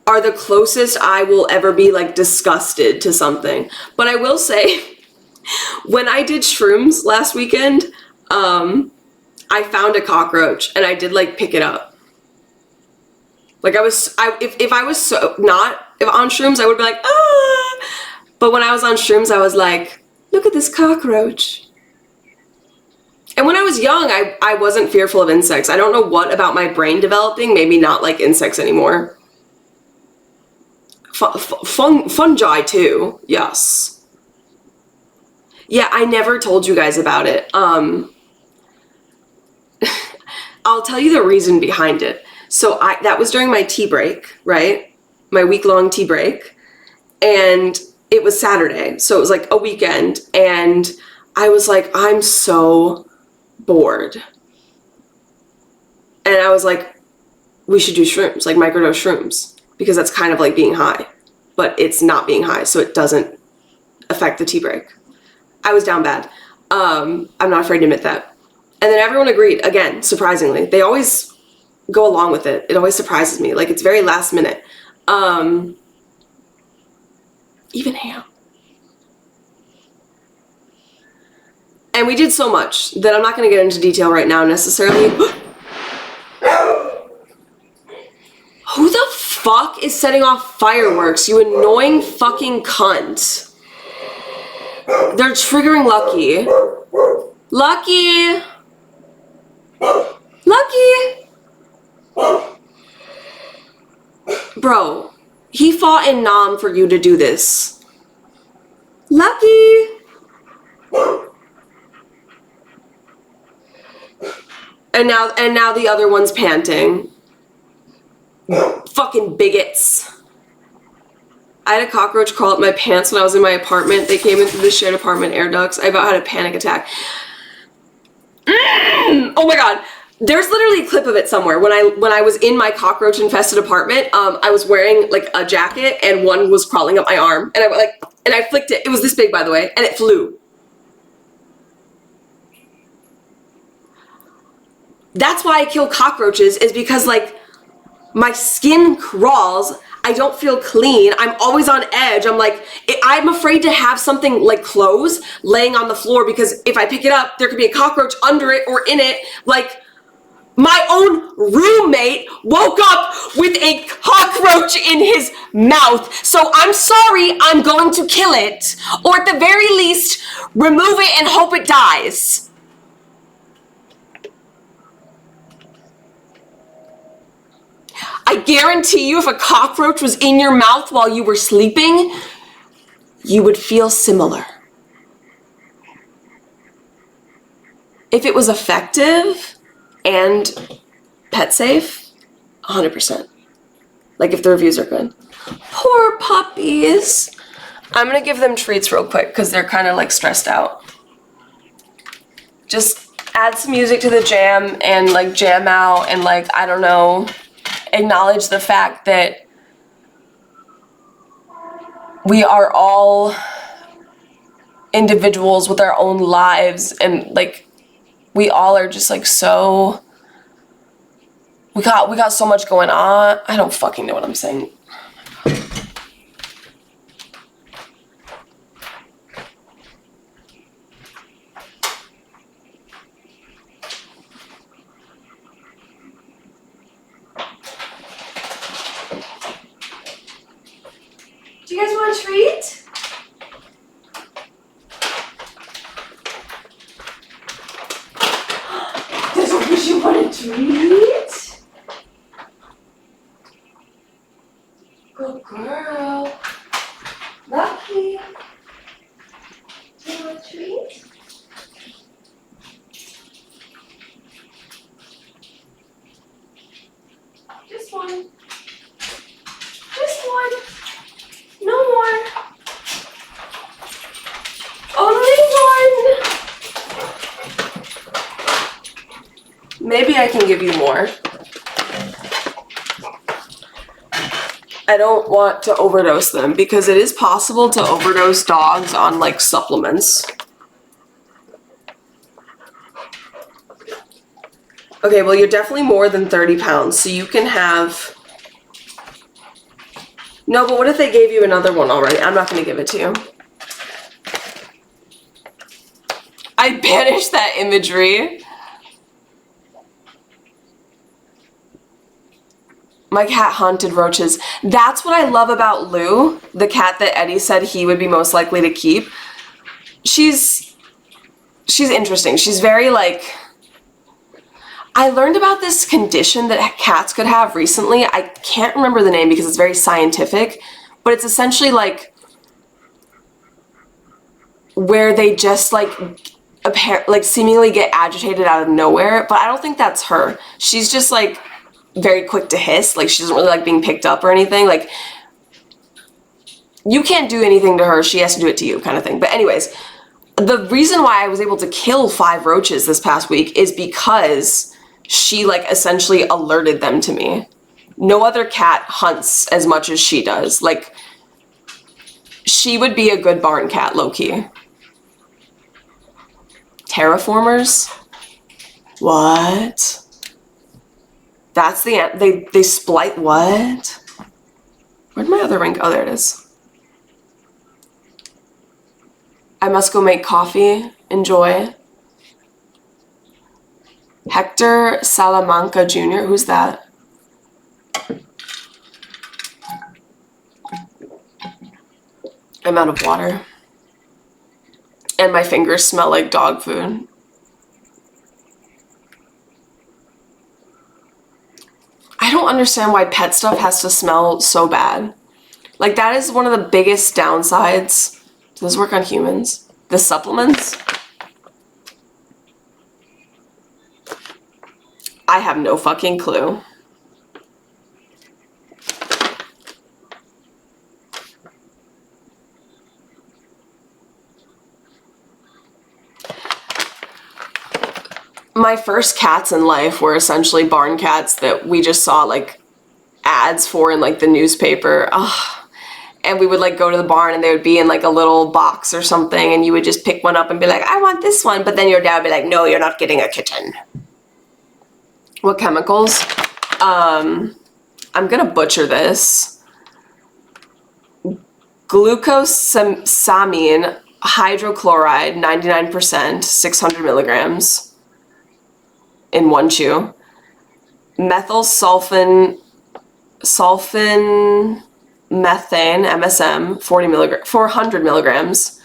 Speaker 1: are the closest I will ever be like disgusted to something. But I will say, when I did shrooms last weekend, I found a cockroach and I did like pick it up. Like if I was so not on shrooms, I would be like, ah. But when I was on shrooms, I was like, look at this cockroach. And when I was young, I wasn't fearful of insects. I don't know what about my brain developing made me not like insects anymore. Fungi too, yes. Yeah, I never told you guys about it. I'll tell you the reason behind it. So that was during my tea break, right? My week-long tea break. And it was Saturday, so it was like a weekend. And I was like, I'm so bored. And I was like, we should do shrooms, like microdose shrooms. Because that's kind of like being high, but it's not being high, so it doesn't affect the tea break. I was down bad. I'm not afraid to admit that. And then everyone agreed, again, surprisingly. They always go along with it. It always surprises me. Like, it's very last minute. Even Ham. And we did so much that I'm not going to get into detail right now necessarily. Who the fuck is setting off fireworks, you annoying fucking cunt? They're triggering Lucky. Lucky! Lucky! Bro, he fought in Nam for you to do this. Lucky! And now the other one's panting. Fucking bigots. I had a cockroach crawl up my pants when I was in my apartment. They came in through the shared apartment air ducts. I about had a panic attack. Oh my god. There's literally a clip of it somewhere. When I was in my cockroach infested apartment, I was wearing like a jacket and one was crawling up my arm, and I flicked it. It was this big, by the way, and it flew. That's why I kill cockroaches, is because like my skin crawls. I don't feel clean. I'm always on edge. I'm afraid to have something like clothes laying on the floor, because if I pick it up, there could be a cockroach under it or in it. Like, my own roommate woke up with a cockroach in his mouth. So I'm sorry, I'm going to kill it. Or at the very least, remove it and hope it dies. I guarantee you, if a cockroach was in your mouth while you were sleeping, you would feel similar. If it was effective and pet safe, 100%. Like, if the reviews are good. Poor puppies. I'm gonna give them treats real quick because they're kind of like stressed out. Just add some music to the jam and like jam out and like, I don't know, acknowledge the fact that we are all individuals with our own lives, and like we all are just like so, we got so much going on. I don't fucking know what I'm saying. Do you guys want a treat? Does you want a treat? Good girl. Lucky. Do you want a treat? Just one. Just one. No more. Only one. Maybe I can give you more. I don't want to overdose them, because it is possible to overdose dogs on like supplements. Okay, well, you're definitely more than 30 pounds, so you can have... No, but what if they gave you another one already? I'm not going to give it to you. I banished that imagery. My cat hunted roaches. That's what I love about Lou, the cat that Eddie said he would be most likely to keep. She's interesting. She's very like... I learned about this condition that cats could have recently. I can't remember the name because it's very scientific, but it's essentially like where they just like seemingly get agitated out of nowhere, but I don't think that's her. She's just like very quick to hiss. Like, she doesn't really like being picked up or anything. Like, you can't do anything to her. She has to do it to you, kind of thing. But anyways, the reason why I was able to kill 5 roaches this past week is because she like essentially alerted them to me. No other cat hunts as much as she does. Like, she would be a good barn cat, low-key. Terraformers? What? That's the they splice. What? Where'd my other ring go? Oh, there it is. I must go make coffee. Enjoy. Hector Salamanca Jr. Who's that? I'm out of water. And my fingers smell like dog food. I don't understand why pet stuff has to smell so bad. Like, that is one of the biggest downsides. Does this work on humans? The supplements? I have no fucking clue. My first cats in life were essentially barn cats that we just saw like ads for in like the newspaper. Ugh. And we would like go to the barn and they would be in like a little box or something and you would just pick one up and be like, I want this one. But then your dad would be like, no, you're not getting a kitten. What chemicals? I'm gonna butcher this. Glucosamine hydrochloride, 99%, 600 milligrams in one chew. Methyl sulfin methane, MSM, 400 milligrams.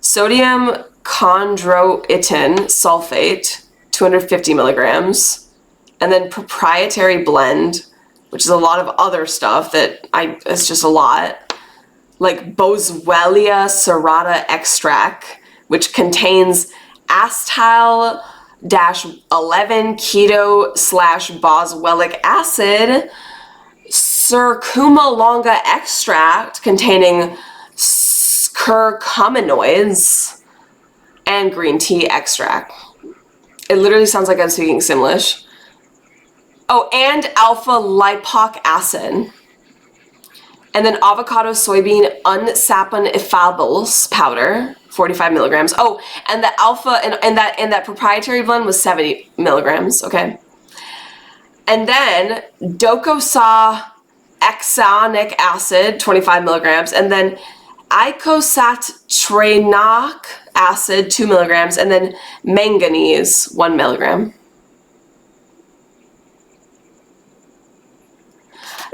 Speaker 1: Sodium chondroitin sulfate, 250 milligrams. And then proprietary blend, which is a lot of other stuff it's just a lot. Like Boswellia serrata extract, which contains acetyl-11 keto/boswellic acid, curcuma longa extract containing curcuminoids, and green tea extract. It literally sounds like I'm speaking Simlish. Oh, and alpha lipoic acid. And then avocado soybean unsaponificables powder, 45 milligrams. Oh, and the alpha in that proprietary blend was 70 milligrams, okay? And then docosahexaenic acid, 25 milligrams, and then icosapentaenoic acid, 2 milligrams, and then manganese, 1 milligram.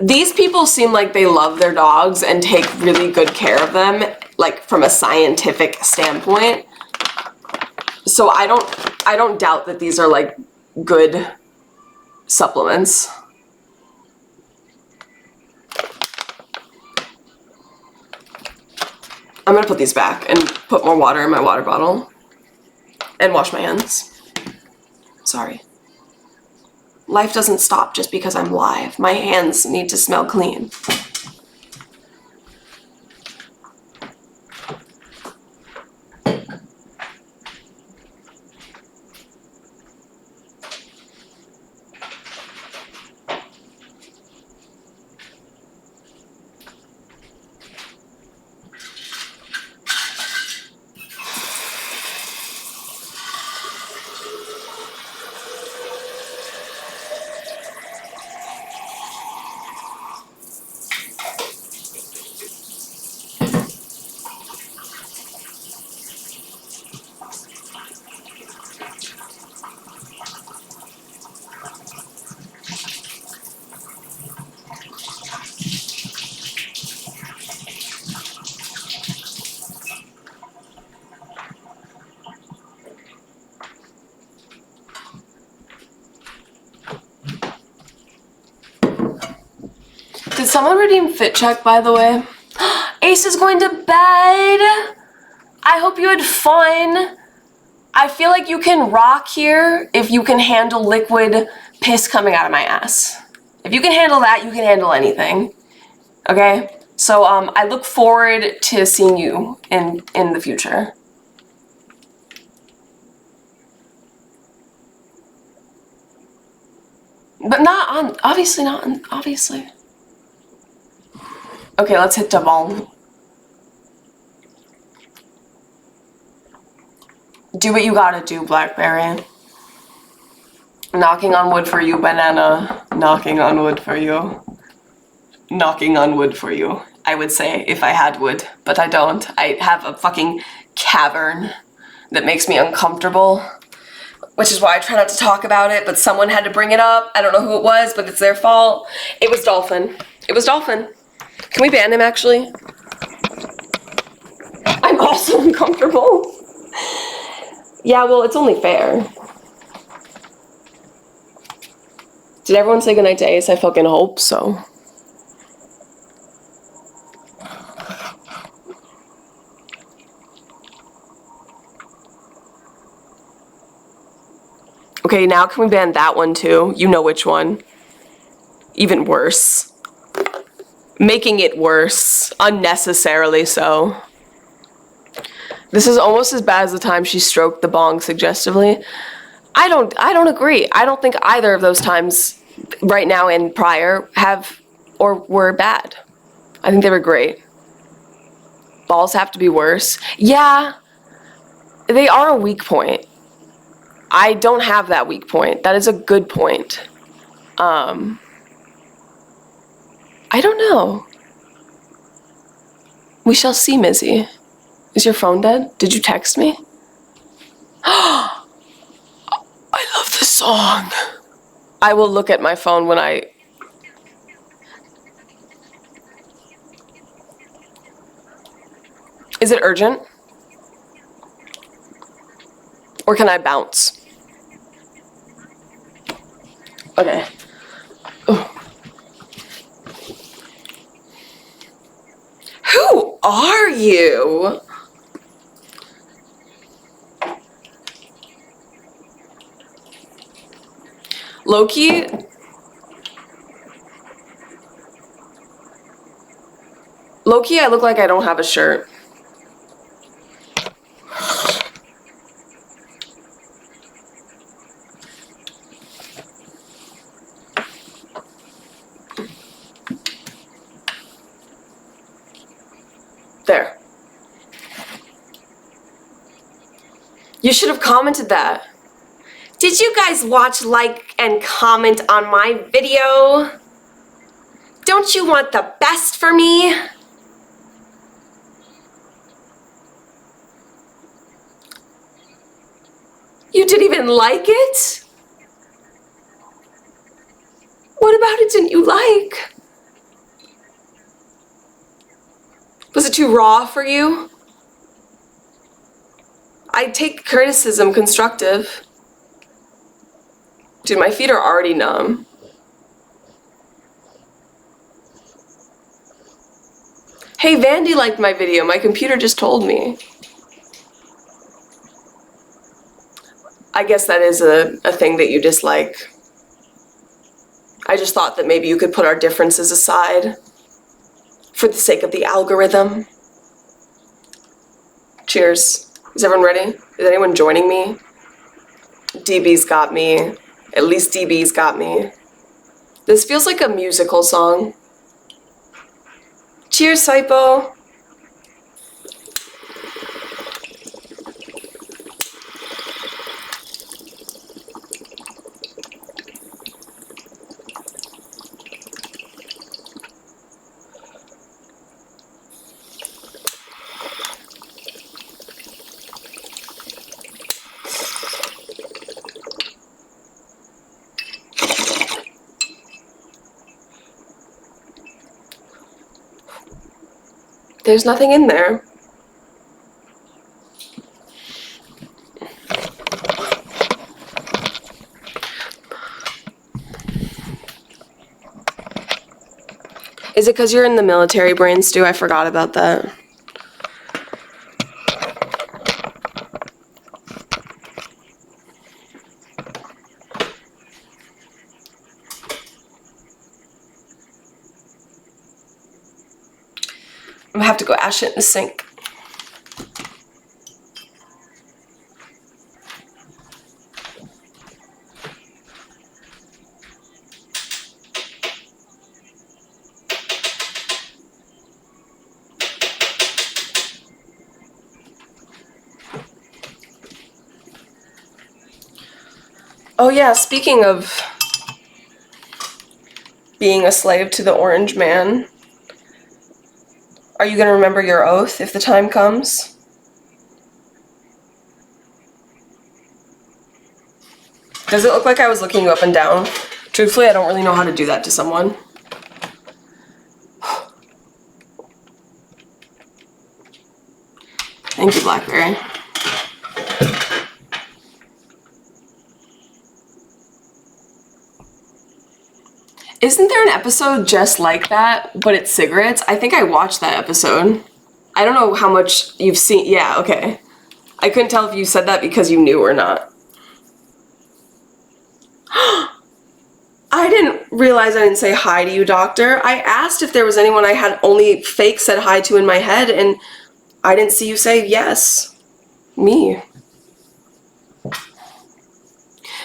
Speaker 1: These people seem like they love their dogs and take really good care of them, like from a scientific standpoint. So I don't doubt that these are like good supplements. I'm gonna put these back and put more water in my water bottle and wash my hands. Sorry. Life doesn't stop just because I'm live. My hands need to smell clean. Did someone redeem Fit Check, by the way? Ace is going to bed! I hope you had fun. I feel like you can rock here if you can handle liquid piss coming out of my ass. If you can handle that, you can handle anything. Okay? So, I look forward to seeing you in the future. But not on, obviously not on, obviously. Okay, let's hit double. Do what you gotta do, Blackberry. Knocking on wood for you, Banana. Knocking on wood for you. Knocking on wood for you, I would say, if I had wood. But I don't. I have a fucking cavern that makes me uncomfortable. Which is why I try not to talk about it, but someone had to bring it up. I don't know who it was, but it's their fault. It was Dolphin. It was Dolphin. Can we ban him, actually? I'm also uncomfortable. Yeah, well, it's only fair. Did everyone say goodnight to Ace? I fucking hope so. Okay, now can we ban that one too? You know which one. Even worse. Making it worse. Unnecessarily so. This is almost as bad as the time she stroked the bong suggestively. I don't agree. I don't think either of those times, right now and prior, have or were bad. I think they were great. Balls have to be worse. Yeah, they are a weak point. I don't have that weak point. That is a good point. I don't know. We shall see, Mizzy. Is your phone dead? Did you text me? I love this song. I will look at my phone when I... Is it urgent? Or can I bounce? Okay. Ugh. Who are you? Loki? Loki, I look like I don't have a shirt. There. You should have commented that. Did you guys watch, like, and comment on my video? Don't you want the best for me? You didn't even like it? What about it didn't you like? Was it too raw for you? I take criticism constructive. Dude, my feet are already numb. Hey, Vandy liked my video. My computer just told me. I guess that is a thing that you dislike. I just thought that maybe you could put our differences aside for the sake of the algorithm. Cheers. Is everyone ready? Is anyone joining me? DB's got me. At least DB's got me. This feels like a musical song. Cheers, Saipo. There's nothing in there. Is it because you're in the military brain, Stu? I forgot about that. I'm gonna have to go ash it in the sink. Oh yeah, speaking of being a slave to the orange man, are you going to remember your oath if the time comes? Does it look like I was looking you up and down? Truthfully, I don't really know how to do that to someone. Thank you, Blackberry. Isn't there an episode just like that, but it's cigarettes? I think I watched that episode. I don't know how much you've seen. Yeah, okay. I couldn't tell if you said that because you knew or not. I didn't realize I didn't say hi to you, doctor. I asked if there was anyone I had only fake said hi to in my head, and I didn't see you say yes. Me.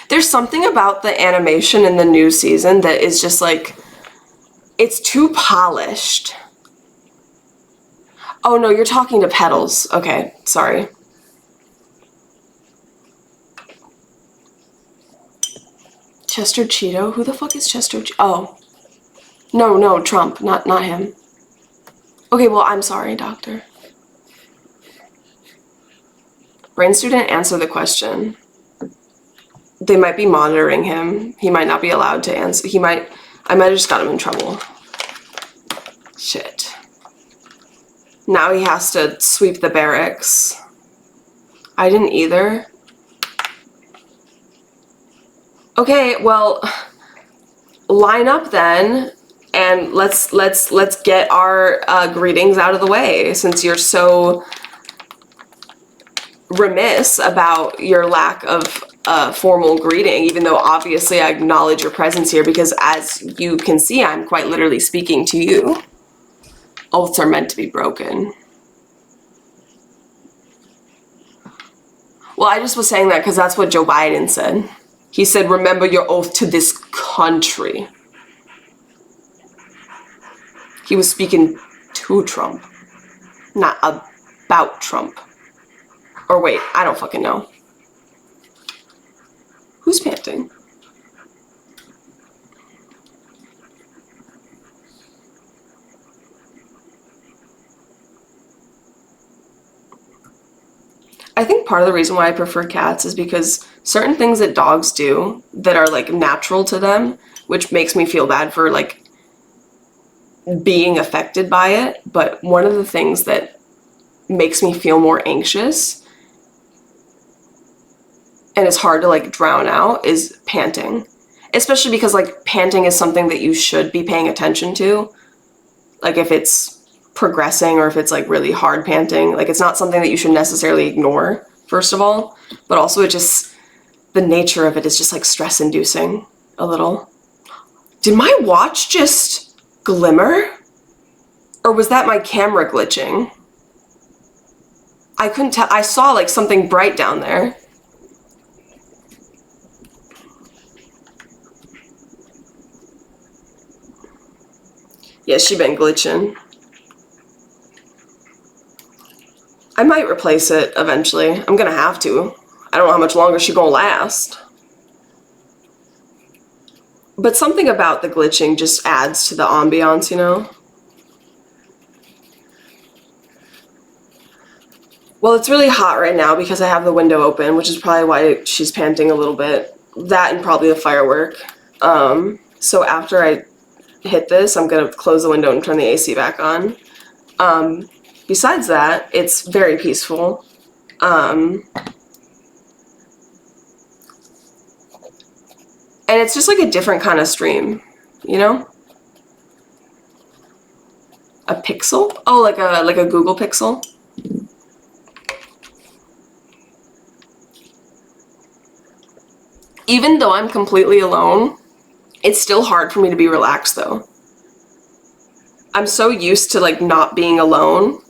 Speaker 1: There's something about the animation in the new season that is just like, it's too polished. Oh no, you're talking to Petals. Okay, sorry. Chester Cheeto? Who the fuck is Chester Cheeto? Oh. No, Trump. Not him. Okay, well, I'm sorry, doctor. Brainstew didn't answer the question. They might be monitoring him. He might not be allowed to answer. I might have just got him in trouble. Shit. Now he has to sweep the barracks. I didn't either. Okay, well, line up then, and let's get our greetings out of the way, since you're so remiss about your lack of formal greeting, even though obviously I acknowledge your presence here, because as you can see, I'm quite literally speaking to you. Oaths are meant to be broken. Well, I just was saying that because that's what Joe Biden said. He said, remember your oath to this country. He was speaking to Trump, not about Trump. Or wait, I don't fucking know. Who's panting? I think part of the reason why I prefer cats is because certain things that dogs do that are like natural to them, which makes me feel bad for like being affected by it. But one of the things that makes me feel more anxious and it's hard to like drown out is panting. Especially because like panting is something that you should be paying attention to. Like if it's progressing or if it's like really hard panting, like it's not something that you should necessarily ignore, first of all, but also it just, the nature of it is just like stress inducing a little. Did my watch just glimmer? Or was that my camera glitching? I couldn't tell. I saw like something bright down there. Yeah, she been glitching. I might replace it eventually. I'm gonna have to. I don't know how much longer she gonna last. But something about the glitching just adds to the ambiance, you know? Well, it's really hot right now because I have the window open, which is probably why she's panting a little bit. That and probably the firework. So after I hit this, I'm gonna close the window and turn the AC back on. Besides that, it's very peaceful. And it's just like a different kind of stream, you know? A Pixel? Oh, like a Google Pixel? Even though I'm completely alone, it's still hard for me to be relaxed though. I'm so used to like not being alone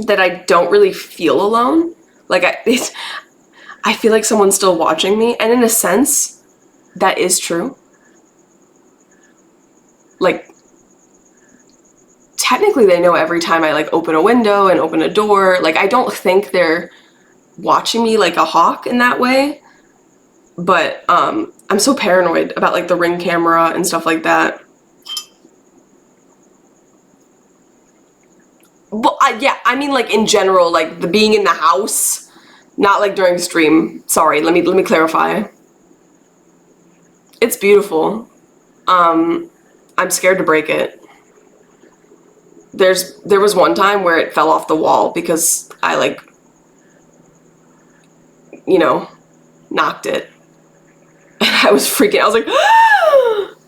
Speaker 1: that I don't really feel alone. Like I feel like someone's still watching me, and in a sense, that is true. Like, technically they know every time I like open a window and open a door. Like, I don't think they're watching me like a hawk in that way, but I'm so paranoid about like the Ring camera and stuff like that. Well, yeah, I mean like in general, like the being in the house, not like during stream. Sorry, let me clarify. It's beautiful. I'm scared to break it. There was one time where it fell off the wall because I like, you know, knocked it. And I was freaking, I was like,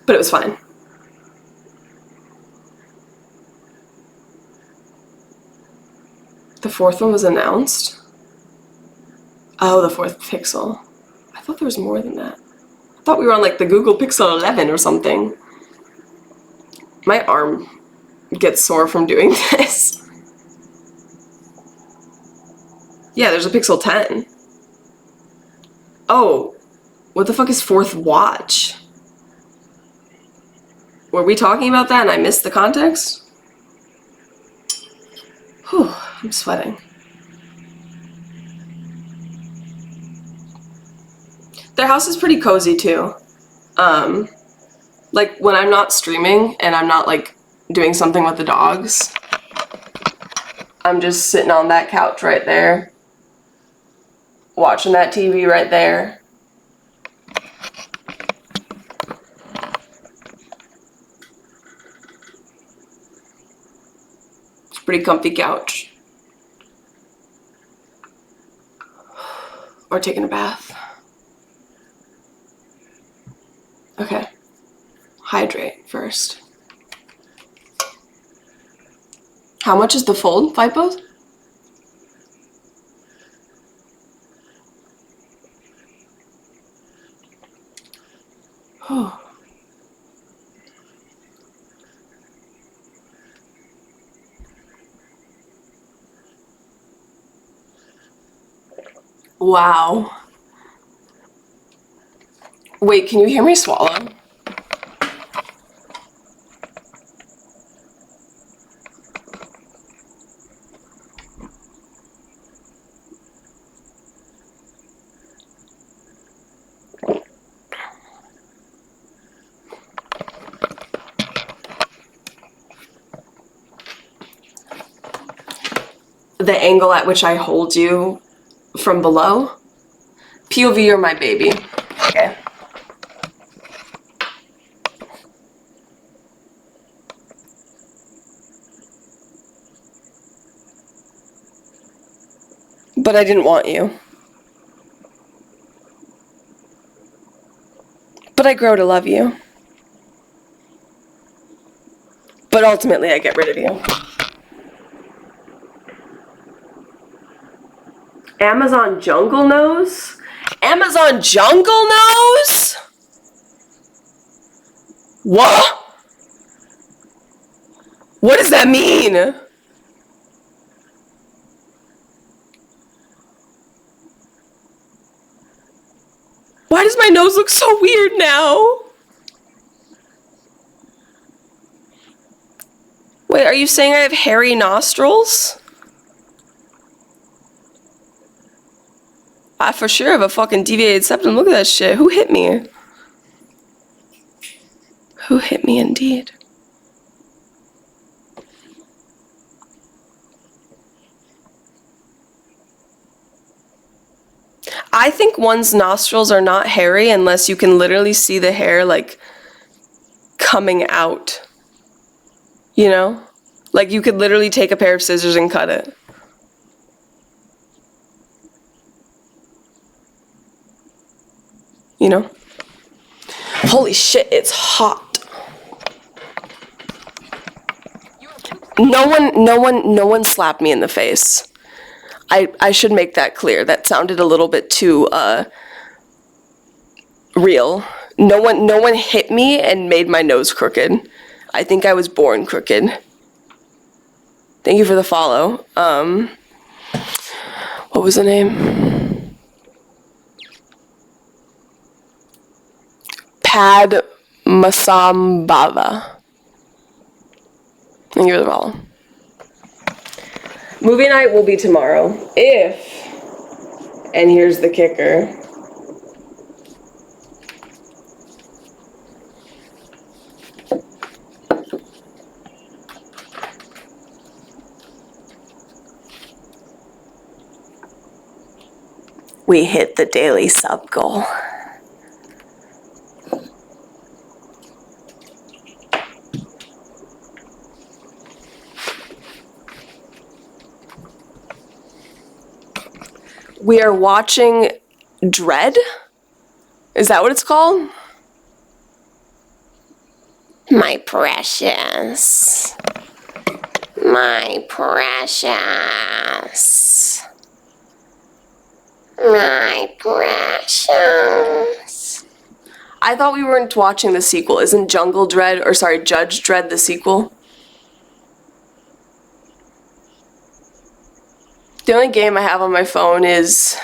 Speaker 1: but it was fine. The fourth one was announced? Oh, the fourth Pixel. I thought there was more than that. I thought we were on like the Google Pixel 11 or something. My arm gets sore from doing this. Yeah, there's a Pixel 10. Oh, what the fuck is fourth watch? Were we talking about that and I missed the context? Whew, I'm sweating. Their house is pretty cozy too. Like when I'm not streaming and I'm not like doing something with the dogs, I'm just sitting on that couch right there, watching that TV right there. It's a pretty comfy couch. Or taking a bath. Okay. Hydrate first. How much is the fold, Vipos? Oh. Wow. Wait, can you hear me swallow? The angle at which I hold you from below? POV, you're my baby. Okay. But I didn't want you. But I grow to love you. But ultimately I get rid of you. Amazon Jungle knows? Amazon Jungle knows? What? What does that mean? Why does my nose look so weird now? Wait, are you saying I have hairy nostrils? I for sure have a fucking deviated septum. Look at that shit. Who hit me? Who hit me indeed? I think one's nostrils are not hairy unless you can literally see the hair like coming out. You know? Like you could literally take a pair of scissors and cut it. You know? Holy shit, it's hot. No one slapped me in the face. I should make that clear. That sounded a little bit too real. No one hit me and made my nose crooked. I think I was born crooked. Thank you for the follow. What was the name? Pad Masambava. Thank you for the follow. Movie night will be tomorrow. If, and here's the kicker, we hit the daily sub goal. We are watching Dread? Is that what it's called? My precious. My precious. My precious. I thought we weren't watching the sequel. Isn't Judge Dredd the sequel? The only game I have on my phone is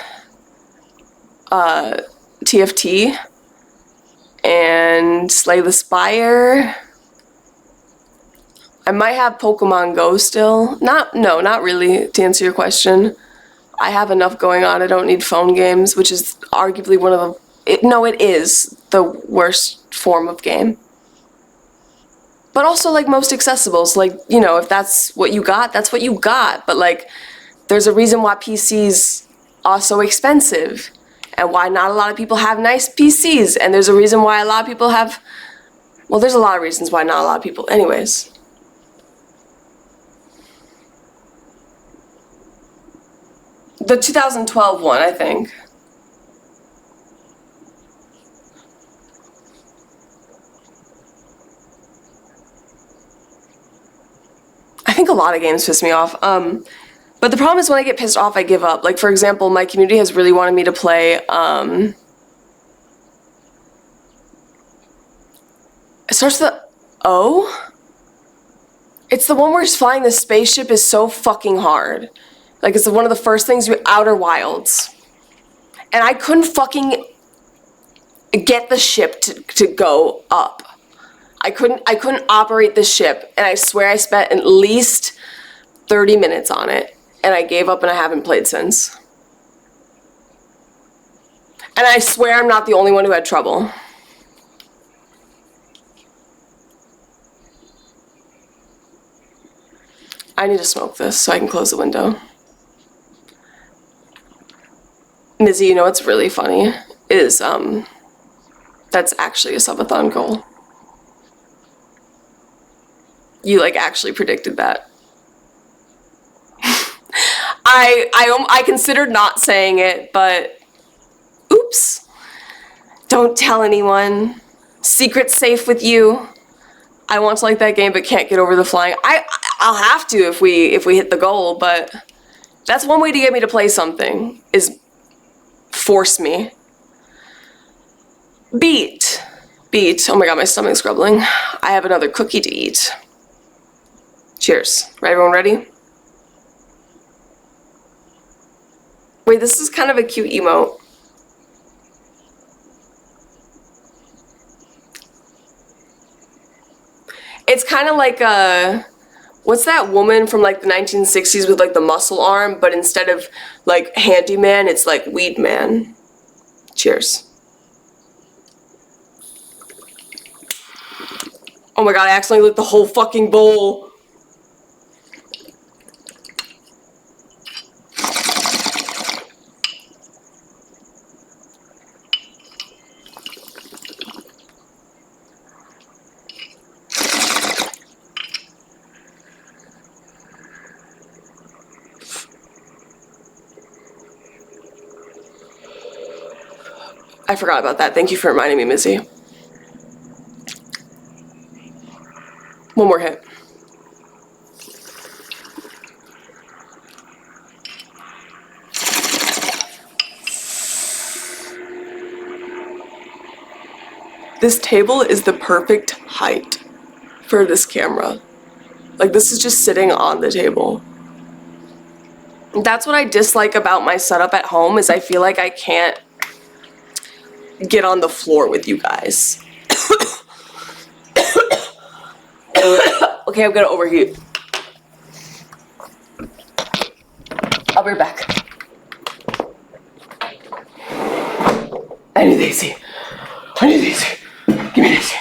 Speaker 1: TFT and Slay the Spire. I might have Pokemon Go still. Not really, to answer your question. I have enough going on. I don't need phone games, which is arguably one of the... it is the worst form of game. But also, like, most accessible. So, like, you know, if that's what you got, that's what you got. But, like, there's a reason why PCs are so expensive. And why not a lot of people have nice PCs. And there's a reason why a lot of people have... Well, there's a lot of reasons why not a lot of people... Anyways. The 2012 one, I think. I think a lot of games piss me off. But the problem is when I get pissed off, I give up. Like, for example, my community has really wanted me to play, it starts with the O? It's the one where it's flying the spaceship is so fucking hard. Like, it's one of the first things you Outer Wilds. And I couldn't fucking get the ship to go up. I couldn't operate the ship, and I swear I spent at least 30 minutes on it, and I gave up and I haven't played since. And I swear I'm not the only one who had trouble. I need to smoke this so I can close the window. Mizzy, you know what's really funny is that's actually a subathon goal. You like actually predicted that. I considered not saying it, but oops. Don't tell anyone. Secret safe with you. I want to like that game but can't get over the flying. I'll have to if we hit the goal, but that's one way to get me to play something is force me. Beat. Oh my god, my stomach's grumbling. I have another cookie to eat. Cheers. Everyone ready? Wait, this is kind of a cute emote. It's kind of like what's that woman from like the 1960s with like the muscle arm, but instead of like handyman, it's like weed man. Cheers. Oh my god, I accidentally lit the whole fucking bowl. I forgot about that. Thank you for reminding me, Mizzy. One more hit. This table is the perfect height for this camera. Like, this is just sitting on the table. That's what I dislike about my setup at home, is I feel like I can't get on the floor with you guys. Okay, I'm gonna overheat. I'll be right back. I need AC. Give me AC.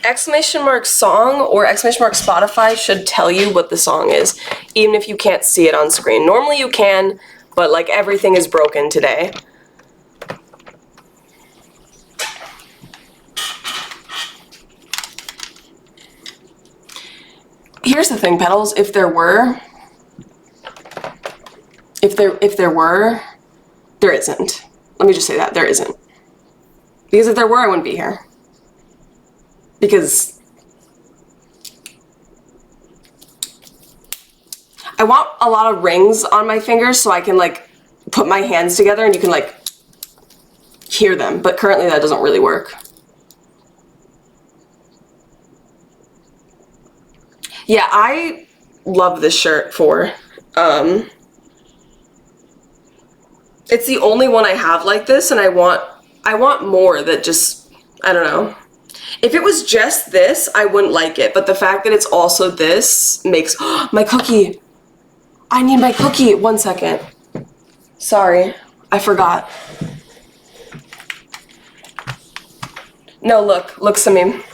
Speaker 1: exclamation mark song or exclamation mark Spotify should tell you what the song is, even if you can't see it on screen. Normally you can, but like everything is broken today. Here's the thing, Petals, if there were, there isn't. Let me just say that, there isn't. Because if there were, I wouldn't be here. Because I want a lot of rings on my fingers so I can like put my hands together and you can like hear them, but currently that doesn't really work. Yeah, I love this shirt for, it's the only one I have like this, and I want more that just, I don't know. If it was just this, I wouldn't like it, but the fact that it's also this makes, my cookie. I need my cookie. 1 second. Sorry, I forgot. No, look, Samim.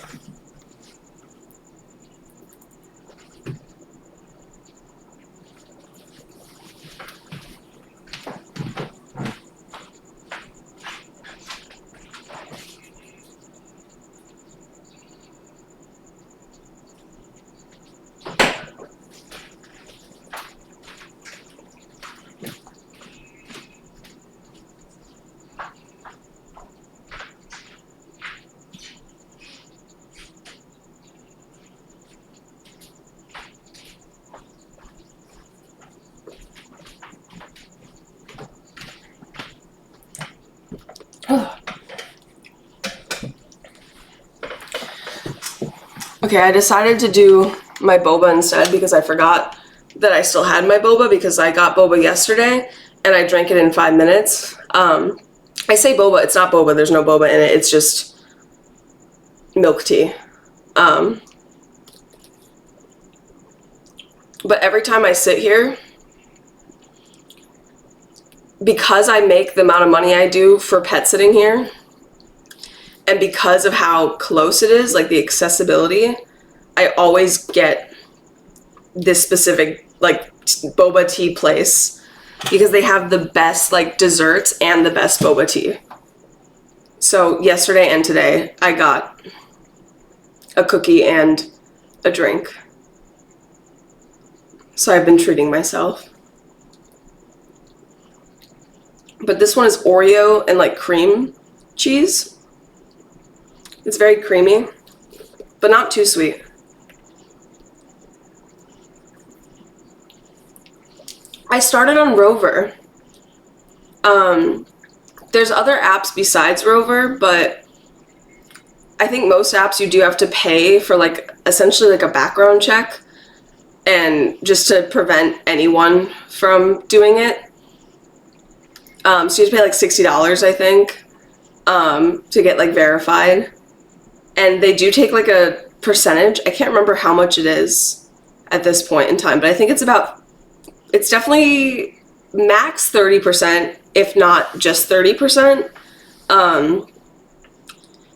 Speaker 1: Okay, I decided to do my boba instead because I forgot that I still had my boba because I got boba yesterday and I drank it in 5 minutes. I say boba, it's not boba, there's no boba in it, it's just milk tea. But every time I sit here, because I make the amount of money I do for pet sitting here, and because of how close it is, like the accessibility, I always get this specific like boba tea place because they have the best like desserts and the best boba tea. So yesterday and today I got a cookie and a drink. So I've been treating myself. But this one is Oreo and like cream cheese. It's very creamy, but not too sweet. I started on Rover. There's other apps besides Rover, but I think most apps you do have to pay for like essentially like a background check and just to prevent anyone from doing it. So you have to pay like $60, I think, to get like verified. And they do take like a percentage. I can't remember how much it is at this point in time, but I think it's definitely max 30%, if not just 30%.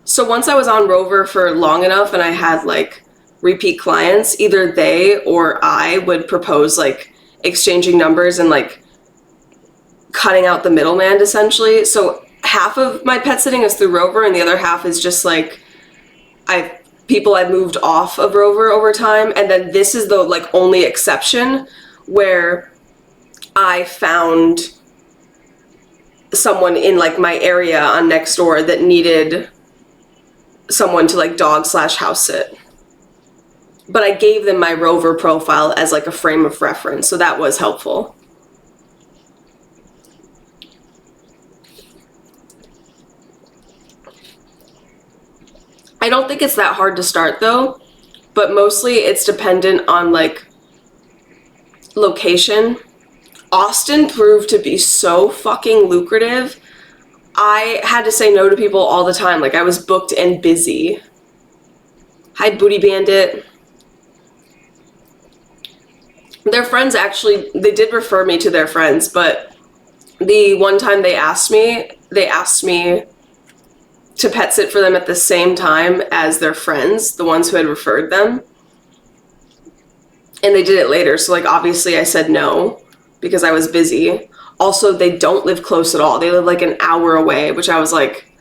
Speaker 1: So once I was on Rover for long enough and I had like repeat clients, either they or I would propose like exchanging numbers and like cutting out the middleman essentially. So half of my pet sitting is through Rover and the other half is just like people I've moved off of Rover over time, and then this is the like only exception where I found someone in like my area on Nextdoor that needed someone to like dog/house sit. But I gave them my Rover profile as like a frame of reference, so that was helpful. I don't think it's that hard to start though, but mostly it's dependent on like location. Austin proved to be so fucking lucrative. I had to say no to people all the time. Like I was booked and busy. Hi, Booty Bandit. Their friends actually, they did refer me to their friends, but the one time they asked me to pet sit for them at the same time as their friends, the ones who had referred them. And they did it later, so like obviously I said no because I was busy. Also, they don't live close at all. They live like an hour away, which I was like,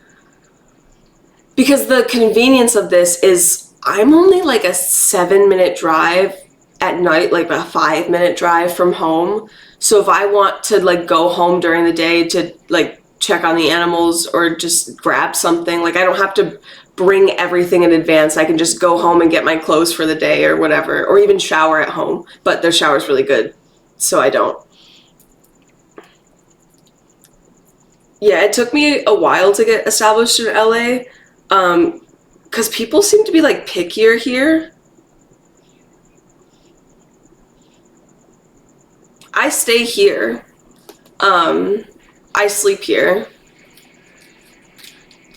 Speaker 1: because the convenience of this is I'm only like a 7-minute drive at night, like a 5-minute drive from home. So if I want to like go home during the day to like check on the animals or just grab something, like I don't have to bring everything in advance. I can just go home and get my clothes for the day or whatever, or even shower at home. But their shower's really good, so I don't. Yeah, it took me a while to get established in LA, because people seem to be like pickier here. I stay here. I sleep here.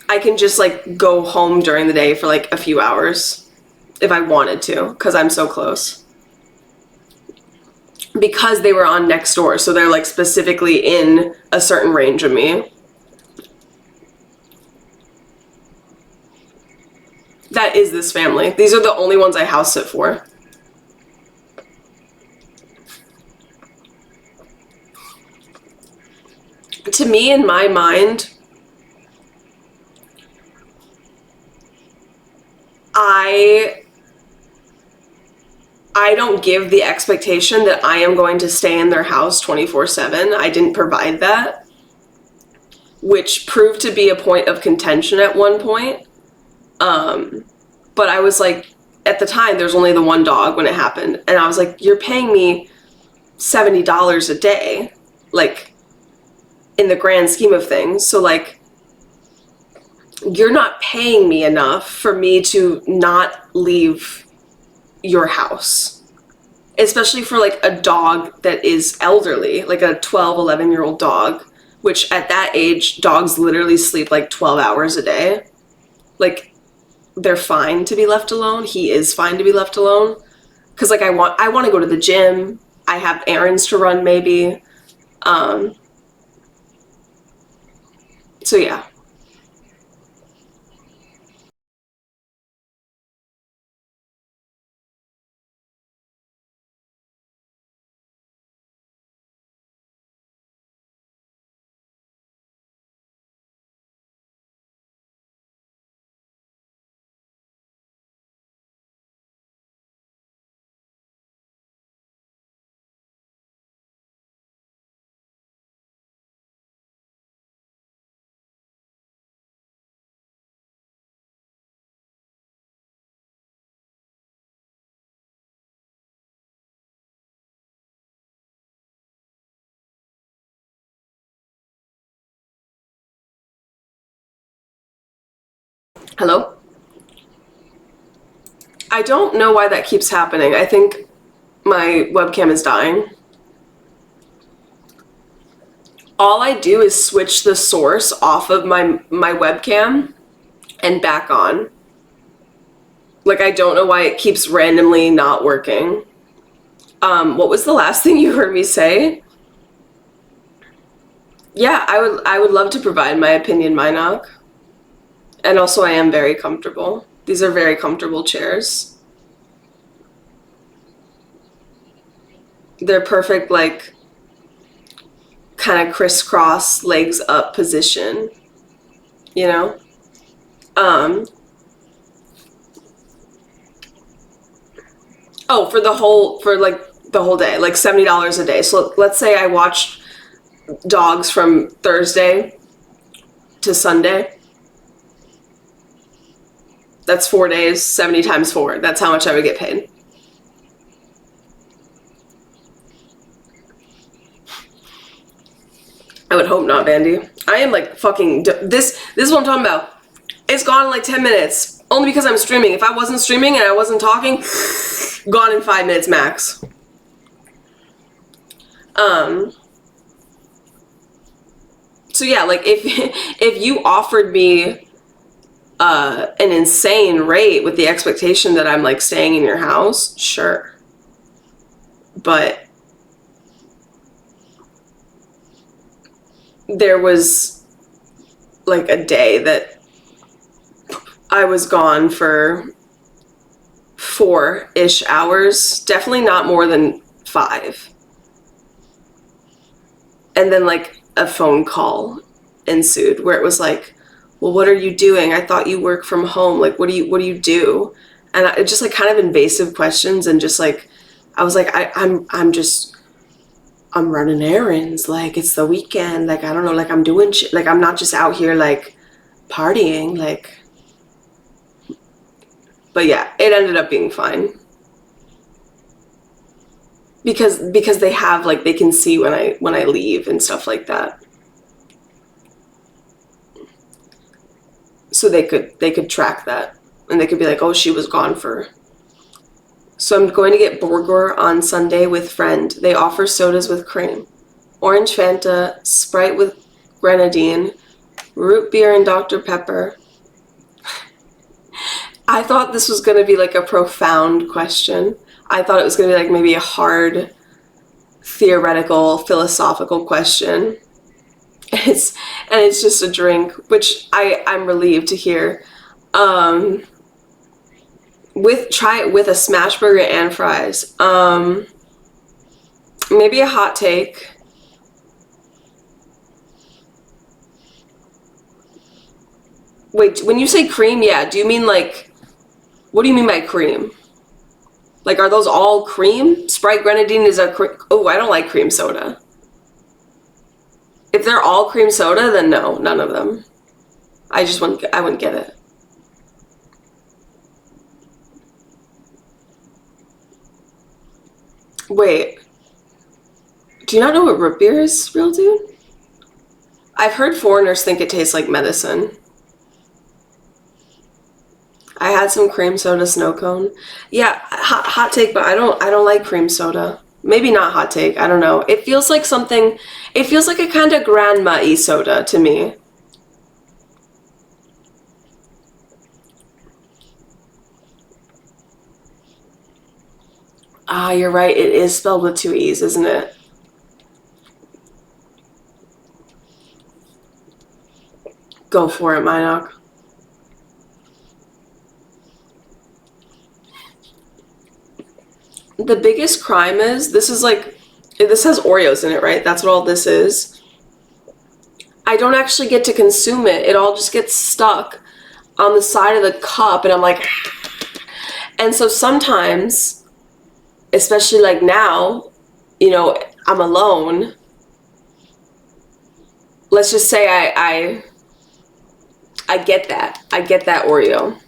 Speaker 1: I can just like go home during the day for like a few hours if I wanted to, because I'm so close. Because they were on next door, so they're like specifically in a certain range of me. That is this family. These are the only ones I house sit for. To me, in my mind, I don't give the expectation that I am going to stay in their house 24/7. I didn't provide that, which proved to be a point of contention at one point. But I was like, at the time, there's only the one dog when it happened. And I was like, you're paying me $70 a day, like, in the grand scheme of things. So, like, you're not paying me enough for me to not leave your house. Especially for, like, a dog that is elderly, like a 12, 11-year-old dog, which at that age, dogs literally sleep, like, 12 hours a day. Like, they're fine to be left alone. He is fine to be left alone. Because, like, I want to go to the gym. I have errands to run, maybe. So, yeah. Hello? I don't know why that keeps happening. I think my webcam is dying. All I do is switch the source off of my webcam and back on. Like, I don't know why it keeps randomly not working. What was the last thing you heard me say? Yeah, I would love to provide my opinion, Minoc. And also I am very comfortable. These are very comfortable chairs. They're perfect, like, kind of crisscross, legs up position, you know? Oh, for the whole day, like $70 a day. So let's say I watched dogs from Thursday to Sunday. That's 4 days, 70 times 4. That's how much I would get paid. I would hope not, Vandy. I am like fucking... This is what I'm talking about. It's gone in like 10 minutes. Only because I'm streaming. If I wasn't streaming and I wasn't talking, gone in 5 minutes max. So yeah, like if you offered me an insane rate with the expectation that I'm like staying in your house, sure. But there was like a day that I was gone for 4-ish hours, definitely not more than 5. And then like a phone call ensued where it was like, well, what are you doing? I thought you work from home. Like, what do you do? And it just like kind of invasive questions, and just like, I was like, I'm running errands. Like, it's the weekend. Like, I don't know. Like, I'm doing shit. Like, I'm not just out here like partying. Like, but yeah, it ended up being fine. Because they have like, they can see when I leave and stuff like that. So they could track that, and they could be like, oh, she was gone for. So I'm going to get burger on Sunday with friend. They offer sodas with cream, orange Fanta, Sprite with grenadine, root beer and Dr. Pepper. I thought this was going to be like a profound question. I thought it was going to be like maybe a hard, theoretical, philosophical question. It's just a drink, which I'm relieved to hear. Try it with a smash burger and fries. Maybe a hot take. Wait, when you say cream, yeah, do you mean like, what do you mean by cream? Like, are those all cream? Sprite grenadine is a cream. Oh, I don't like cream soda. If they're all cream soda, then no, none of them. I wouldn't get it. Wait. Do you not know what root beer is, real dude? I've heard foreigners think it tastes like medicine. I had some cream soda snow cone. Yeah, hot take, but I don't like cream soda. Maybe not hot take, I don't know. It feels like something, it feels like a kind of grandma-y soda to me. Ah, you're right, it is spelled with 2 E's, isn't it? Go for it, Minoc. The biggest crime is, this has Oreos in it, right? That's what all this is. I don't actually get to consume it. It all just gets stuck on the side of the cup, and I'm like, and so sometimes, especially like now, you know, I'm alone. Let's just say I get that. I get that Oreo.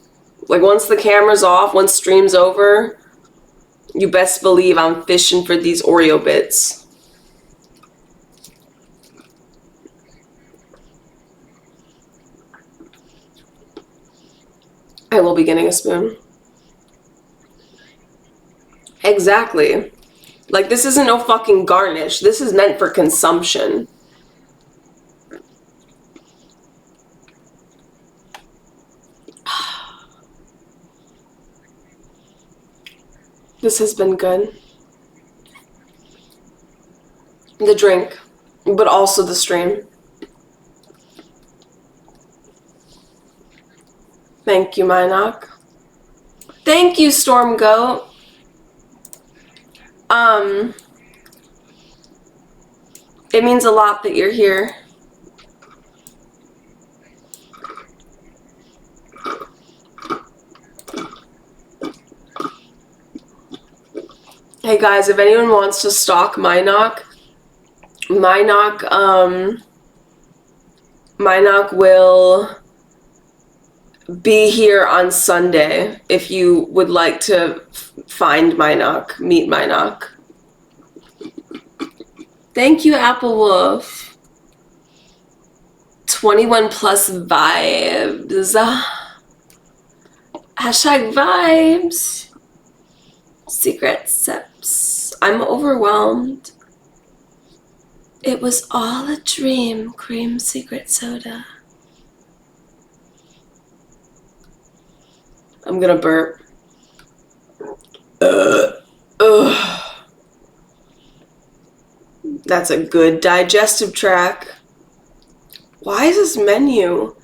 Speaker 1: Like, once the camera's off, once stream's over, you best believe I'm fishing for these Oreo bits. I will be getting a spoon. Exactly. Like, this isn't no fucking garnish. This is meant for consumption. This has been good. The drink, but also the stream. Thank you, Minoc. Thank you, Stormgoat. It means a lot that you're here. Hey guys, if anyone wants to stalk Minoc will be here on Sunday if you would like to find Minoc, meet Minoc. Thank you, Apple Wolf. 21 plus vibes. Hashtag vibes. Secret sips. I'm overwhelmed. It was all a dream, cream secret soda. I'm gonna burp. Ugh. That's a good digestive tract. Why is this menu?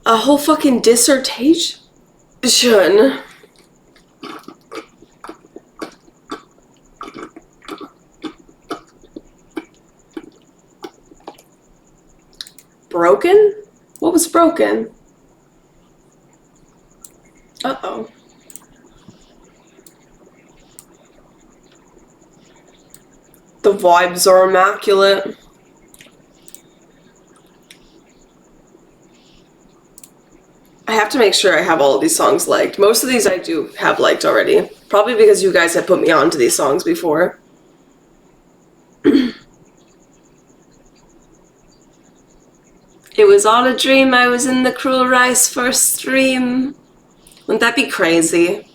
Speaker 1: a whole fucking dissertation. Broken? What was broken? Uh-oh. The vibes are immaculate. I have to make sure I have all of these songs liked. Most of these I do have liked already. Probably because you guys have put me on to these songs before. It was all a dream. I was in the Cruel Rice first stream. Wouldn't that be crazy?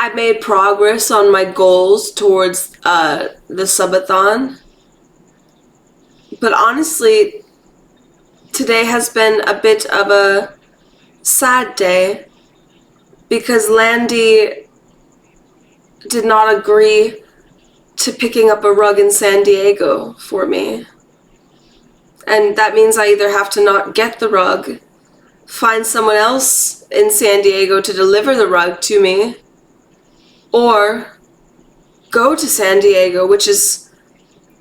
Speaker 1: I made progress on my goals towards the subathon. But honestly, today has been a bit of a sad day because Landy did not agree to picking up a rug in San Diego for me. And that means I either have to not get the rug, find someone else in San Diego to deliver the rug to me, or go to San Diego, which is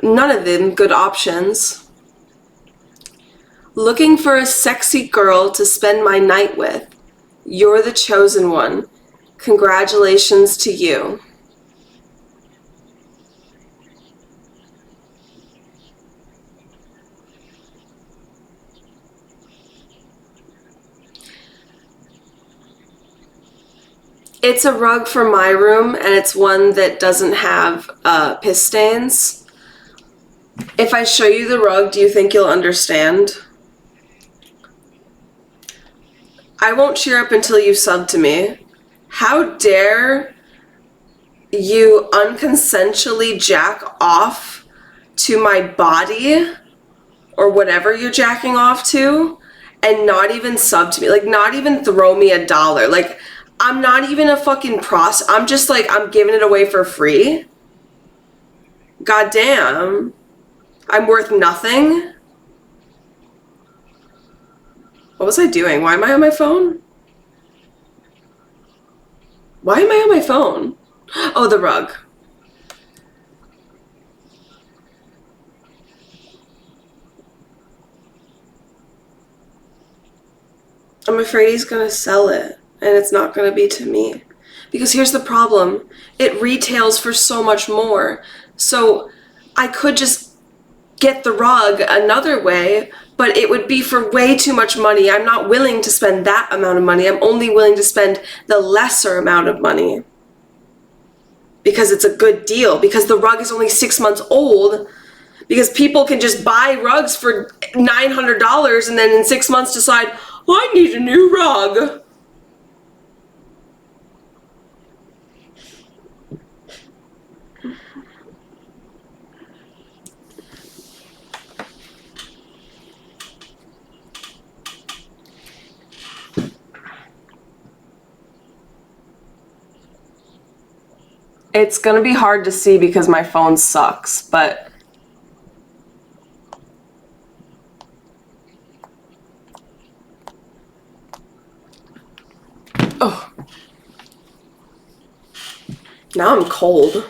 Speaker 1: none of them good options. Looking for a sexy girl to spend my night with. You're the chosen one. Congratulations to you. It's a rug for my room, and it's one that doesn't have piss stains. If I show you the rug, do you think you'll understand? I won't cheer up until you sub to me. How dare you unconsensually jack off to my body, or whatever you're jacking off to, and not even sub to me? Like, not even throw me $1. Like, I'm not even a fucking I'm just like, I'm giving it away for free. God damn. I'm worth nothing. What was I doing? Why am I on my phone? Why am I on my phone? Oh, the rug. I'm afraid he's gonna sell it. And it's not going to be to me. Because here's the problem. It retails for so much more. So I could just get the rug another way, but it would be for way too much money. I'm not willing to spend that amount of money. I'm only willing to spend the lesser amount of money. Because it's a good deal. Because the rug is only 6 months old. Because people can just buy rugs for $900 and then in 6 months decide, oh, I need a new rug. It's gonna be hard to see because my phone sucks, but oh, now I'm cold.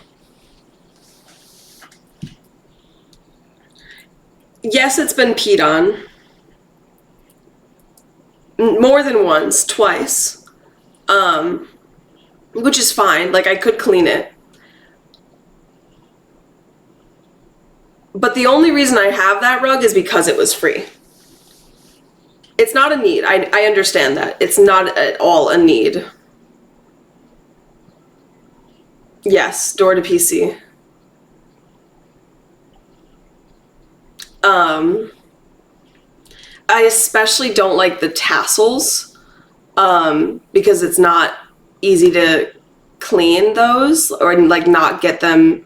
Speaker 1: Yes, it's been peed on. More than once, twice. Which is fine, like I could clean it. But the only reason I have that rug is because it was free. It's not a need. I understand that. It's not at all a need. Yes, door to PC. I especially don't like the tassels because it's not easy to clean those or like not get them.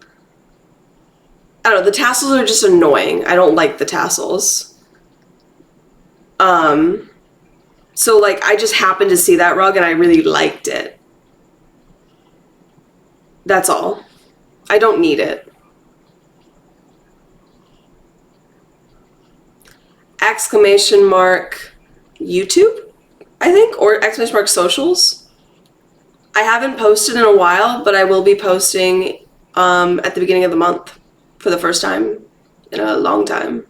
Speaker 1: I don't know, the tassels are just annoying. I don't like the tassels. So like I just happened to see that rug and I really liked it. That's all. I don't need it. Exclamation mark YouTube, I think, or exclamation mark socials. I haven't posted in a while, but I will be posting at the beginning of the month for the first time in a long time.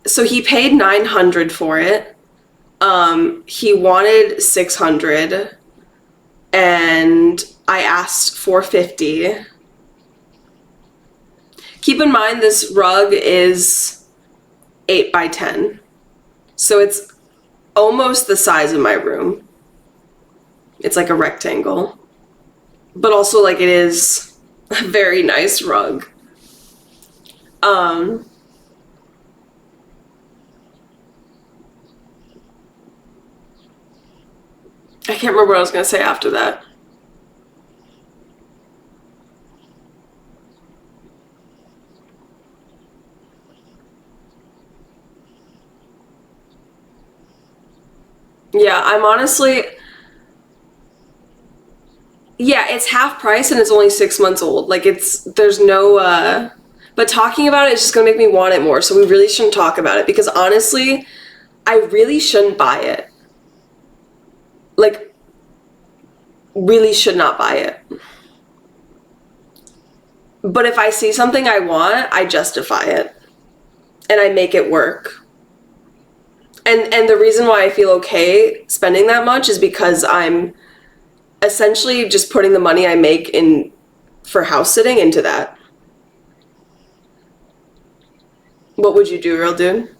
Speaker 1: So he paid $900 for it. He wanted $600, and I asked $450. Keep in mind this rug is 8 by 10. So it's almost the size of my room. It's like a rectangle. But also like it is a very nice rug. I can't remember what I was going to say after that. Yeah, I'm honestly... Yeah, it's half price and it's only 6 months old. Like, there's no, But talking about it is just gonna make me want it more, so we really shouldn't talk about it, because honestly, I really shouldn't buy it. Like, really should not buy it. But if I see something I want, I justify it. And I make it work. And the reason why I feel okay spending that much is because I'm essentially just putting the money I make in for house sitting into that. What would you do, real dude?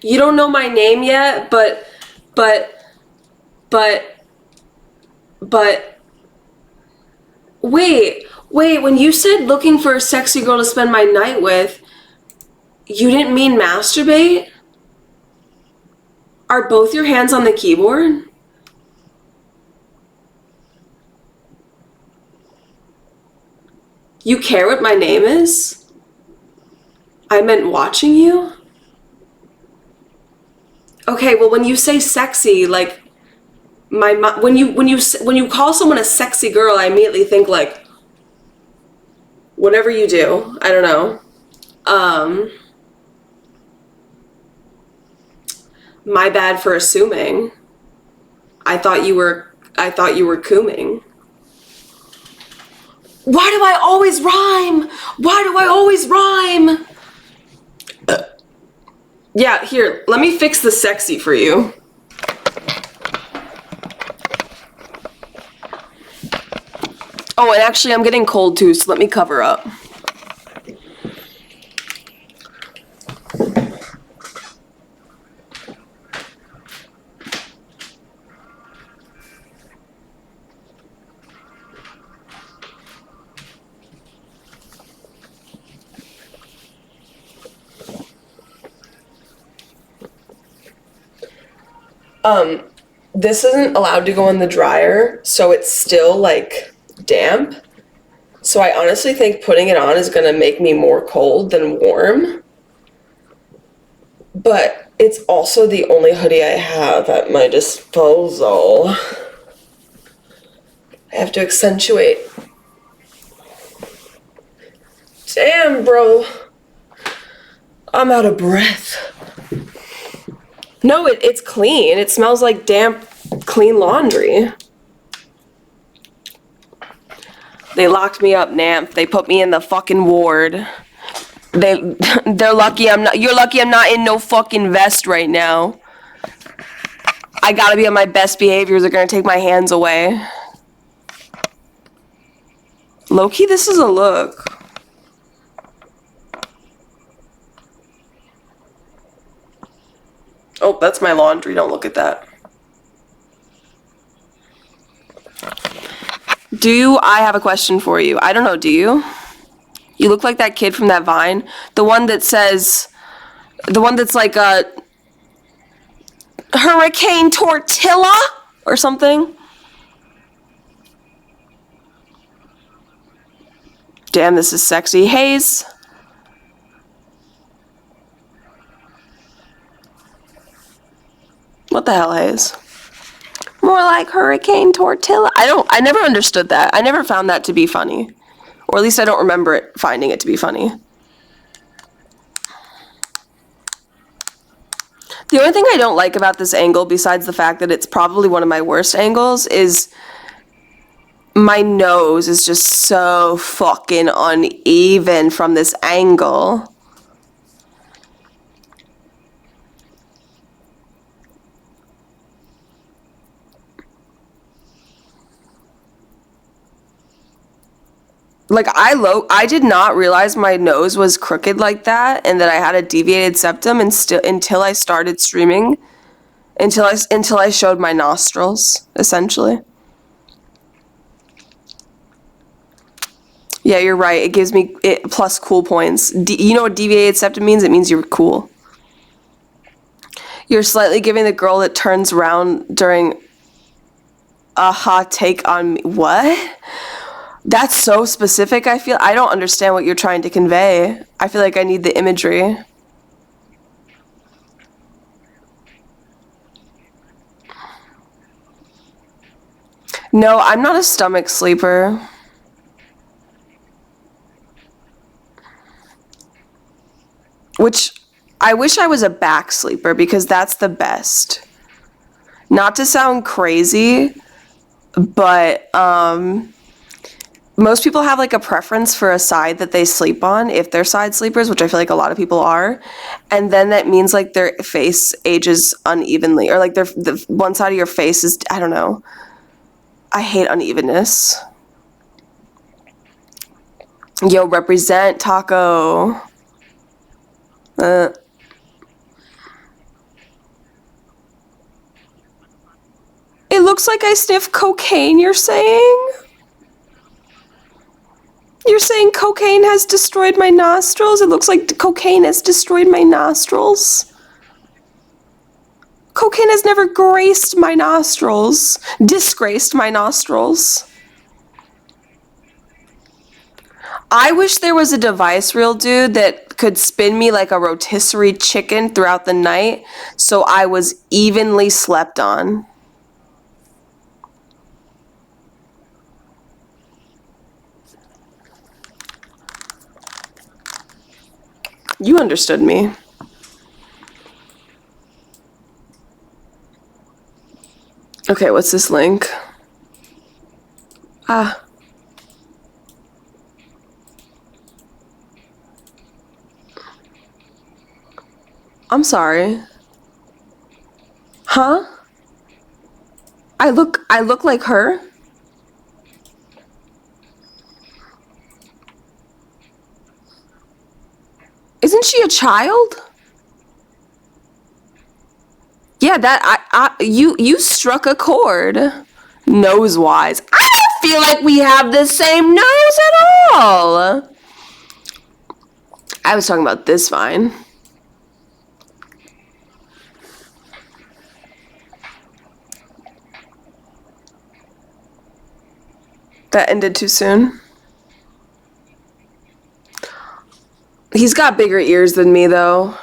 Speaker 1: You don't know my name yet, but wait, when you said looking for a sexy girl to spend my night with, you didn't mean masturbate? Are both your hands on the keyboard? You care what my name is? I meant watching you? Okay, well, when you say sexy, like, when you call someone a sexy girl, I immediately think, like, whatever you do, I don't know. My bad for assuming. I thought you were cooming. Why do I always rhyme? Why do I always rhyme? Yeah, here, let me fix the sexy for you. Oh, and actually I'm getting cold too, so let me cover up. This isn't allowed to go in the dryer, so it's still, like, damp. So I honestly think putting it on is gonna make me more cold than warm. But it's also the only hoodie I have at my disposal. I have to accentuate. Damn, bro. I'm out of breath. No, it's clean. It smells like damp, clean laundry. They locked me up, Namp. They put me in the fucking ward. They're lucky I'm not. You're lucky I'm not in no fucking vest right now. I gotta be on my best behavior. They're gonna take my hands away. Low-key, this is a look. Oh, that's my laundry. Don't look at that. I have a question for you. I don't know, do you? You look like that kid from that Vine. The one that's like a Hurricane Tortilla or something. Damn, this is sexy. Hayes. What the hell, Hayes? More like Hurricane Tortilla. I never understood that. I never found that to be funny. Or at least I don't remember finding it to be funny. The only thing I don't like about this angle, besides the fact that it's probably one of my worst angles, is my nose is just so fucking uneven from this angle. Like, I did not realize my nose was crooked like that and that I had a deviated septum until I started streaming. Until I showed my nostrils, essentially. Yeah, you're right. It gives me plus cool points. You know what deviated septum means? It means you're cool. You're slightly giving the girl that turns around during a hot take on me. What? That's so specific, I feel. I don't understand what you're trying to convey. I feel like I need the imagery. No, I'm not a stomach sleeper. Which, I wish I was a back sleeper because that's the best. Not to sound crazy, but, most people have like a preference for a side that they sleep on if they're side sleepers, which I feel like a lot of people are. And then that means like their face ages unevenly, or like the one side of your face is, I don't know. I hate unevenness. Yo, represent Taco. It looks like I sniff cocaine, you're saying? You're saying cocaine has destroyed my nostrils? It looks like cocaine has destroyed my nostrils. Cocaine has never graced my nostrils. Disgraced my nostrils. I wish there was a device, real dude, that could spin me like a rotisserie chicken throughout the night so I was evenly slept on. You understood me. Okay, what's this link? Ah. I'm sorry. Huh? I look like her? Isn't she a child? Yeah, you struck a chord. Nose-wise. I don't feel like we have the same nose at all. I was talking about this vine. That ended too soon. He's got bigger ears than me, though.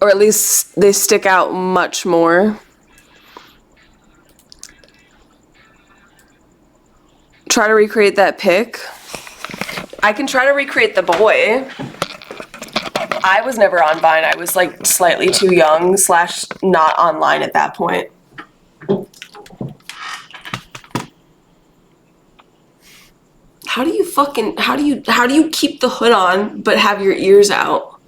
Speaker 1: Or at least they stick out much more. Try to recreate that pic. I can try to recreate the boy. I was never on Vine. I was like slightly too young / not online at that point. How do you keep the hood on but have your ears out?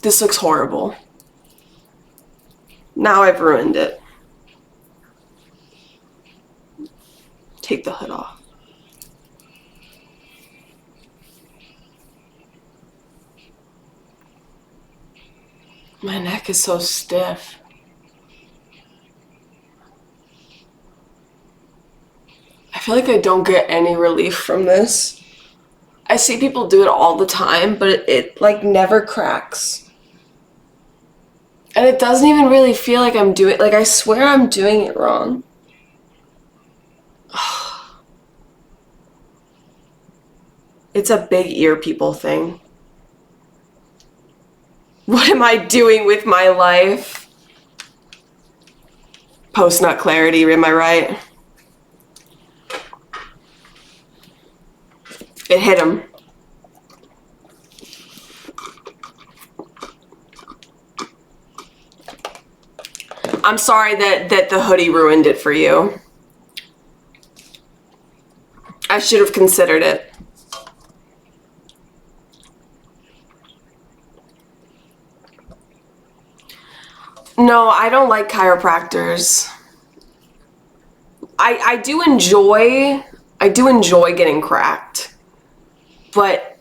Speaker 1: This looks horrible. Now I've ruined it. Take the hood off. My neck is so stiff. I feel like I don't get any relief from this. I see people do it all the time, but it like never cracks. And it doesn't even really feel like I'm doing, like I swear I'm doing it wrong. It's a big ear people thing. What am I doing with my life? Post-nut clarity, am I right? It hit him. I'm sorry that the hoodie ruined it for you. I should have considered it. No, I don't like chiropractors. I do enjoy getting cracked, but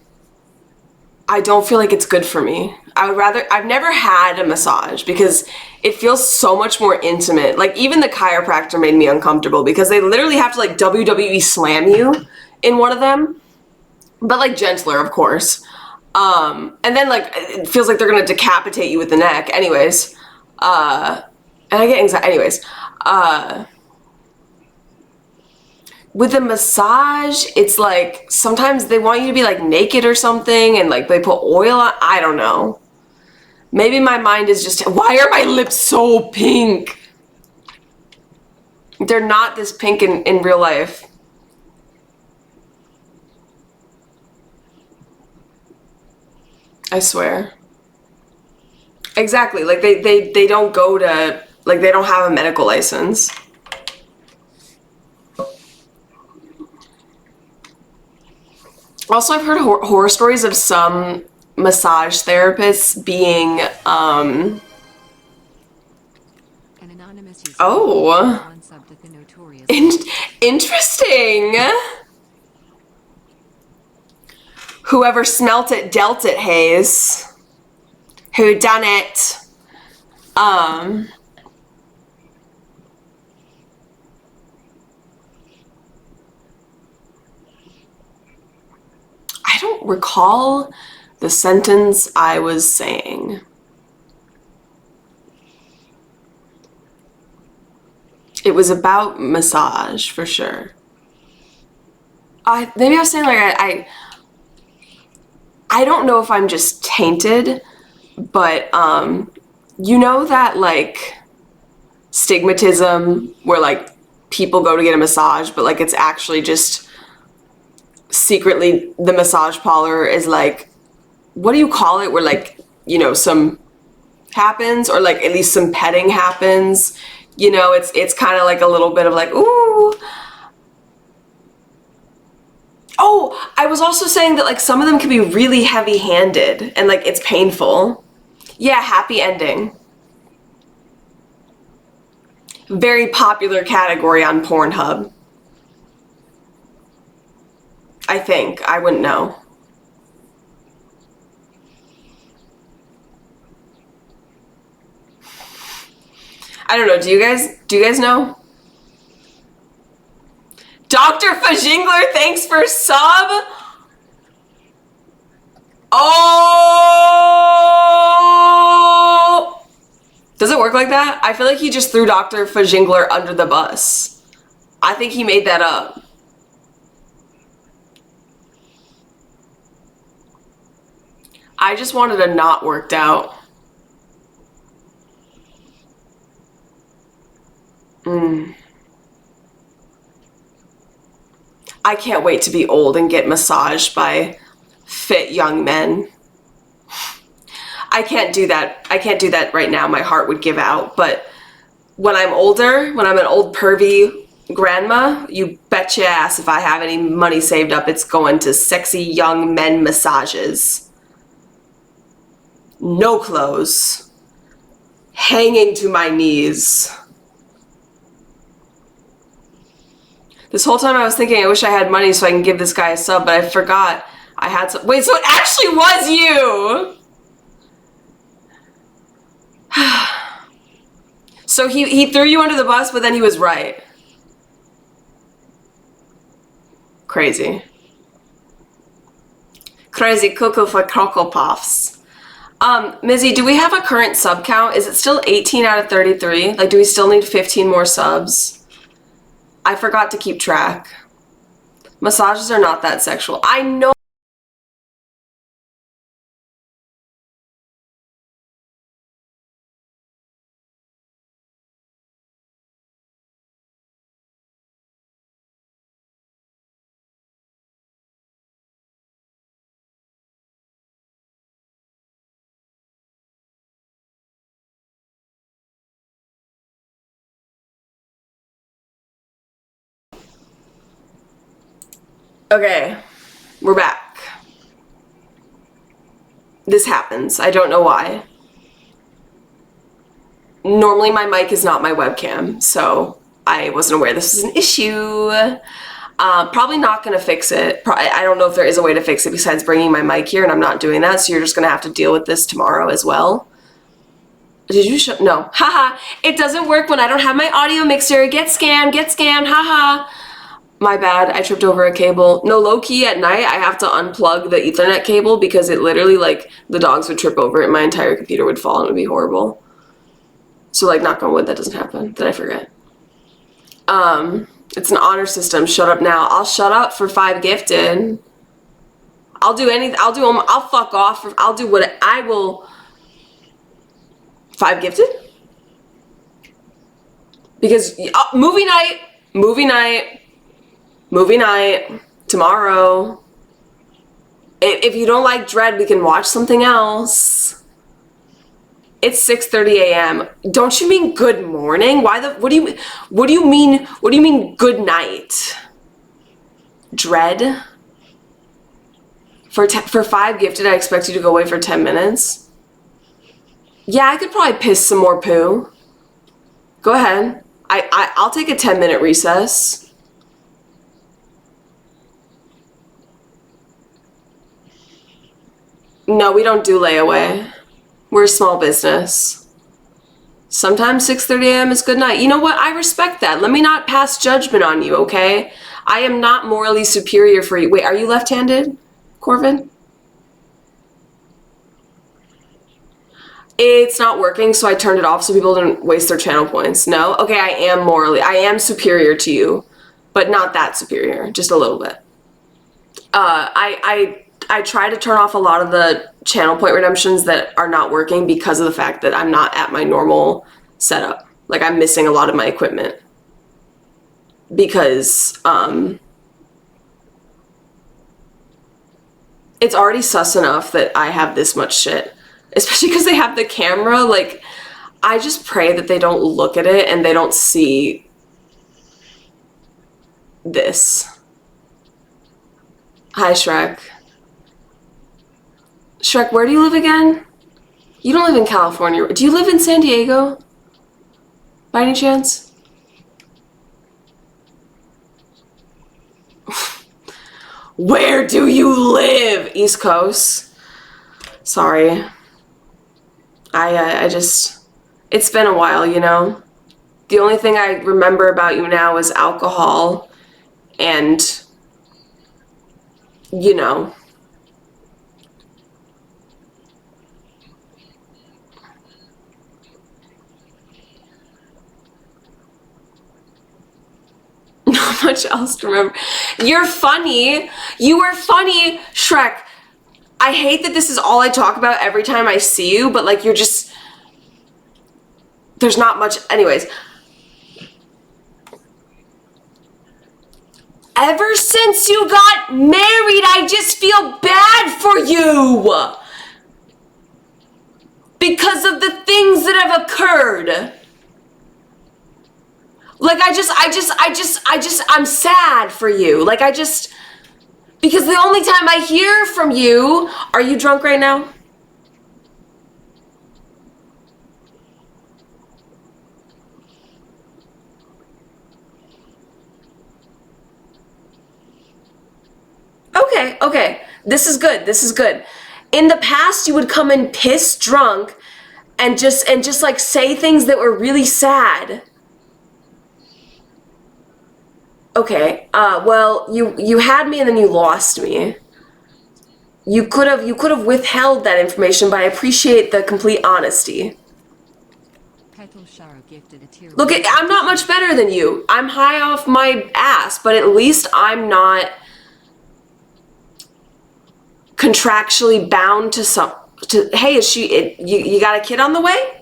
Speaker 1: I don't feel like it's good for me. I've never had a massage because it feels so much more intimate. Like even the chiropractor made me uncomfortable because they literally have to like WWE slam you in one of them, but like gentler, of course. And then like it feels like they're gonna decapitate you with the neck. Anyways, and I get anxiety. Anyways, with a massage, it's like sometimes they want you to be like naked or something and like they put oil on. I don't know. Maybe my mind is just, why are my lips so pink? They're not this pink in real life. I swear. Exactly. Like they don't go to, like they don't have a medical license. Also, I've heard horror stories of some massage therapists being,
Speaker 4: An anonymous user.
Speaker 1: oh,
Speaker 4: One sub to the notorious.
Speaker 1: interesting. Whoever smelt it, dealt it, Hayes. Who done it? I don't recall the sentence I was saying. It was about massage for sure. Maybe I was saying like I don't know if I'm just tainted, but you know that like stigmatism where like people go to get a massage, but like it's actually just secretly the massage parlor is like, what do you call it, where like, you know, some happens or like at least some petting happens, you know, it's kind of like a little bit of like, ooh. Oh, I was also saying that like some of them can be really heavy-handed and like it's painful. Yeah, happy ending. Very popular category on Pornhub. I think. I wouldn't know. I don't know. Do you guys know? Dr. Fajingler, thanks for sub. Oh! Does it work like that? I feel like he just threw Dr. Fajingler under the bus. I think he made that up. I just wanted a not worked out. I can't wait to be old and get massaged by fit young men. I can't do that. I can't do that right now. My heart would give out. But when I'm older, when I'm an old pervy grandma, you bet your ass if I have any money saved up, it's going to sexy young men massages. No clothes. Hanging to my knees. This whole time I was thinking I wish I had money so I can give this guy a sub, but I forgot I had some. Wait, so it actually was you! So he threw you under the bus, but then he was right. Crazy. Crazy cuckoo for Cocoa Puffs. Mizzy, do we have a current sub count? Is it still 18 out of 33? Like, do we still need 15 more subs? I forgot to keep track. Massages are not that sexual. I know. Okay, we're back. This happens. I don't know why. Normally my mic is not my webcam, so I wasn't aware this was an issue. Probably not going to fix it. I don't know if there is a way to fix it besides bringing my mic here, and I'm not doing that, so you're just going to have to deal with this tomorrow as well. Did you no. Haha. It doesn't work when I don't have my audio mixer. Get scammed. Haha. My bad. I tripped over a cable. No, low-key at night, I have to unplug the Ethernet cable because it literally, like, the dogs would trip over it. My entire computer would fall and it would be horrible. So, like, knock on wood, that doesn't happen. Did I forget? It's an honor system. Shut up now. I'll shut up for 5 gifted. I'll do anything. I'll fuck off. I'll do what I will. 5 gifted? Because movie night tomorrow. If you don't like Dread, we can watch something else. It's 6:30 a.m. Don't you mean good morning? What do you mean good night? Dread? For 5 gifted, I expect you to go away for 10 minutes. Yeah, I could probably piss some more poo. Go ahead. I'll take a 10-minute recess. No, we don't do layaway. We're a small business. Sometimes 6:30 a.m. is good night. You know what? I respect that. Let me not pass judgment on you, okay? I am not morally superior for you. Wait, are you left-handed, Corvin? It's not working, so I turned it off so people didn't waste their channel points. No? Okay, I am superior to you, but not that superior. Just a little bit. I try to turn off a lot of the channel point redemptions that are not working because of the fact that I'm not at my normal setup. Like, I'm missing a lot of my equipment. Because, it's already sus enough that I have this much shit. Especially because they have the camera. Like, I just pray that they don't look at it and they don't see this. Hi, Shrek. Shrek, where do you live again? You don't live in California. Do you live in San Diego? By any chance? Where do you live? East Coast. Sorry. I just... It's been a while, you know? The only thing I remember about you now is alcohol and... You know... Not much else to remember. You're funny. You are funny, Shrek. I hate that this is all I talk about every time I see you, but like you're just... There's not much... Anyways. Ever since you got married, I just feel bad for you. Because of the things that have occurred. Like, I'm sad for you. Like, because the only time I hear from you, are you drunk right now? Okay. This is good. In the past, you would come in pissed drunk and just like say things that were really sad. Okay, well, you had me and then you lost me. You could have withheld that information, but I appreciate the complete honesty. Look, I'm not much better than you. I'm high off my ass, but at least I'm not contractually bound to hey, you got a kid on the way?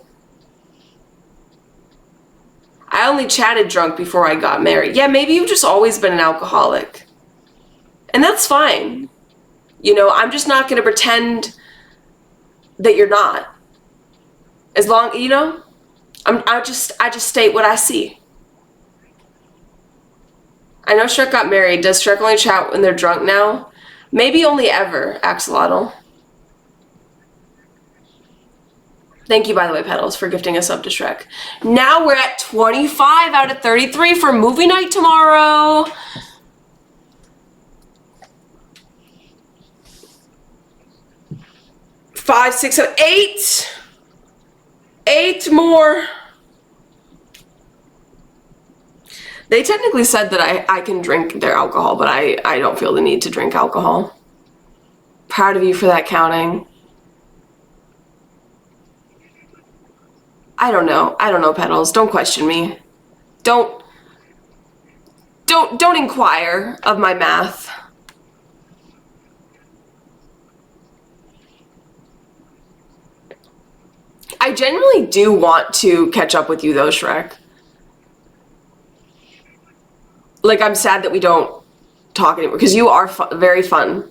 Speaker 1: I only chatted drunk before I got married. Yeah, maybe you've just always been an alcoholic. And that's fine. You know, I'm just not going to pretend that you're not. As long, you know, I just state what I see. I know Shrek got married. Does Shrek only chat when they're drunk now? Maybe only ever, Axolotl. Thank you, by the way, Petals, for gifting a sub to Shrek. Now we're at 25 out of 33 for movie night tomorrow. Five, six, seven, eight. 8 more. They technically said that I can drink their alcohol, but I don't feel the need to drink alcohol. Proud of you for that counting. I don't know, Petals. Don't question me. Don't inquire of my math. I genuinely do want to catch up with you though, Shrek. Like, I'm sad that we don't talk anymore, because you are very fun.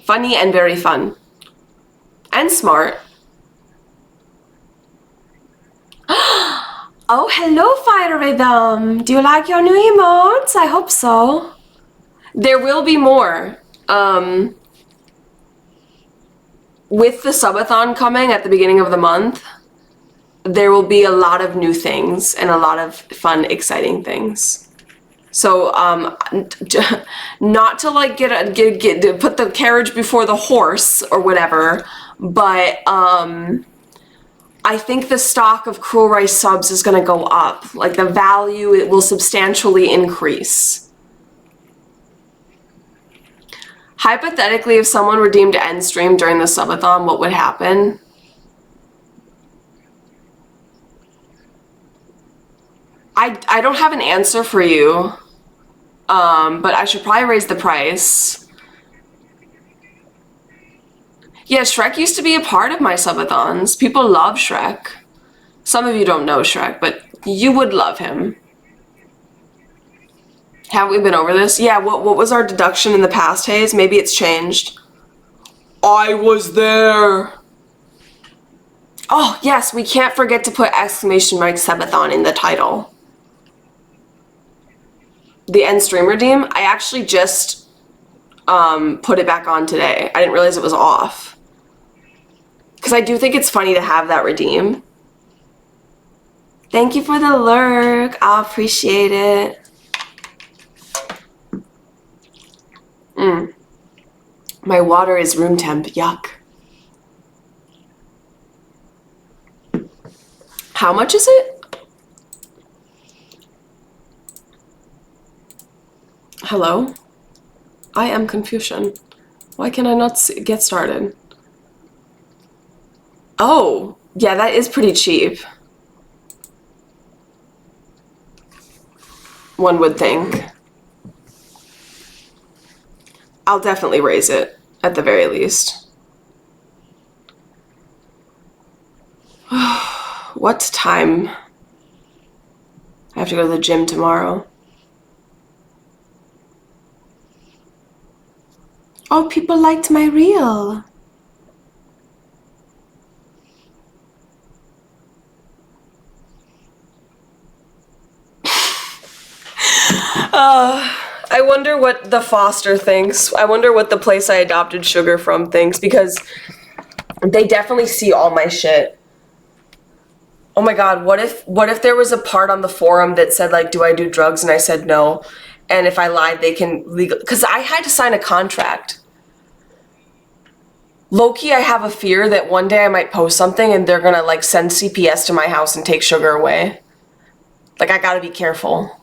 Speaker 1: Funny and very fun. And smart. Oh, hello, Fire Rhythm. Do you like your new emotes? I hope so. There will be more. With the subathon coming at the beginning of the month, there will be a lot of new things and a lot of fun, exciting things. So, not to like put the carriage before the horse or whatever, but I think the stock of Cruel Rice subs is going to go up. Like, the value, it will substantially increase. Hypothetically, if someone redeemed end stream during the subathon, what would happen? I don't have an answer for you, but I should probably raise the price. Yeah, Shrek used to be a part of my subathons. People love Shrek. Some of you don't know Shrek, but you would love him. Have we been over this? Yeah, what was our deduction in the past, Hayes? Maybe it's changed. I was there. Oh, yes, we can't forget to put exclamation mark subathon in the title. The end stream redeem, I actually just put it back on today. I didn't realize it was off. Because I do think it's funny to have that redeem. Thank you for the lurk. I appreciate it. My water is room temp. Yuck. How much is it? Hello? I am Confucian. Why can I not get started? Oh, yeah, that is pretty cheap. One would think. I'll definitely raise it, at the very least. What time? I have to go to the gym tomorrow. Oh, people liked my reel. I wonder what the foster thinks. I wonder what the place I adopted Sugar from thinks, because they definitely see all my shit. Oh my god, what if there was a part on the forum that said, like, do I do drugs? And I said no. And if I lied, they can legal, because I had to sign a contract. Low-key, I have a fear that one day I might post something and they're gonna, like, send CPS to my house and take Sugar away. Like, I gotta be careful.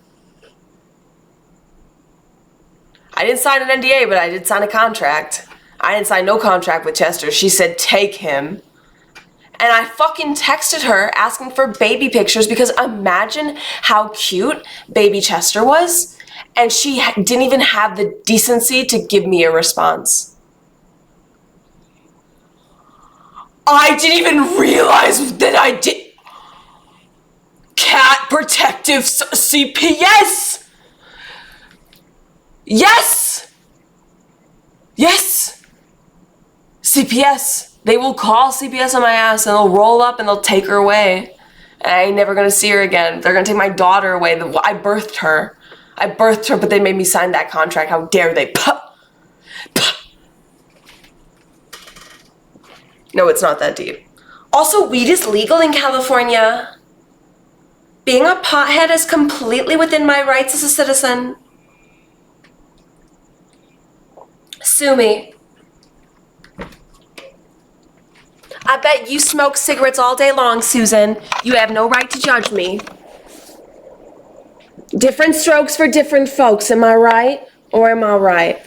Speaker 1: I didn't sign an NDA, but I did sign a contract. I didn't sign no contract with Chester. She said, take him. And I fucking texted her asking for baby pictures, because imagine how cute baby Chester was. And she didn't even have the decency to give me a response. I didn't even realize that I did. Cat protective CPS. Yes! Yes! CPS. They will call CPS on my ass and they'll roll up and they'll take her away. And I ain't never gonna see her again. They're gonna take my daughter away. I birthed her. I birthed her, but they made me sign that contract. How dare they? Puh. Puh. No, it's not that deep. Also, weed is legal in California. Being a pothead is completely within my rights as a citizen. Sue me. I bet you smoke cigarettes all day long, Susan. You have no right to judge me. Different strokes for different folks, am I right? Or am I right?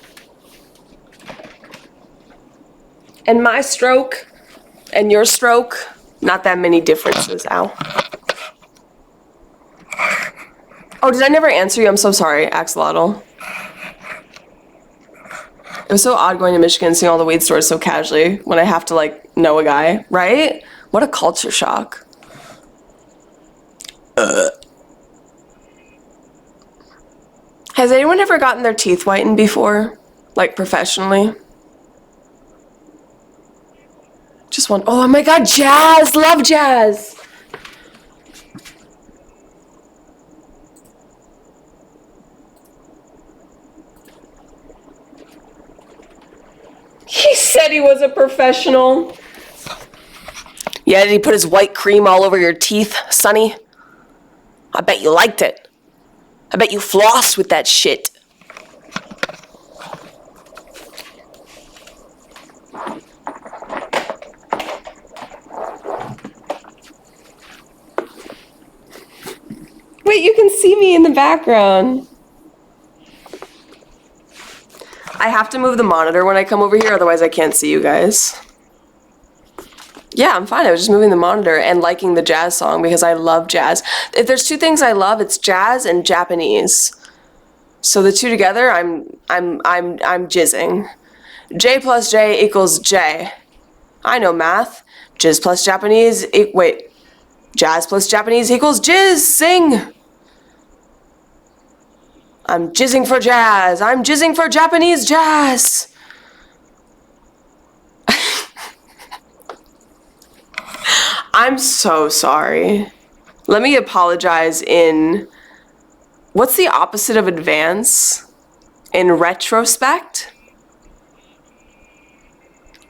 Speaker 1: And my stroke and your stroke, not that many differences, ow. Oh, did I never answer you? I'm so sorry, Axolotl. It was so odd going to Michigan and seeing all the weed stores so casually when I have to, like, know a guy, right? What a culture shock. Has anyone ever gotten their teeth whitened before? Like, professionally? Just one. Oh my god, jazz! Love jazz! He said he was a professional. Yeah, did he put his white cream all over your teeth, Sonny? I bet you liked it. I bet you flossed with that shit. Wait, you can see me in the background. I have to move the monitor when I come over here, otherwise I can't see you guys. Yeah, I'm fine. I was just moving the monitor and liking the jazz song because I love jazz. If there's two things I love, it's jazz and Japanese. So the two together, I'm jizzing. J plus J equals J. I know math. Jizz plus Japanese, wait. Jazz plus Japanese equals jizz. Sing. I'm jizzing for jazz. I'm jizzing for Japanese jazz. I'm so sorry. Let me apologize in... What's the opposite of advance? In retrospect?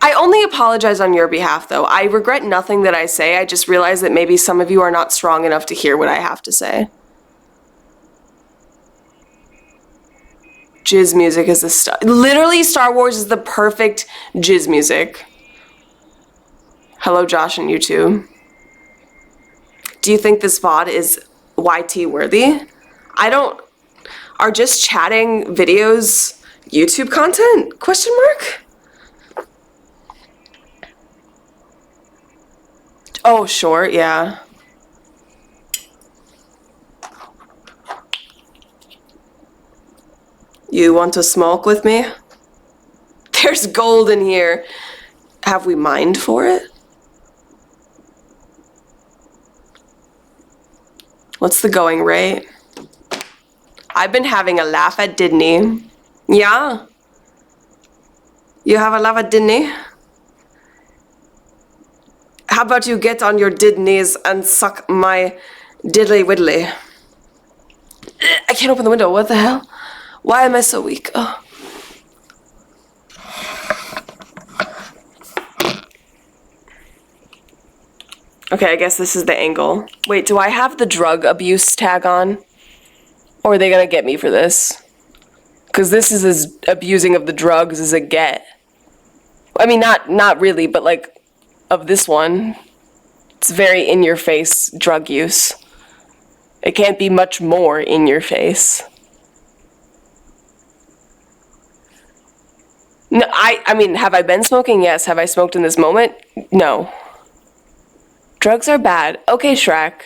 Speaker 1: I only apologize on your behalf, though. I regret nothing that I say. I just realize that maybe some of you are not strong enough to hear what I have to say. Jizz music is the literally, Star Wars is the perfect jizz music. Hello, Josh and YouTube. Do you think this VOD is YT worthy? I don't... Are just chatting videos YouTube content? Question mark? Oh, short, yeah. You want to smoke with me? There's gold in here. Have we mined for it? What's the going rate? I've been having a laugh at Disney. Yeah? You have a laugh at Disney? How about you get on your Disneys and suck my diddly widdly? I can't open the window. What the hell? Why am I so weak? Oh. Okay, I guess this is the angle. Wait, do I have the drug abuse tag on? Or are they gonna get me for this? Because this is as abusing of the drugs as it get. I mean, not really, but like, of this one. It's very in-your-face drug use. It can't be much more in your face. No, I mean, have I been smoking? Yes. Have I smoked in this moment? No. Drugs are bad. Okay, Shrek.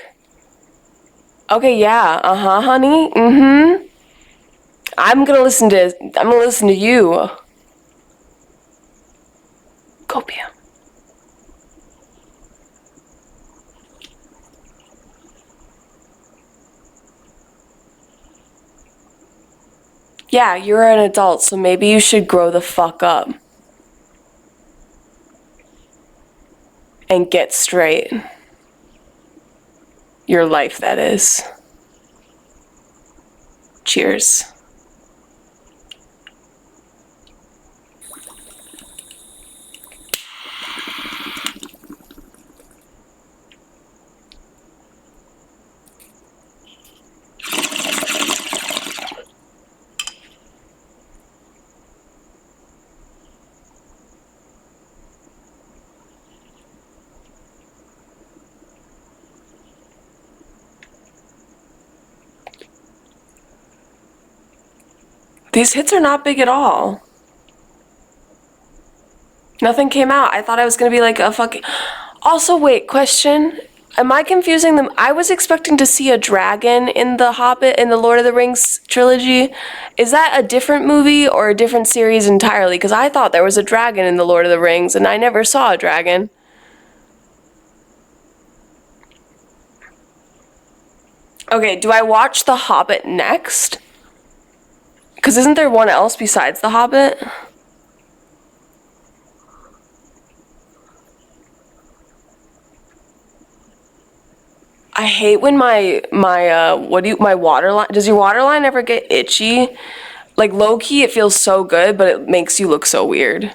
Speaker 1: Okay, yeah. Uh-huh, honey. Mm-hmm. I'm gonna listen to you. Copium. Yeah, you're an adult, so maybe you should grow the fuck up. And get straight. Your life, that is. Cheers. These hits are not big at all. Nothing came out. I thought I was gonna be like a fucking... Also, wait, question. Am I confusing them? I was expecting to see a dragon in The Hobbit, in the Lord of the Rings trilogy. Is that a different movie or a different series entirely? Because I thought there was a dragon in the Lord of the Rings, and I never saw a dragon. Okay, do I watch The Hobbit next? Because isn't there one else besides The Hobbit? I hate when my water line, does your water line ever get itchy? Like low key it feels so good, but it makes you look so weird.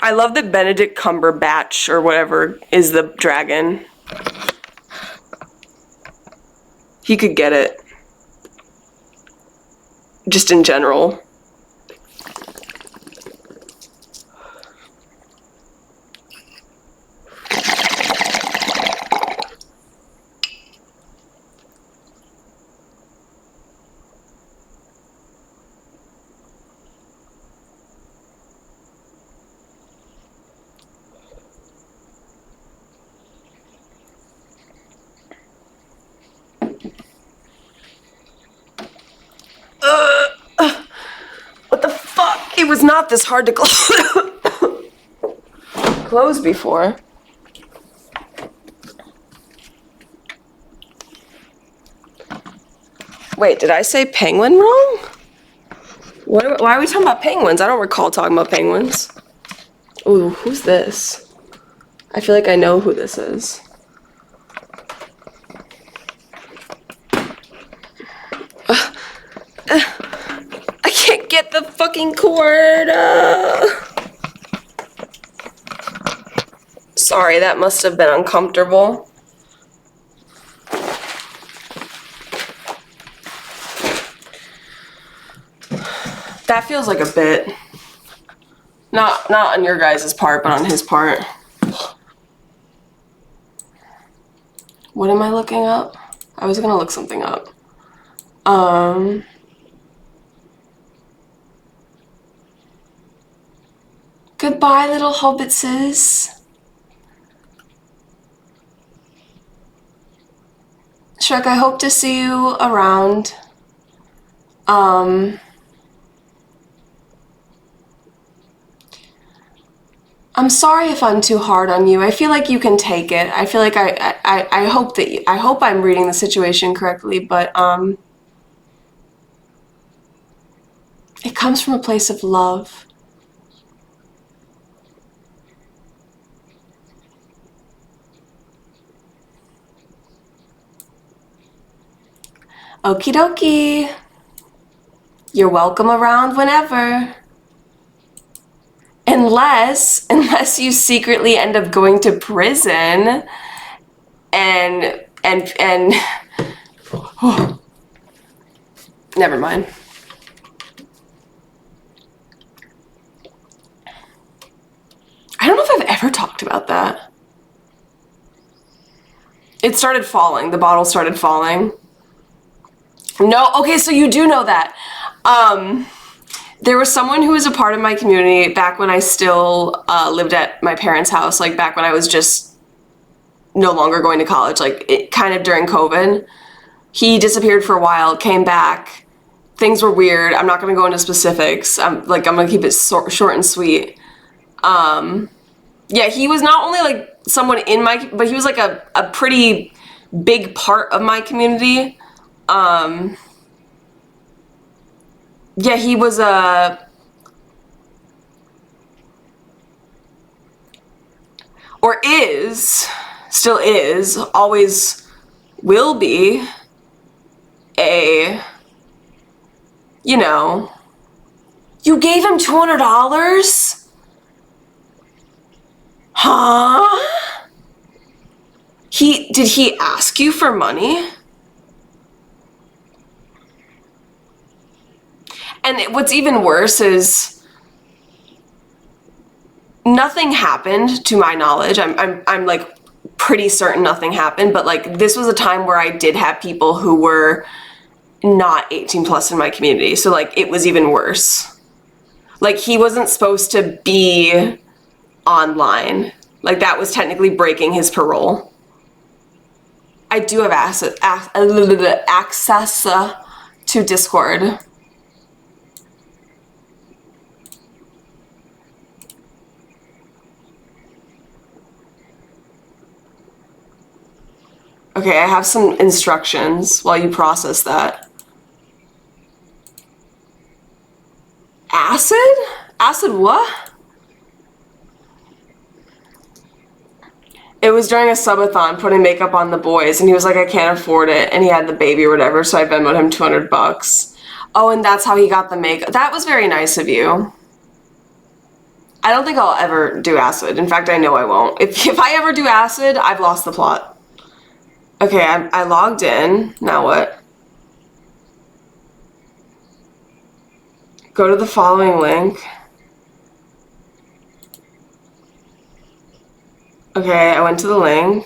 Speaker 1: I love that Benedict Cumberbatch or whatever is the dragon. He could get it. Just in general. What the fuck? It was not this hard to close before. Wait, did I say penguin wrong? Why are we talking about penguins? I don't recall talking about penguins. Ooh, who's this? I feel like I know who this is. I can't get the fucking cord. Sorry, that must have been uncomfortable. That feels like a bit. Not on your guys' part, but on his part. What am I looking up? I was gonna look something up. Goodbye, little hobbitses. Shrek, I hope to see you around. I'm sorry if I'm too hard on you. I feel like you can take it. I feel like I hope that I hope I'm reading the situation correctly, but it comes from a place of love. Okie dokie. You're welcome around whenever. Unless you secretly end up going to prison and oh, never mind. I don't know if I've ever talked about that. It started falling. The bottle started falling. No, okay, so you do know that. There was someone who was a part of my community back when I still lived at my parents' house, like back when I was just no longer going to college, like kind of during COVID. He disappeared for a while, came back. Things were weird. I'm not going to go into specifics. I'm going to keep it short and sweet. Yeah, he was not only like someone in my, but he was like a pretty big part of my community. Yeah, he was or is still is, always will be a, you know, you gave him $200? Huh? Did he ask you for money? And what's even worse is nothing happened to my knowledge. I'm like pretty certain nothing happened, but like this was a time where I did have people who were not 18 plus in my community. So like it was even worse. Like he wasn't supposed to be online. Like that was technically breaking his parole. I do have access to Discord. Okay, I have some instructions while you process that. Acid? Acid what? It was during a subathon, putting makeup on the boys, and he was like, I can't afford it, and he had the baby or whatever, so I Venmoed him $200. Oh, and that's how he got the makeup. That was very nice of you. I don't think I'll ever do acid. In fact, I know I won't. If I ever do acid, I've lost the plot. Okay, I logged in. Now what? Go to the following link. Okay, I went to the link.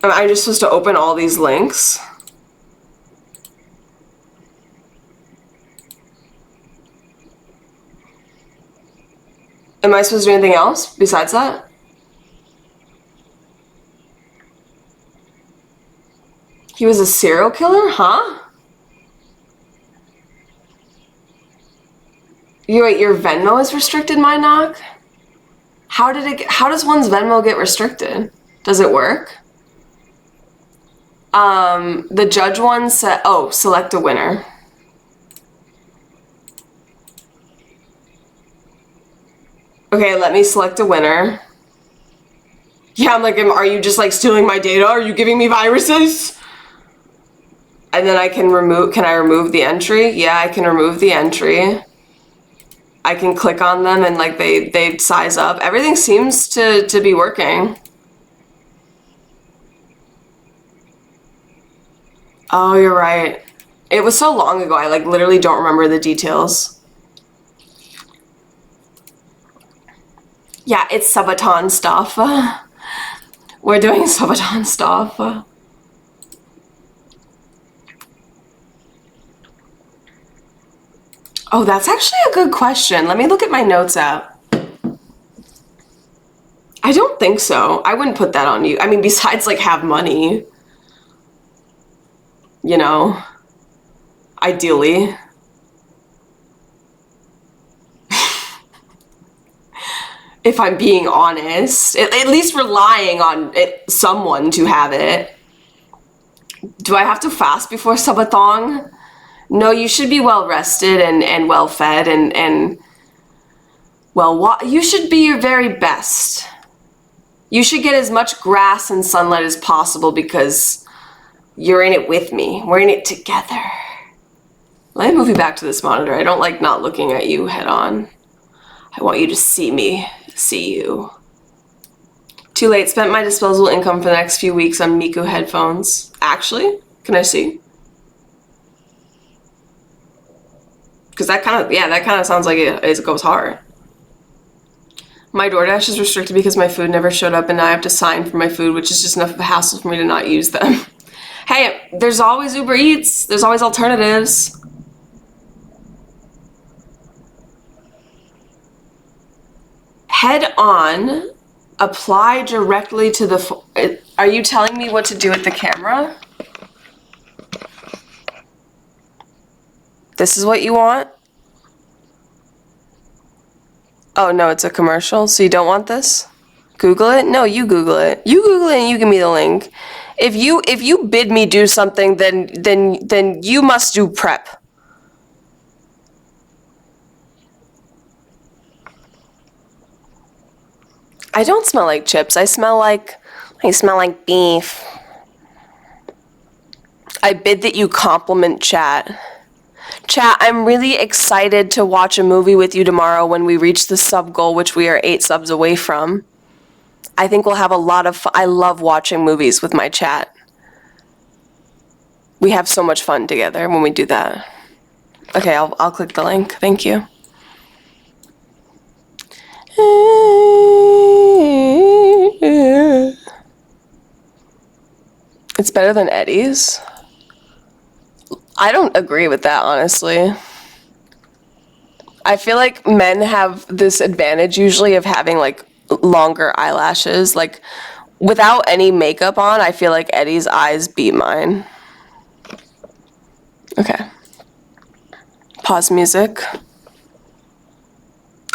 Speaker 1: Am I just supposed to open all these links? Am I supposed to do anything else besides that? He was a serial killer? Huh? Wait, your Venmo is restricted, my knock? How does one's Venmo get restricted? Does it work? The judge one said, oh, select a winner. Okay, let me select a winner. Yeah, I'm like, are you just like stealing my data? Are you giving me viruses? And then can I remove the entry? Yeah, I can remove the entry. I can click on them and like they size up. Everything seems to be working. Oh, you're right. It was so long ago, I like literally don't remember the details. Yeah, it's Subathon stuff. We're doing Subathon stuff. Oh, that's actually a good question. Let me look at my notes app. I don't think so. I wouldn't put that on you. I mean, besides like have money, you know, ideally. If I'm being honest, at least relying on someone to have it. Do I have to fast before Subathon? No, you should be well rested and well fed and well, you should be your very best. You should get as much grass and sunlight as possible because you're in it with me. We're in it together. Let me move you back to this monitor. I don't like not looking at you head on. I want you to see me, see you. Too late. Spent my disposable income for the next few weeks on Miku headphones. Actually, can I see? Because that kind of sounds like it goes hard. My DoorDash is restricted because my food never showed up and now I have to sign for my food, which is just enough of a hassle for me to not use them. Hey, there's always Uber Eats. There's always alternatives. Head on. Apply directly to the... Are you telling me what to do with the camera? This is what you want? Oh, no, it's a commercial, so you don't want this? Google it? No, you Google it. You Google it and you give me the link. If you bid me do something, then you must do prep. I don't smell like chips. I smell like beef. I bid that you compliment chat. Chat, I'm really excited to watch a movie with you tomorrow when we reach the sub goal, which we are 8 subs away from. I think we'll have a lot of fun. I love watching movies with my chat. We have so much fun together when we do that. Okay, I'll click the link. Thank you. It's better than Eddie's. I don't agree with that, honestly. I feel like men have this advantage usually of having like longer eyelashes. Like without any makeup on, I feel like Eddie's eyes beat mine. Okay. Pause music.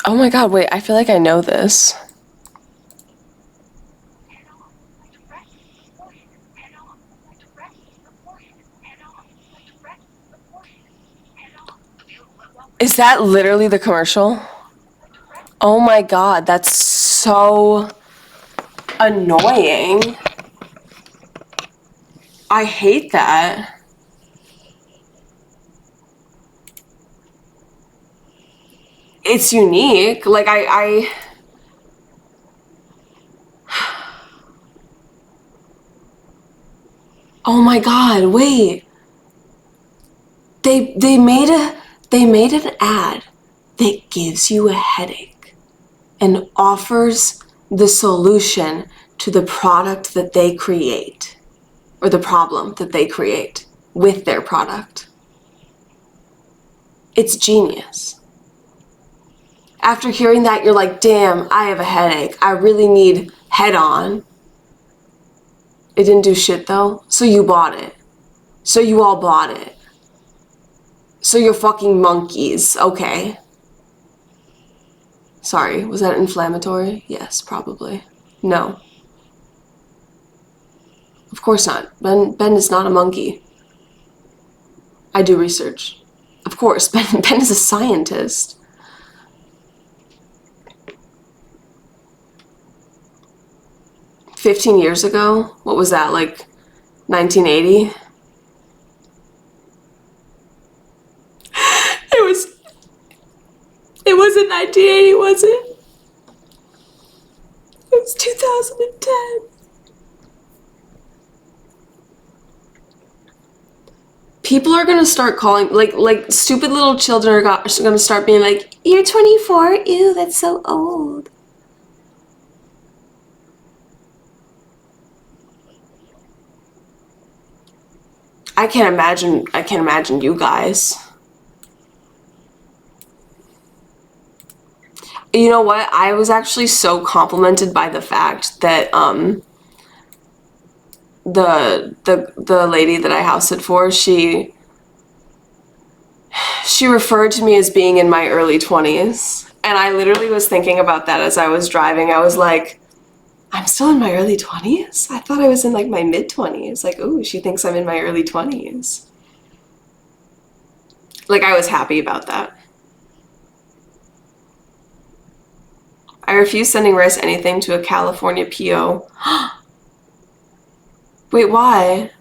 Speaker 1: Oh my god, wait, I feel like I know this. Is that literally the commercial? Oh my god, that's so annoying. I hate that. It's unique. Like, I Oh my god, wait. They made an ad that gives you a headache and offers the solution to the product that they create, or the problem that they create with their product. It's genius. After hearing that, you're like, damn, I have a headache. I really need Head On. It didn't do shit though, so you bought it. So you all bought it. So you're fucking monkeys, okay. Sorry, was that inflammatory? Yes, probably. No. Of course not. Ben is not a monkey. I do research. Of course, Ben is a scientist. $15 years ago? What was that, like 1980? It wasn't 1980, was it? It was 2010. People are gonna start calling, like stupid little children are gonna start being like, you're 24, ew, that's so old. I can't imagine you guys. You know what? I was actually so complimented by the fact that the lady that I house sit for, she referred to me as being in my early 20s. And I literally was thinking about that as I was driving. I was like, I'm still in my early 20s? I thought I was in like my mid 20s. Like, ooh, she thinks I'm in my early 20s. Like, I was happy about that. I refuse sending Rice anything to a California PO. Wait, why?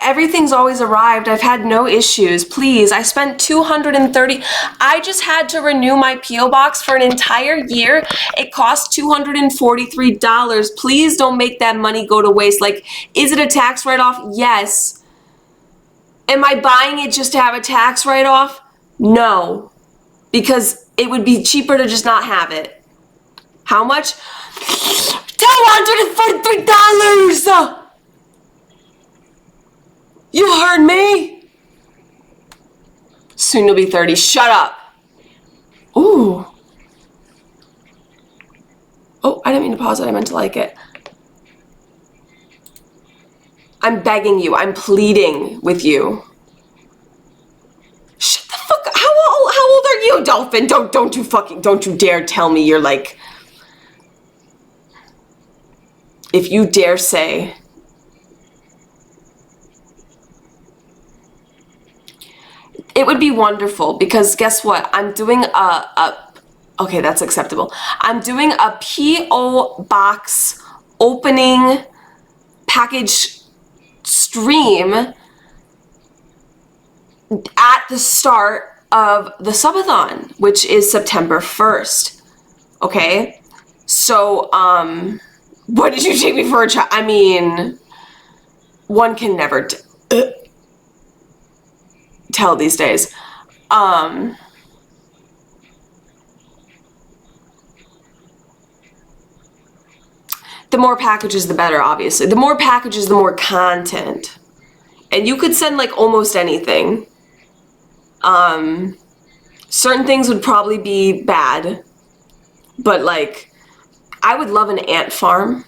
Speaker 1: Everything's always arrived. I've had no issues. Please, I spent $230. I just had to renew my PO box for an entire year. It cost $243. Please don't make that money go to waste. Like, is it a tax write-off? Yes. Am I buying it just to have a tax write-off? No. Because it would be cheaper to just not have it. How much? $243! You heard me? Soon you'll be 30. Shut up. Ooh. Oh, I didn't mean to pause it. I meant to like it. I'm begging you. I'm pleading with you. Shut the fuck up. How old are you, Dolphin? Don't you dare tell me you're like... If you dare say... It would be wonderful, because guess what? I'm doing a Okay, that's acceptable. I'm doing a P.O. box opening package stream at the start of the subathon, which is September 1st. Okay? So, what did you take me for a child? I mean, one can never tell these days. The more packages, the better, obviously. The more packages, the more content. And you could send, like, almost anything. Certain things would probably be bad. But, like, I would love an ant farm.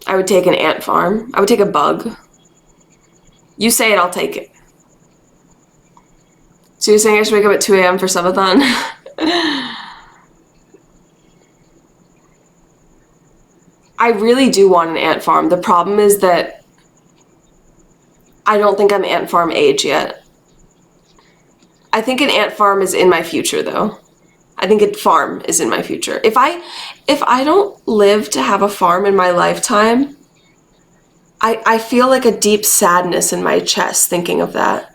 Speaker 1: I would take an ant farm. I would take a bug. You say it, I'll take it. So you're saying I should wake up at 2 a.m. for subathon? I really do want an ant farm. The problem is that I don't think I'm ant farm age yet. I think an ant farm is in my future, though. I think a farm is in my future. If I don't live to have a farm in my lifetime, I feel like a deep sadness in my chest thinking of that.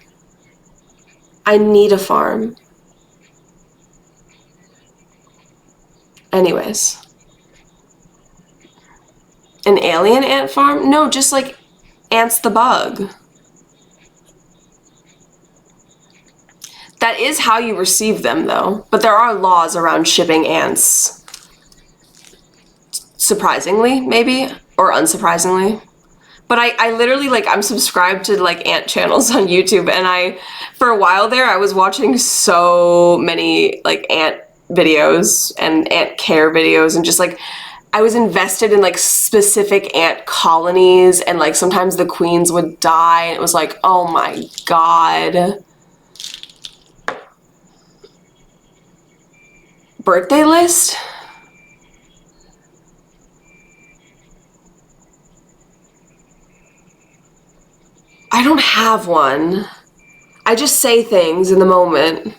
Speaker 1: I need a farm. Anyways. An alien ant farm? No, just like Ants the Bug. That is how you receive them, though. But there are laws around shipping ants. Surprisingly, maybe? Or unsurprisingly. But I literally, like, I'm subscribed to, like, ant channels on YouTube. And for a while there, I was watching so many, like, ant videos and ant care videos. And just, like, I was invested in, like, specific ant colonies. And, like, sometimes the queens would die. And it was like, oh my god. Birthday list? I don't have one. I just say things in the moment.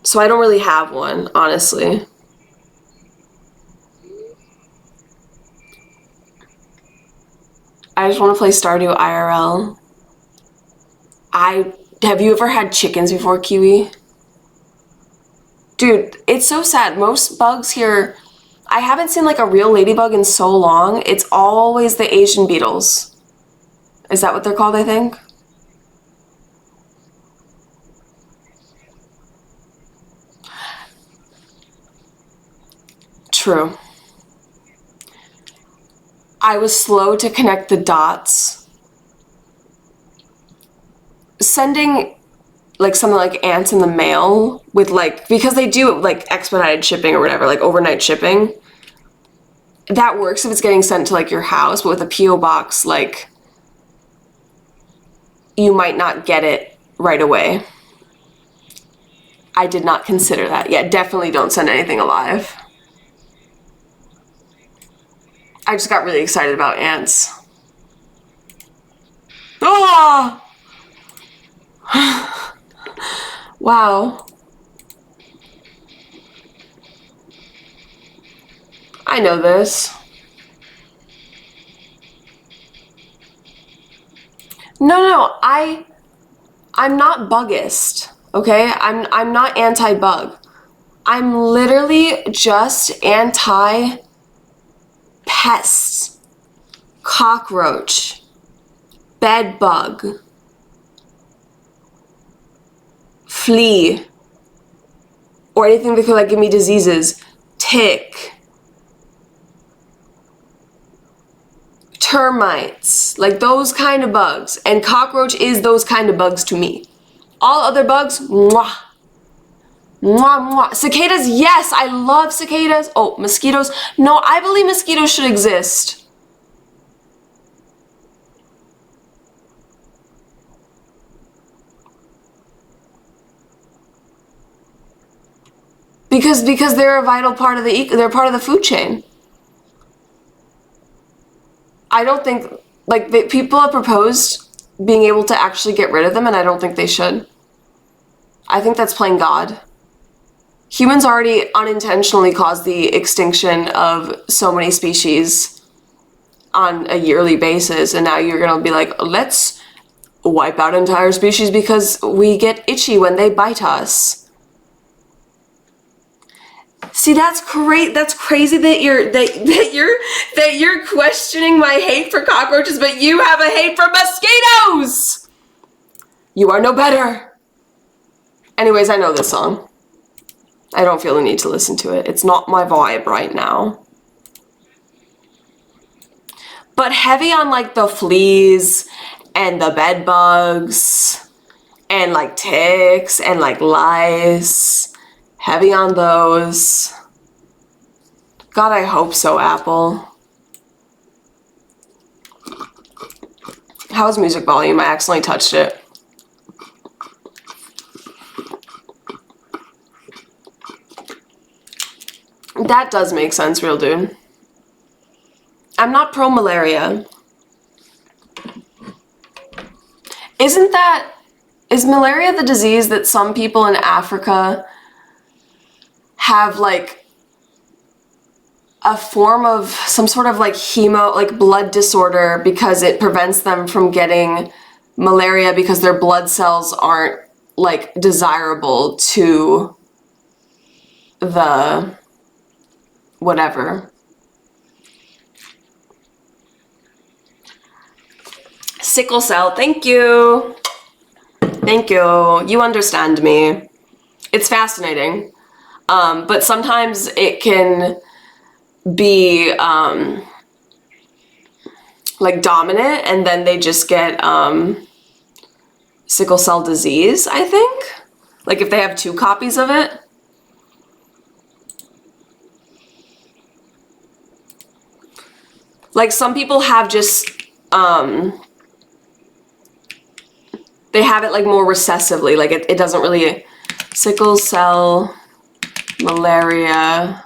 Speaker 1: So I don't really have one, honestly. I just want to play Stardew IRL. Have you ever had chickens before, Kiwi? Dude, it's so sad. Most bugs here, I haven't seen like a real ladybug in so long. It's always the Asian beetles. Is that what they're called, I think? True. I was slow to connect the dots. Sending like something like ants in the mail with like, because they do like expedited shipping or whatever, like overnight shipping. That works if it's getting sent to like your house, but with a P.O. box, like you might not get it right away. I did not consider that. Yeah, definitely don't send anything alive. I just got really excited about ants. Oh! Wow. I know this. No, I'm not buggist, okay? I'm not anti-bug. I'm literally just anti-pests, cockroach, bed bug, flea, or anything that could like give me diseases, tick, termites, like those kind of bugs. And cockroach is those kind of bugs to me. All other bugs, mwah. Mwah, mwah. Cicadas, yes, I love cicadas. Oh, mosquitoes. No, I believe mosquitoes should exist. Because they're a vital part of they're part of the food chain. I don't think, like, people have proposed being able to actually get rid of them, and I don't think they should. I think that's playing God. Humans already unintentionally caused the extinction of so many species on a yearly basis, and now you're gonna be like, let's wipe out entire species because we get itchy when they bite us. See, that's great. That's crazy that you're questioning my hate for cockroaches, but you have a hate for mosquitoes. You are no better. Anyways, I know this song. I don't feel the need to listen to it. It's not my vibe right now. But heavy on like the fleas and the bed bugs and like ticks and like lice. Heavy on those. God, I hope so, Apple. How's music volume? I accidentally touched it. That does make sense, real dude. I'm not pro-malaria. Is malaria the disease that some people in Africa have like a form of some sort of like blood disorder because it prevents them from getting malaria because their blood cells aren't like desirable to the whatever. Sickle cell, thank you. Thank you. You understand me. It's fascinating. But sometimes it can be like dominant and then they just get sickle cell disease, I think. Like if they have 2 copies of it. Like some people have just, they have it like more recessively, like it doesn't really, sickle cell, malaria.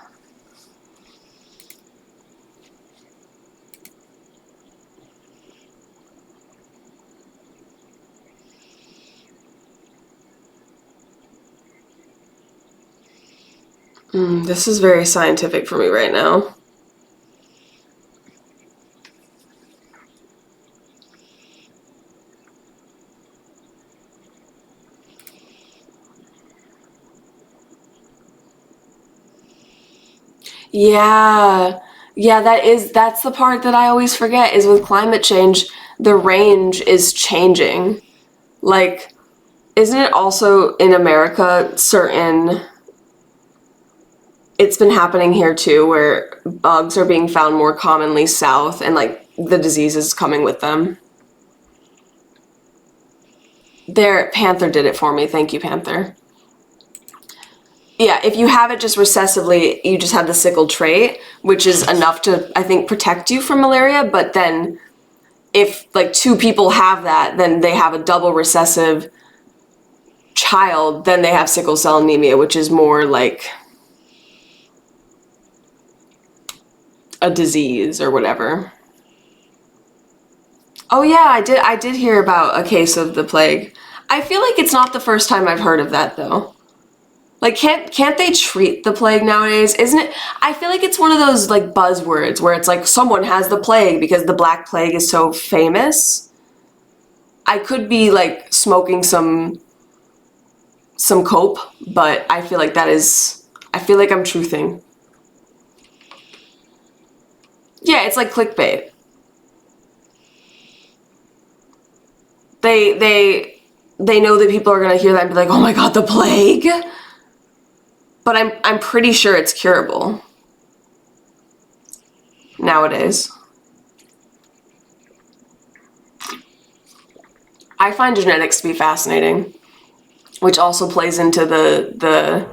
Speaker 1: This is very scientific for me right now. Yeah, that's the part that I always forget is with climate change, the range is changing. Like, isn't it also in America it's been happening here too, where bugs are being found more commonly south and like the disease is coming with them. There, Panther did it for me. Thank you, Panther. Yeah, if you have it just recessively, you just have the sickle trait, which is enough to, I think, protect you from malaria. But then if like 2 people have that, then they have a double recessive child, then they have sickle cell anemia, which is more like a disease or whatever. Oh yeah, I did hear about a case of the plague. I feel like it's not the first time I've heard of that though. Like, can't they treat the plague nowadays? Isn't it? I feel like it's one of those like buzzwords where it's like someone has the plague because the Black Plague is so famous. I could be like smoking some cope, but I feel like I feel like I'm truthing. Yeah, it's like clickbait. They know that people are gonna hear that and be like, oh my god, the plague. But I'm pretty sure it's curable nowadays. I find genetics to be fascinating, which also plays into the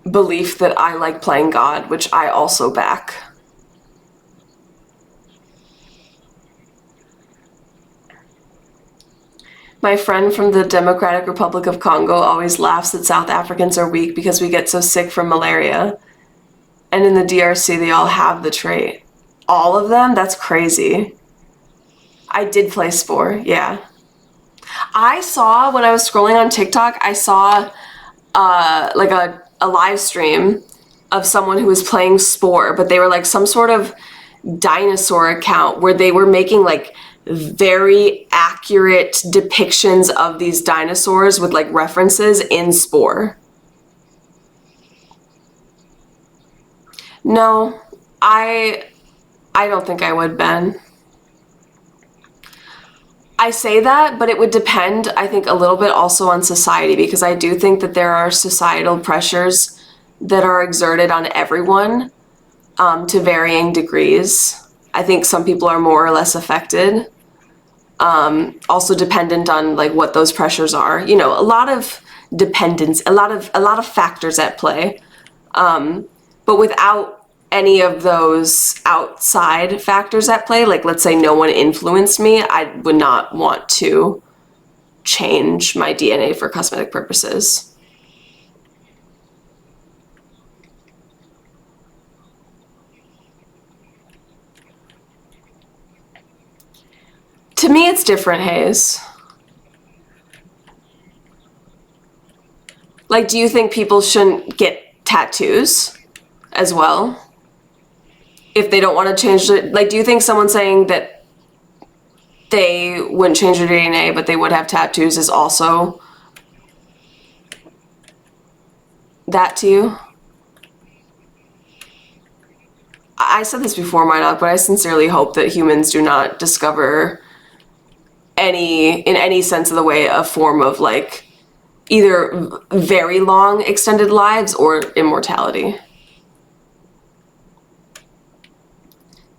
Speaker 1: belief that I like playing God, which I also back. My friend from the Democratic Republic of Congo always laughs that South Africans are weak because we get so sick from malaria. And in the DRC, they all have the trait. All of them? That's crazy. I did play Spore, yeah. I saw, when I was scrolling on TikTok, I saw like a live stream of someone who was playing Spore, but they were like some sort of dinosaur account where they were making like very accurate depictions of these dinosaurs with like references in Spore. No, I don't think I would, Ben. I say that, but it would depend, I think, a little bit also on society, because I do think that there are societal pressures that are exerted on everyone to varying degrees. I think some people are more or less affected. Also dependent on like what those pressures are. You know, a lot of dependence, a lot of factors at play. But without any of those outside factors at play, like let's say no one influenced me, I would not want to change my DNA for cosmetic purposes. To me, it's different, Hayes. Like, do you think people shouldn't get tattoos as well? If they don't want to change it, like, do you think someone saying that they wouldn't change their DNA but they would have tattoos is also that to you? I said this before, Minoc, but I sincerely hope that humans do not discover in any sense of the way, a form of like either very long extended lives or immortality.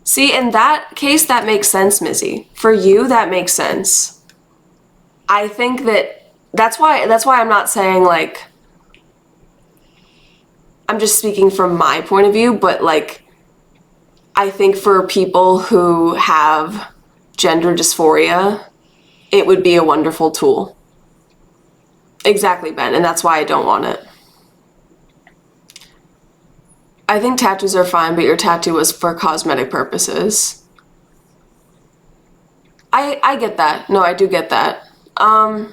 Speaker 1: See, in that case, that makes sense, Mizzy. For you, that makes sense. I think that's why I'm not saying like, I'm just speaking from my point of view, but like, I think for people who have gender dysphoria, it would be a wonderful tool. Exactly, Ben, and that's why I don't want it. I think tattoos are fine, but your tattoo was for cosmetic purposes. I get that. No, I do get that. A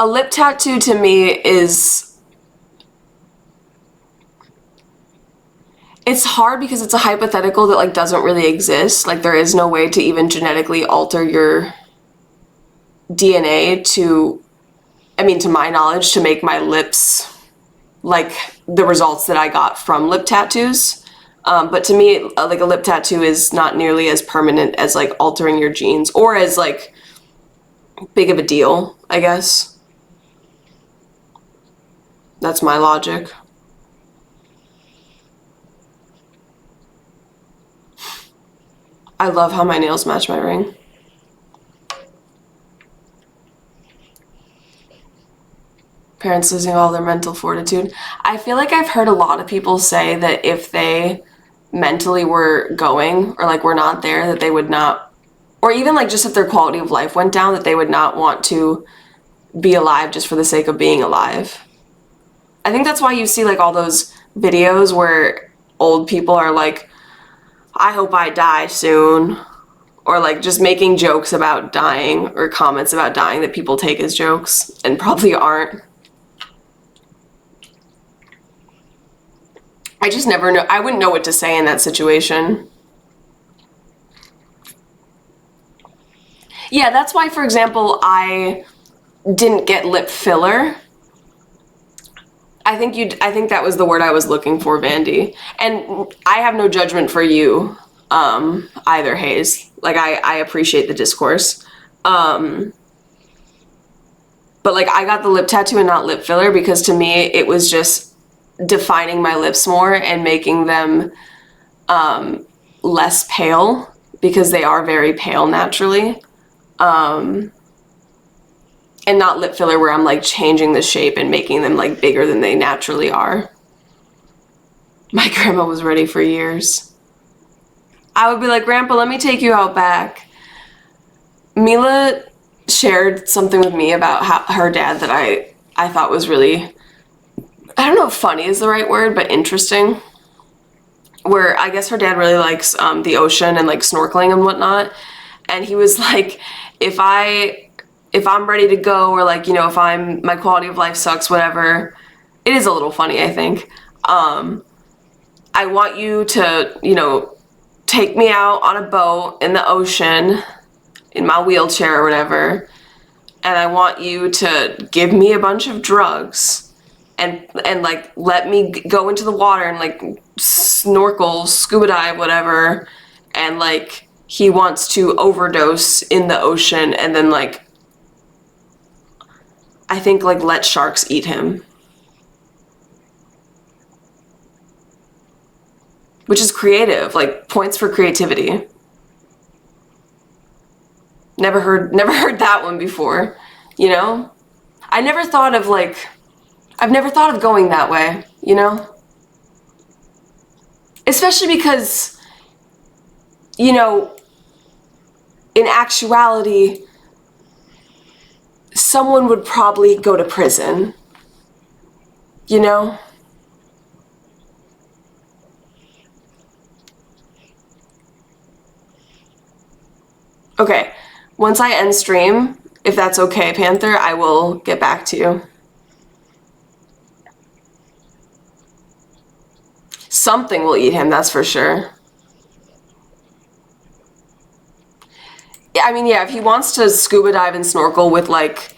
Speaker 1: lip tattoo to me is... It's hard because it's a hypothetical that like doesn't really exist. Like there is no way to even genetically alter your DNA to my knowledge, to make my lips like the results that I got from lip tattoos. But to me, like a lip tattoo is not nearly as permanent as like altering your genes, or as like big of a deal, I guess. That's my logic. I love how my nails match my ring. Parents losing all their mental fortitude. I feel like I've heard a lot of people say that if they mentally were going, or like were not there, that they would not, or even like just if their quality of life went down, that they would not want to be alive just for the sake of being alive. I think that's why you see like all those videos where old people are like, I hope I die soon, or like just making jokes about dying, or comments about dying that people take as jokes and probably aren't. I just never know. I wouldn't know what to say in that situation. Yeah, that's why, for example, I didn't get lip filler. I think that was the word I was looking for, Vandy. And I have no judgment for you, either, Hayes. Like, I appreciate the discourse. But like, I got the lip tattoo and not lip filler because to me, it was just defining my lips more and making them less pale, because they are very pale naturally. And not lip filler where I'm like changing the shape and making them like bigger than they naturally are. My grandma was ready for years. I would be like, Grandpa, let me take you out back. Mila shared something with me about how her dad that I thought was really, I don't know if funny is the right word, but interesting. where I guess her dad really likes the ocean and like snorkeling and whatnot. And he was like, if I'm ready to go, or like, you know, if my quality of life sucks, whatever. It is a little funny, I think. I want you to, you know, take me out on a boat in the ocean in my wheelchair or whatever. And I want you to give me a bunch of drugs and like let me go into the water and like snorkel, scuba dive, whatever. And like he wants to overdose in the ocean and then like I think like let sharks eat him. Which is creative, like points for creativity. Never heard that one before, you know? I've never thought of going that way, you know? Especially because, you know, in actuality, someone would probably go to prison, you know? Okay, once I end stream, if that's okay, Panther, I will get back to you. Something will eat him, that's for sure. Yeah, I mean, yeah, if he wants to scuba dive and snorkel with, like,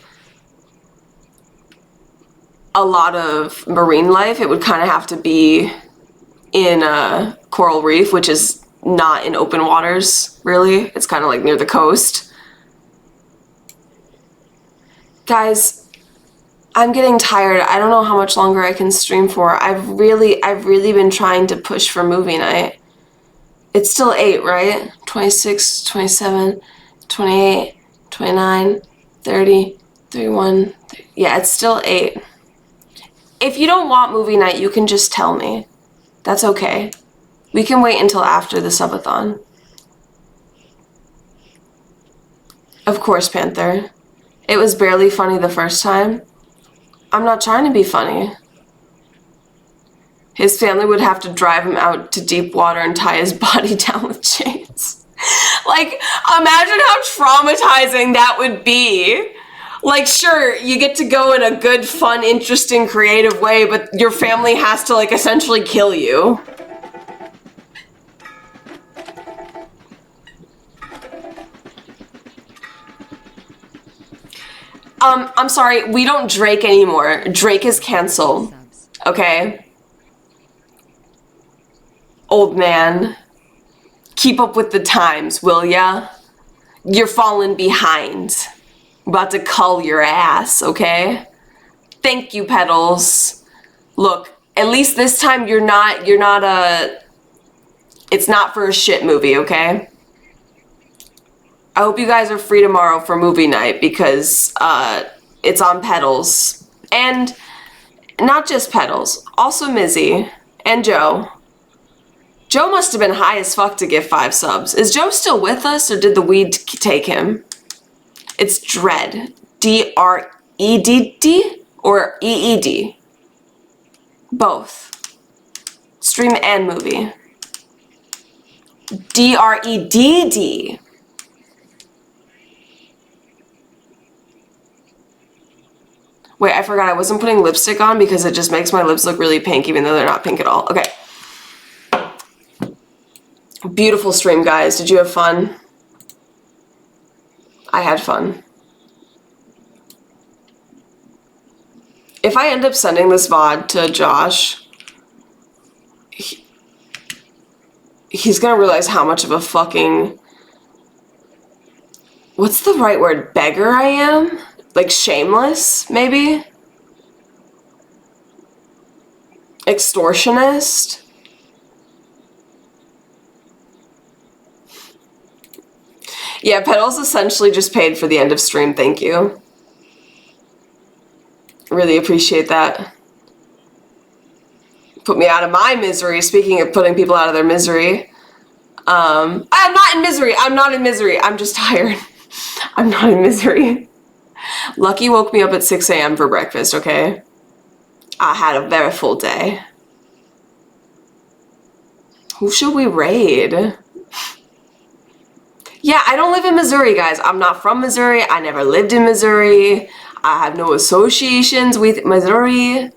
Speaker 1: a lot of marine life, it would kind of have to be in a coral reef, which is not in open waters, really. It's kind of like near the coast. Guys, I'm getting tired. I don't know how much longer I can stream for. I've really been trying to push for movie night. It's still 8, right? 26, 27, 28, 29, 30, 31. Yeah, it's still 8. If you don't want movie night, you can just tell me. That's okay. We can wait until after the subathon. Of course, Panther. It was barely funny the first time. I'm not trying to be funny. His family would have to drive him out to deep water and tie his body down with chains. Like, imagine how traumatizing that would be. Like, sure, you get to go in a good, fun, interesting, creative way, but your family has to, like, essentially kill you. I'm sorry, we don't Drake anymore. Drake is canceled.
Speaker 4: Subs.
Speaker 1: Okay? Old man. Keep up with the times, will ya? You're falling behind. About to cull your ass, okay? Thank you, Petals. Look, at least this time you're not it's not for a shit movie, okay? I hope you guys are free tomorrow for movie night because it's on Petals. And not just Petals, also Mizzy and Joe. Joe must have been high as fuck to get 5 subs. Is Joe still with us or did the weed take him? It's Dredd. D-R-E-D-D or E-E-D? Both. Stream and movie. D-R-E-D-D. Wait, I forgot I wasn't putting lipstick on because it just makes my lips look really pink even though they're not pink at all. Okay. Beautiful stream, guys. Did you have fun? I had fun. If I end up sending this VOD to Josh, he's gonna realize how much of a fucking... What's the right word? Beggar I am? Like shameless, maybe? Extortionist? Yeah, Petals essentially just paid for the end of stream, thank you. Really appreciate that. Put me out of my misery, speaking of putting people out of their misery. I'm not in misery, I'm just tired. I'm not in misery. Lucky woke me up at 6 a.m. for breakfast, okay? I had a very full day. Who should we raid? Yeah, I don't live in Missouri, guys. I'm not from Missouri. I never lived in Missouri. I have no associations with Missouri.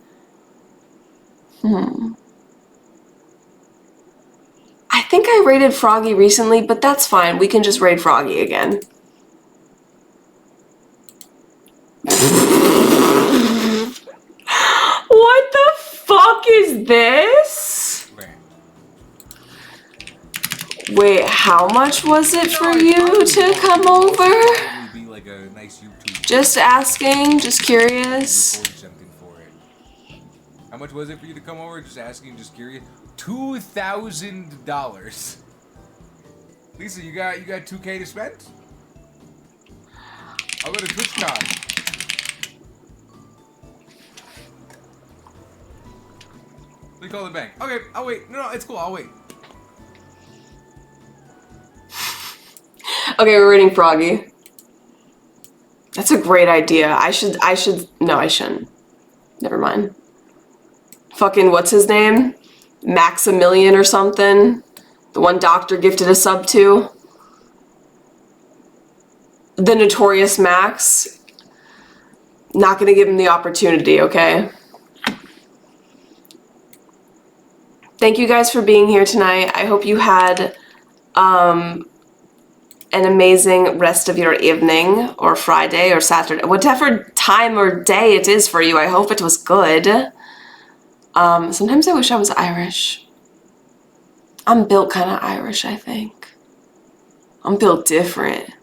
Speaker 1: I think I raided Froggy recently, but that's fine. We can just raid Froggy again. What the fuck is this? Wait, how much was it for you to come over?
Speaker 5: Be like a nice YouTube
Speaker 1: Just asking, just curious.
Speaker 5: record something for it. How much was it for you to come over? Just asking, just curious. $2,000. Lisa, you got $2K to spend? I'll go to TwitchCon. Let me call the bank. Okay, I'll wait. No, it's cool. I'll wait.
Speaker 1: Okay, we're raiding Froggy. That's a great idea. I should, no, I shouldn't. Never mind. Fucking, what's his name? Maximilian or something? The one Doctor gifted a sub to? The Notorious Max? Not gonna give him the opportunity, okay? Thank you guys for being here tonight. I hope you had, an amazing rest of your evening, or Friday, or Saturday, whatever time or day it is for you. I hope it was good. Sometimes I wish I was Irish. I'm built kind of Irish, I think. I'm built different.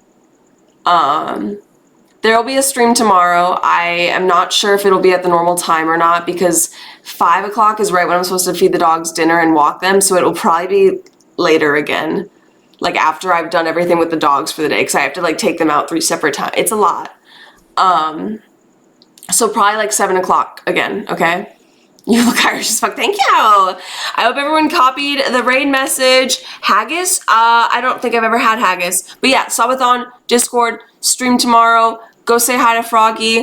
Speaker 1: There'll be a stream tomorrow. I am not sure if it'll be at the normal time or not, because 5 o'clock is right when I'm supposed to feed the dogs dinner and walk them, so it'll probably be later again. Like after I've done everything with the dogs for the day, because I have to like take them out 3 separate times. It's a lot. So probably like 7 o'clock again, okay? You look Irish as fuck. Thank you. I hope everyone copied the raid message. Haggis? I don't think I've ever had haggis. But yeah, subathon, Discord, stream tomorrow. Go say hi to Froggy.